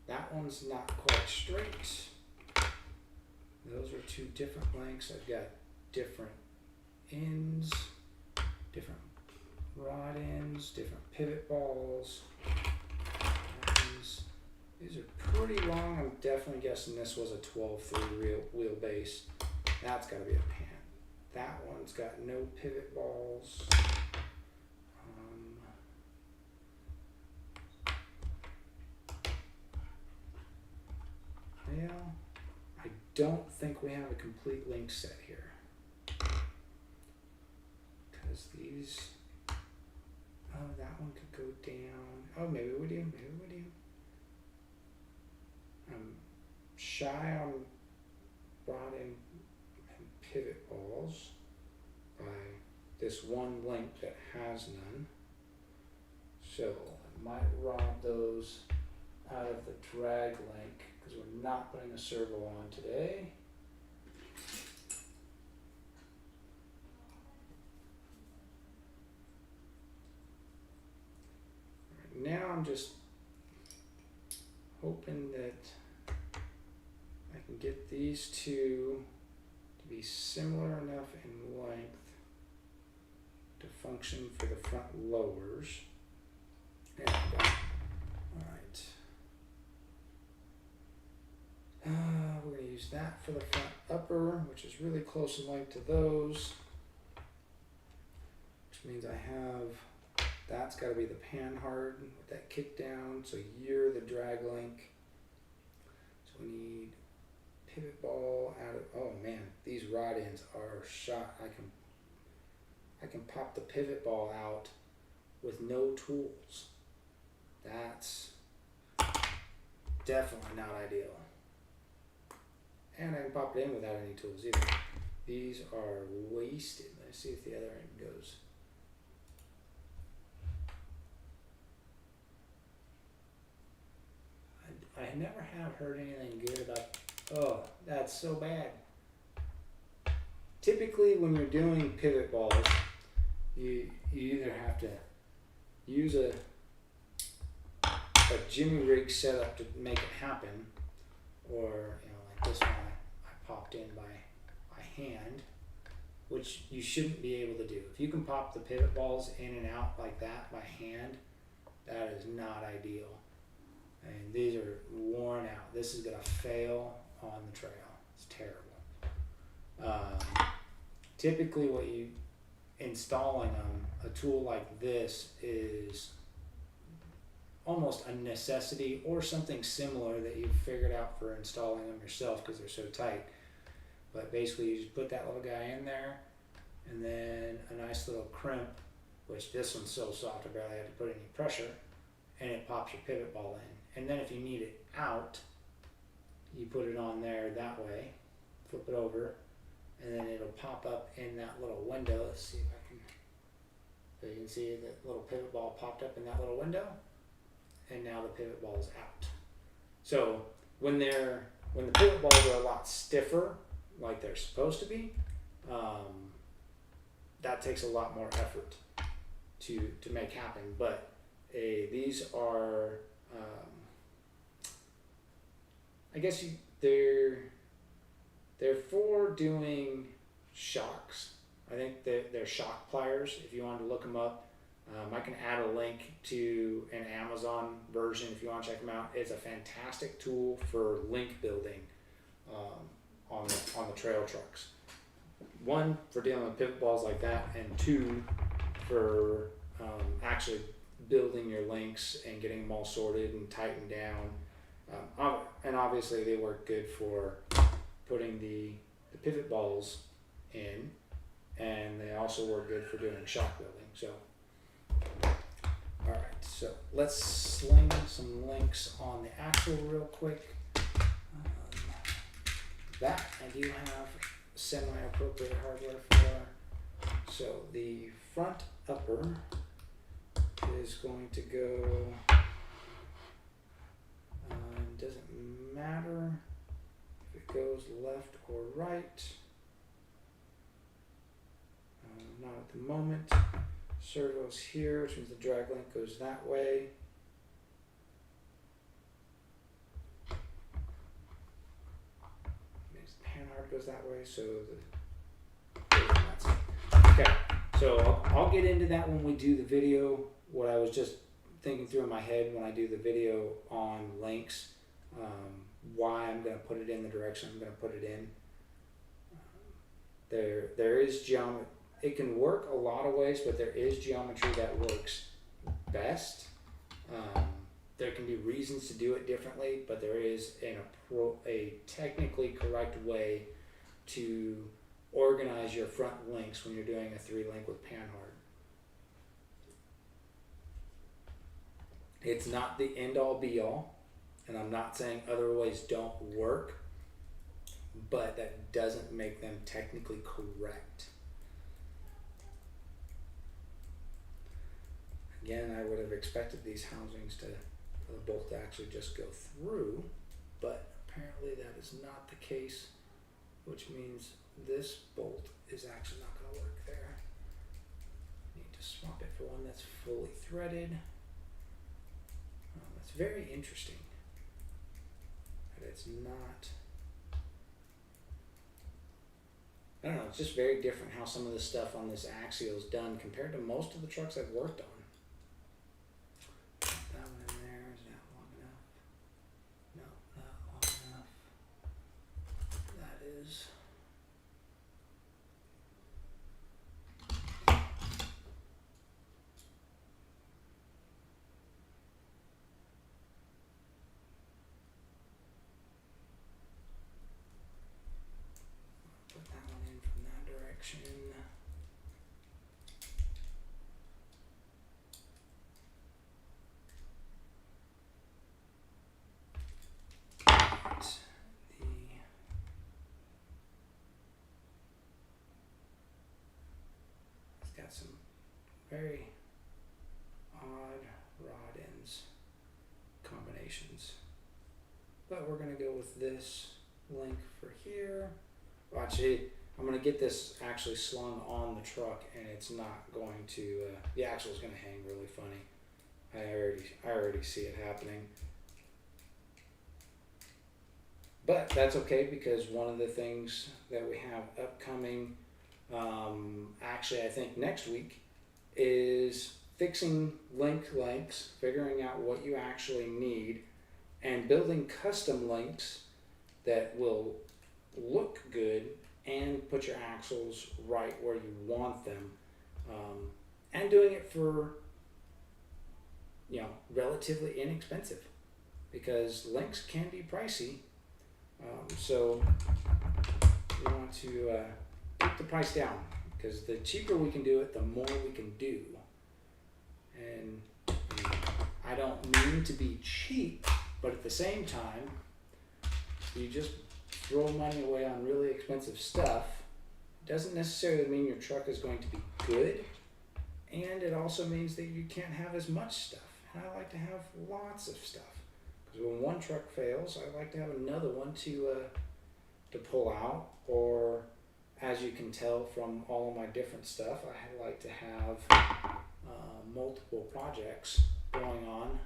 that one's not quite straight. Those are two different lengths. I've got different ends, different rod ends, different pivot balls. These are pretty long. I'm definitely guessing this was a 12.3 wheelbase. That's got to be a pan. That one's got no pivot balls. Well, I don't think we have a complete link set here. Because these, that one could go down. Maybe we do, I'm shy on rod and pivot balls by this one link that has none. So I might rob those out of the drag link because we're not putting a servo on today. I'm just hoping that I can get these two to be similar enough in length to function for the front lowers. There we go. Alright. We're going to use that for the front upper, which is really close in length to those. Which means I have, that's got to be the pan hard with that kick down. So you're the drag link. So we need pivot ball out of, oh man, these rod ends are shot. I can pop the pivot ball out with no tools. That's definitely not ideal. And I can pop it in without any tools either. These are wasted. Let's see if the other end goes. I never have heard anything good about, oh, that's so bad. Typically when you're doing pivot balls, you either have to use a jimmy rig setup to make it happen, or like this one I popped in by hand, which you shouldn't be able to do. If you can pop the pivot balls in and out like that by hand, that is not ideal. And these are worn out. This is gonna fail on the trail. It's terrible. Typically what you installing a tool like this is almost a necessity, or something similar that you've figured out for installing them yourself because they're so tight. But basically you just put that little guy in there, and then a nice little crimp, which this one's so soft I barely had to put any pressure, and it pops your pivot ball in. And then if you need it out, you put it on there that way, flip it over, and then it'll pop up in that little window. Let's see if I can, so you can see that little pivot ball popped up in that little window, and now the pivot ball is out. So when the pivot balls are a lot stiffer, like they're supposed to be, that takes a lot more effort to make happen. But these are, I guess they're for doing shocks. I think they're shock pliers. If you wanted to look them up, I can add a link to an Amazon version if you want to check them out. It's a fantastic tool for link building on the trail trucks. One, for dealing with pivot balls like that, and two, for actually building your links and getting them all sorted and tightened down. And obviously they work good for putting the pivot balls in, and they also work good for doing shock building. So, all right, so let's sling some links on the axle real quick. That I do have semi-appropriate hardware for. So the front upper is going to go, doesn't matter if it goes left or right, not at the moment. Servo's here, which means the drag link goes that way. Means the panhard goes that way, so okay. So I'll get into that when we do the video. What I was just thinking through in my head when I do the video on links, why I'm going to put it in the direction I'm going to put it in. There is geometry. It can work a lot of ways, but there is geometry that works best. There can be reasons to do it differently, but there is a technically correct way to organize your front links when you're doing a 3-link with panhard. It's not the end-all be-all, and I'm not saying other ways don't work, but that doesn't make them technically correct. Again, I would have expected these housings for the bolt to actually just go through, but apparently that is not the case, which means this bolt is actually not going to work there. Need to swap it for one that's fully threaded. That's very interesting. But it's not. I don't know, it's just very different how some of the stuff on this axial is done compared to most of the trucks I've worked on. Put that one in there, is that long enough? No, not long enough. That is. Put that one in from that direction. It's got some very odd rod ends combinations, but we're going to go with this link for here. Well, actually, I'm going to get this actually slung on the truck, and it's not going to, the axle is going to hang really funny. I already see it happening. But that's okay, because one of the things that we have upcoming, actually I think next week, is fixing link lengths, figuring out what you actually need, and building custom links that will look good and put your axles right where you want them, and doing it for, you know, relatively inexpensive, because links can be pricey. So we want to keep the price down, because the cheaper we can do it, the more we can do. And I don't mean to be cheap, but at the same time, you just throw money away on really expensive stuff doesn't necessarily mean your truck is going to be good, and it also means that you can't have as much stuff. And I like to have lots of stuff, because when one truck fails, I like to have another one to pull out. Or, as you can tell from all of my different stuff, I like to have multiple projects going on,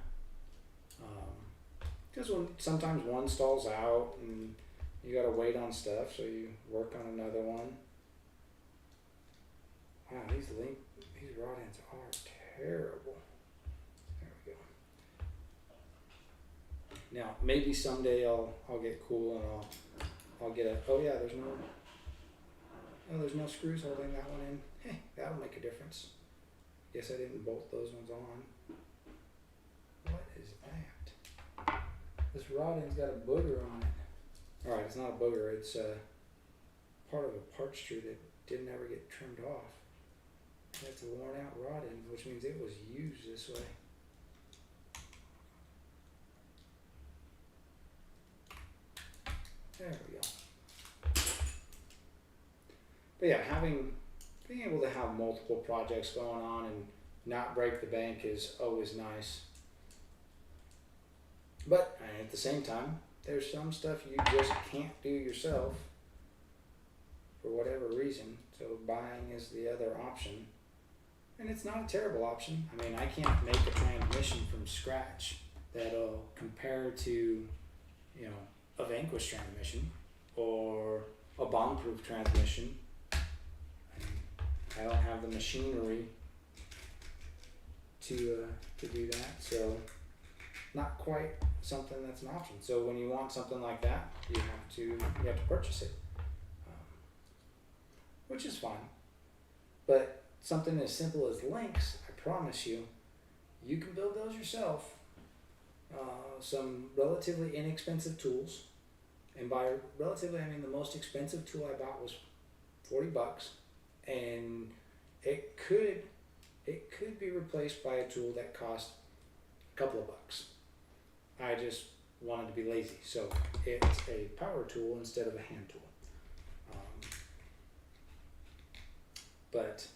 because sometimes one stalls out and you gotta wait on stuff, so you work on another one. Wow, these rod ends are terrible. There we go. Now maybe someday I'll get cool and I'll get a, oh yeah, there's no screws holding that one in. Hey, that'll make a difference. Guess I didn't bolt those ones on. What is that? This rod end's got a booger on it. Alright, it's not a booger, it's part of a part screw that didn't ever get trimmed off. That's a worn out rod end, which means it was used this way. There we go. But yeah, being able to have multiple projects going on and not break the bank is always nice. But at the same time, there's some stuff you just can't do yourself for whatever reason, so buying is the other option. And it's not a terrible option. I mean, I can't make a transmission from scratch that'll compare to, you know, a Vanquish transmission or a bomb-proof transmission. I don't have the machinery to do that, so not quite something that's an option. So when you want something like that, you have to purchase it, which is fine. But something as simple as links, I promise you, you can build those yourself. Some relatively inexpensive tools, and by relatively I mean the most expensive tool I bought was $40, and it could be replaced by a tool that cost a couple of bucks. I just wanted to be lazy, so it's a power tool instead of a hand tool. But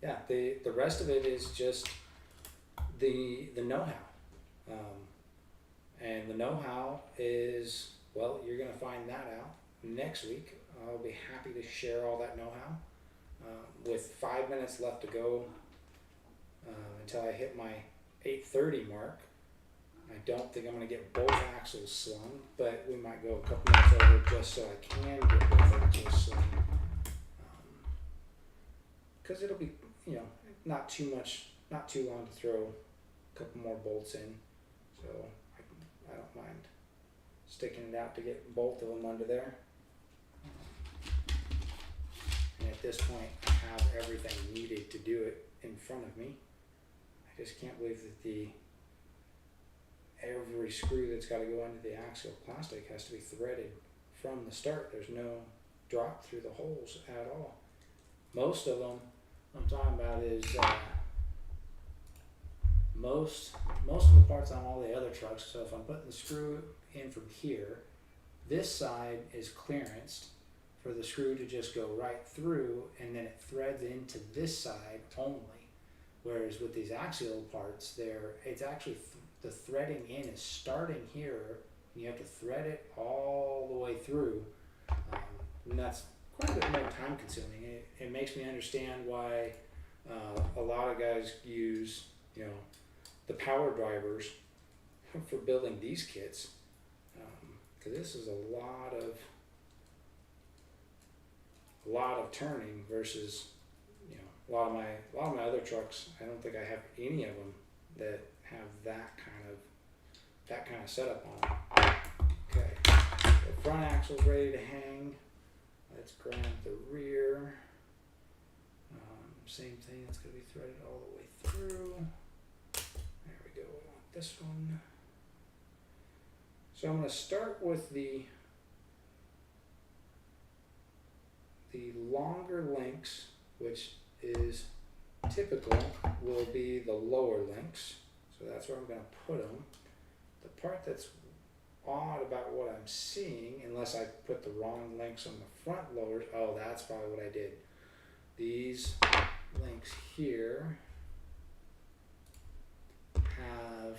yeah, the rest of it is just the know-how, and the know-how is, well, you're gonna find that out next week. I'll be happy to share all that know-how. With 5 minutes left to go until I hit my 8:30 mark, I don't think I'm going to get both axles slung, but we might go a couple minutes over just so I can get both axles slung. Because it'll be, you know, not too long to throw a couple more bolts in. So I don't mind sticking it out to get both of them under there. And at this point, I have everything needed to do it in front of me. I just can't believe that every screw that's got to go into the axial plastic has to be threaded from the start. There's no drop through the holes at all. Most of them I'm talking about is most of the parts on all the other trucks. So if I'm putting the screw in from here, this side is clearanced for the screw to just go right through, and then it threads into this side only. Whereas with these axial parts, it's actually the threading in is starting here, and you have to thread it all the way through, and that's quite a bit more time consuming. It makes me understand why a lot of guys use, you know, the power drivers for building these kits, because this is a lot of turning versus, you know, a lot of my other trucks. I don't think I have any of them that have that kind of setup on them. Okay, the front axle's ready to hang. Let's grab the rear. Same thing, it's going to be threaded all the way through. There we go, we want this one. So I'm going to start with the longer links, which is typical, will be the lower links. So that's where I'm going to put them. The part that's odd about what I'm seeing, unless I put the wrong links on the front lowers, oh, that's probably what I did. These links here have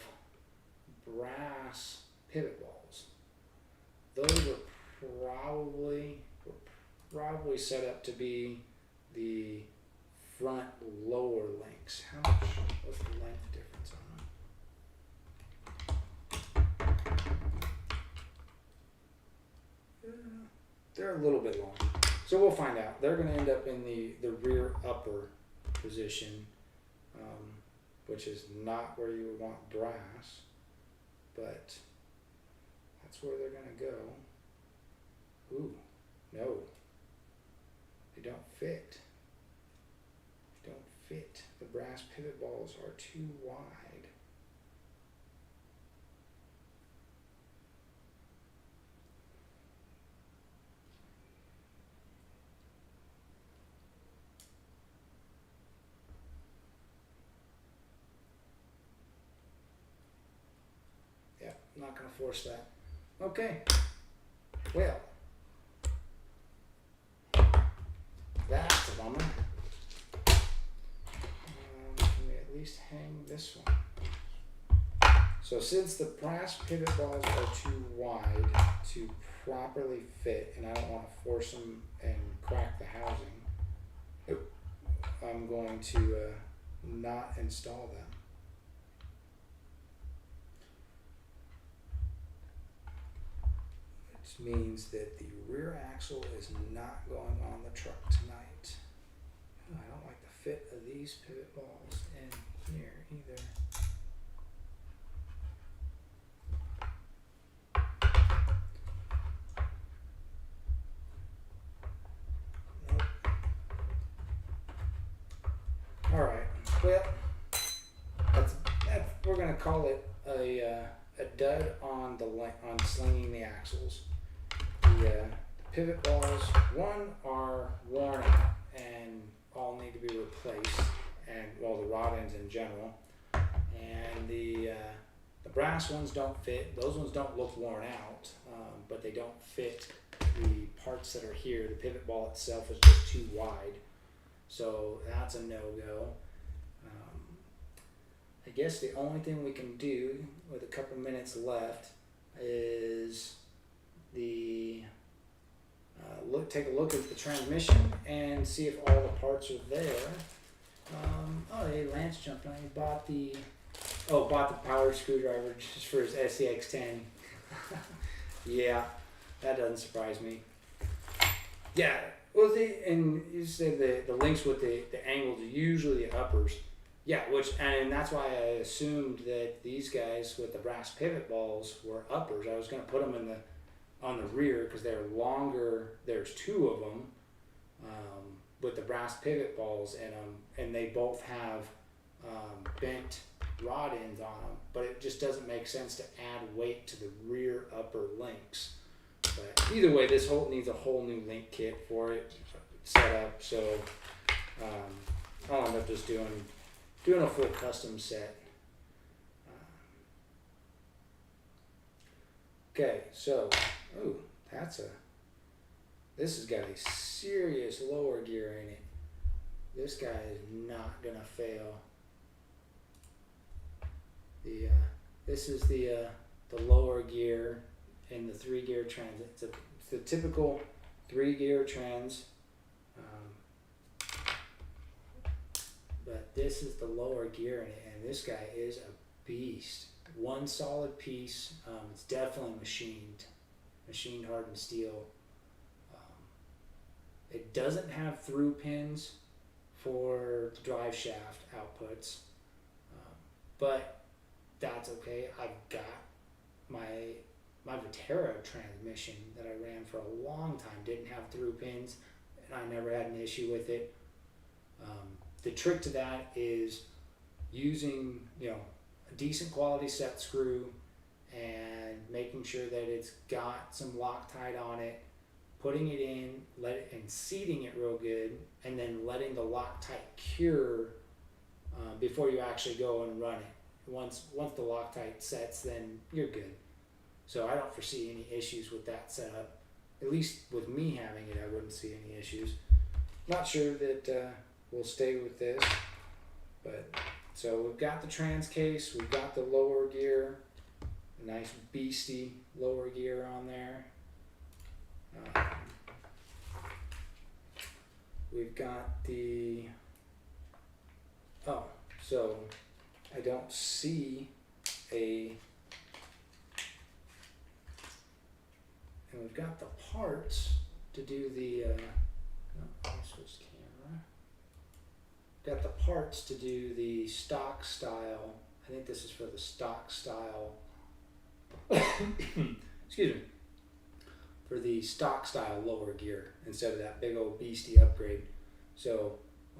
brass pivot balls. Those are probably set up to be the front lower links. What's the length difference on them? They're a little bit long. So we'll find out. They're going to end up in the rear upper position, which is not where you would want brass, but that's where they're going to go. Ooh, no. They don't fit. They don't fit. The brass pivot balls are too wide. I'm not going to force that. Okay. Well, that's a bummer. Can we at least hang this one? So since the brass pivot balls are too wide to properly fit, and I don't want to force them and crack the housing, I'm going to not install them. Means that the rear axle is not going on the truck tonight. I don't like the fit of these pivot balls in here either. Nope. All right. Well, that's we're gonna call it a dud on slinging the axles. The pivot balls, one, are worn out and all need to be replaced, and well, the rod ends in general, and the brass ones don't fit. Those ones don't look worn out, but they don't fit the parts that are here. The pivot ball itself is just too wide, so that's a no-go. I guess the only thing we can do with a couple minutes left is take a look at the transmission and see if all the parts are there. Oh, hey, Lance jumped on. He bought the Oh, bought the power screwdriver just for his SCX10. Yeah, that doesn't surprise me. Yeah, well, and you said the links with the angles are usually the uppers. Yeah, and that's why I assumed that these guys with the brass pivot balls were uppers. I was going to put them on the rear because they're longer. There's two of them with the brass pivot balls in them, and they both have bent rod ends on them. But it just doesn't make sense to add weight to the rear upper links. But either way, this needs a whole new link kit for it set up. So I'll end up just doing a full custom set. Okay, so this has got a serious lower gear in it. This guy is not gonna fail. This is the lower gear in the 3-gear trans. It's the typical 3-gear trans, but this is the lower gear in it, and this guy is a beast. One solid piece. It's definitely machined hardened steel. It doesn't have through pins for the drive shaft outputs, but that's okay. I've got my Viterra transmission that I ran for a long time didn't have through pins, and I never had an issue with it. The trick to that is using a decent quality set screw and making sure that it's got some Loctite on it, putting it in, and seating it real good, and then letting the Loctite cure before you actually go and run it. Once the Loctite sets, then you're good. So I don't foresee any issues with that setup. At least with me having it, I wouldn't see any issues. Not sure that we'll stay with this, but so we've got the trans case, we've got the lower gear, a nice beastie lower gear on there. We've got so I don't see and we've got the parts to do the, I switched camera. Got the parts to do the stock style. I think this is for the stock style, excuse me, for the stock style lower gear instead of that big old beastie upgrade. So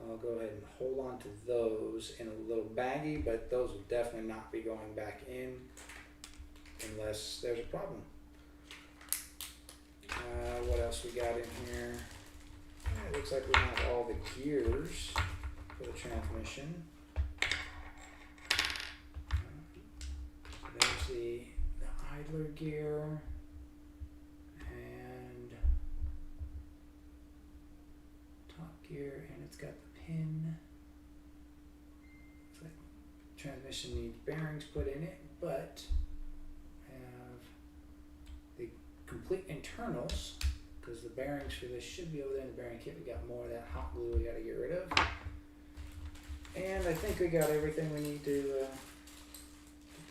I'll go ahead and hold on to those in a little baggie, but those will definitely not be going back in unless there's a problem. What else we got in here? It looks like we have all the gears for the transmission. There's the idler gear and top gear, and it's got the pin. Looks like transmission needs bearings put in it, but complete internals, because the bearings for this should be over there in the bearing kit. We got more of that hot glue we got to get rid of, and I think we got everything we need to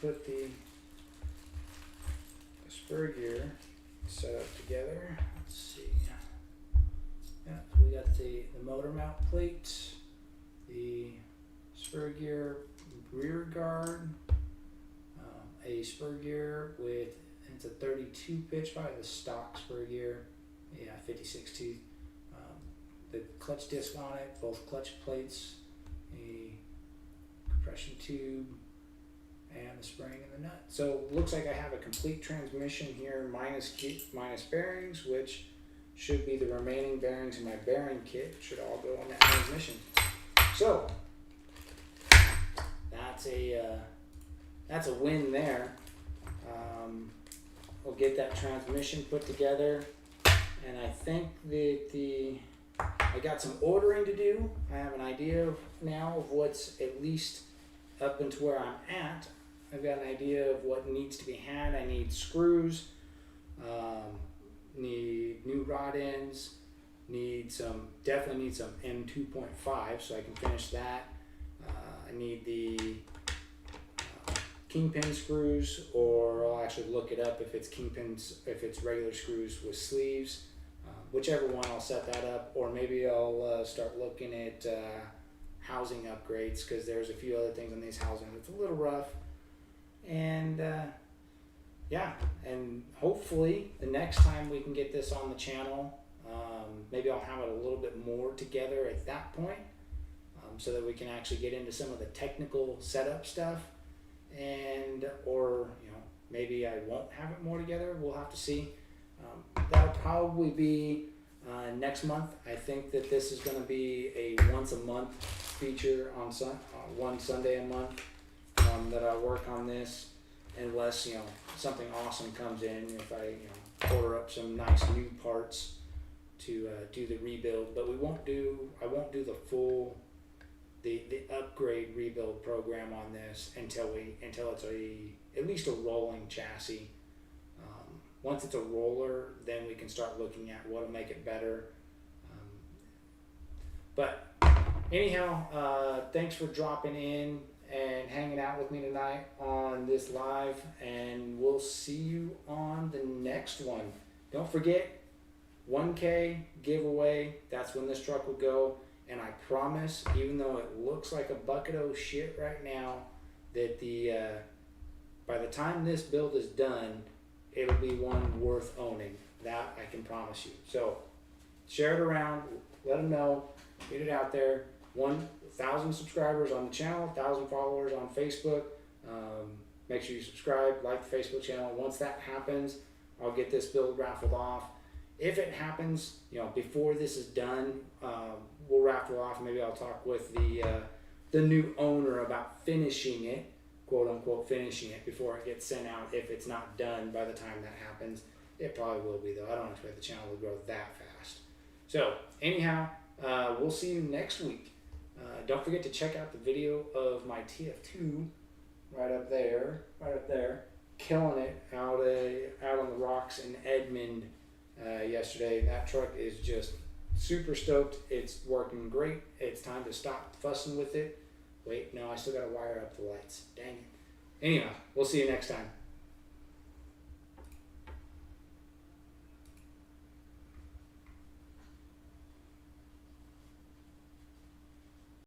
put the spur gear set up together. Let's see. Yeah, we got the motor mount plate, the spur gear rear guard, a spur gear with, it's a 32 pitch, probably the stock spur gear. Yeah, 56 teeth. The clutch disc on it, both clutch plates, a compression tube, and the spring and the nut. So looks like I have a complete transmission here, minus bearings, which should be the remaining bearings in my bearing kit. Should all go on that transmission. So that's a win there. We'll get that transmission put together, and I think that I got some ordering to do. I have an idea now of what's at least up into where I'm at. I've got an idea of what needs to be had. I need screws, need new rod ends, definitely need some M2.5 so I can finish that. I need the kingpin screws, or I'll actually look it up if it's kingpins, if it's regular screws with sleeves. Whichever one, I'll set that up, or maybe I'll start looking at housing upgrades, because there's a few other things on these housings that's a little rough. And yeah, and hopefully the next time we can get this on the channel, maybe I'll have it a little bit more together at that point, so that we can actually get into some of the technical setup stuff. And or maybe I won't have it more together. We'll have to see. That'll probably be next month. I think that this is going to be a once a month feature on one Sunday a month that I work on this, unless something awesome comes in. If I order up some nice new parts to do the rebuild, but I won't do the full the upgrade rebuild program on this until it's at least a rolling chassis. Once it's a roller, then we can start looking at what'll make it better. But anyhow, thanks for dropping in and hanging out with me tonight on this live, and we'll see you on the next one. Don't forget, 1K giveaway. That's when this truck will go. And I promise, even though it looks like a bucket of shit right now, that by the time this build is done, it'll be one worth owning. That I can promise you. So share it around, let them know, get it out there. 1,000 subscribers on the channel, 1,000 followers on Facebook. Make sure you subscribe, like the Facebook channel. Once that happens, I'll get this build raffled off. If it happens, before this is done, we'll raffle off. Maybe I'll talk with the new owner about finishing it, quote unquote finishing it, before it gets sent out. If it's not done by the time that happens, it probably will be though. I don't expect the channel to grow that fast. So anyhow, we'll see you next week. Don't forget to check out the video of my TF2 right up there, killing it out on the rocks in Edmond yesterday. That truck is just super stoked. It's working great. It's time to stop fussing with it. Wait, no, I still got to wire up the lights. Dang it. Anyhow, we'll see you next time.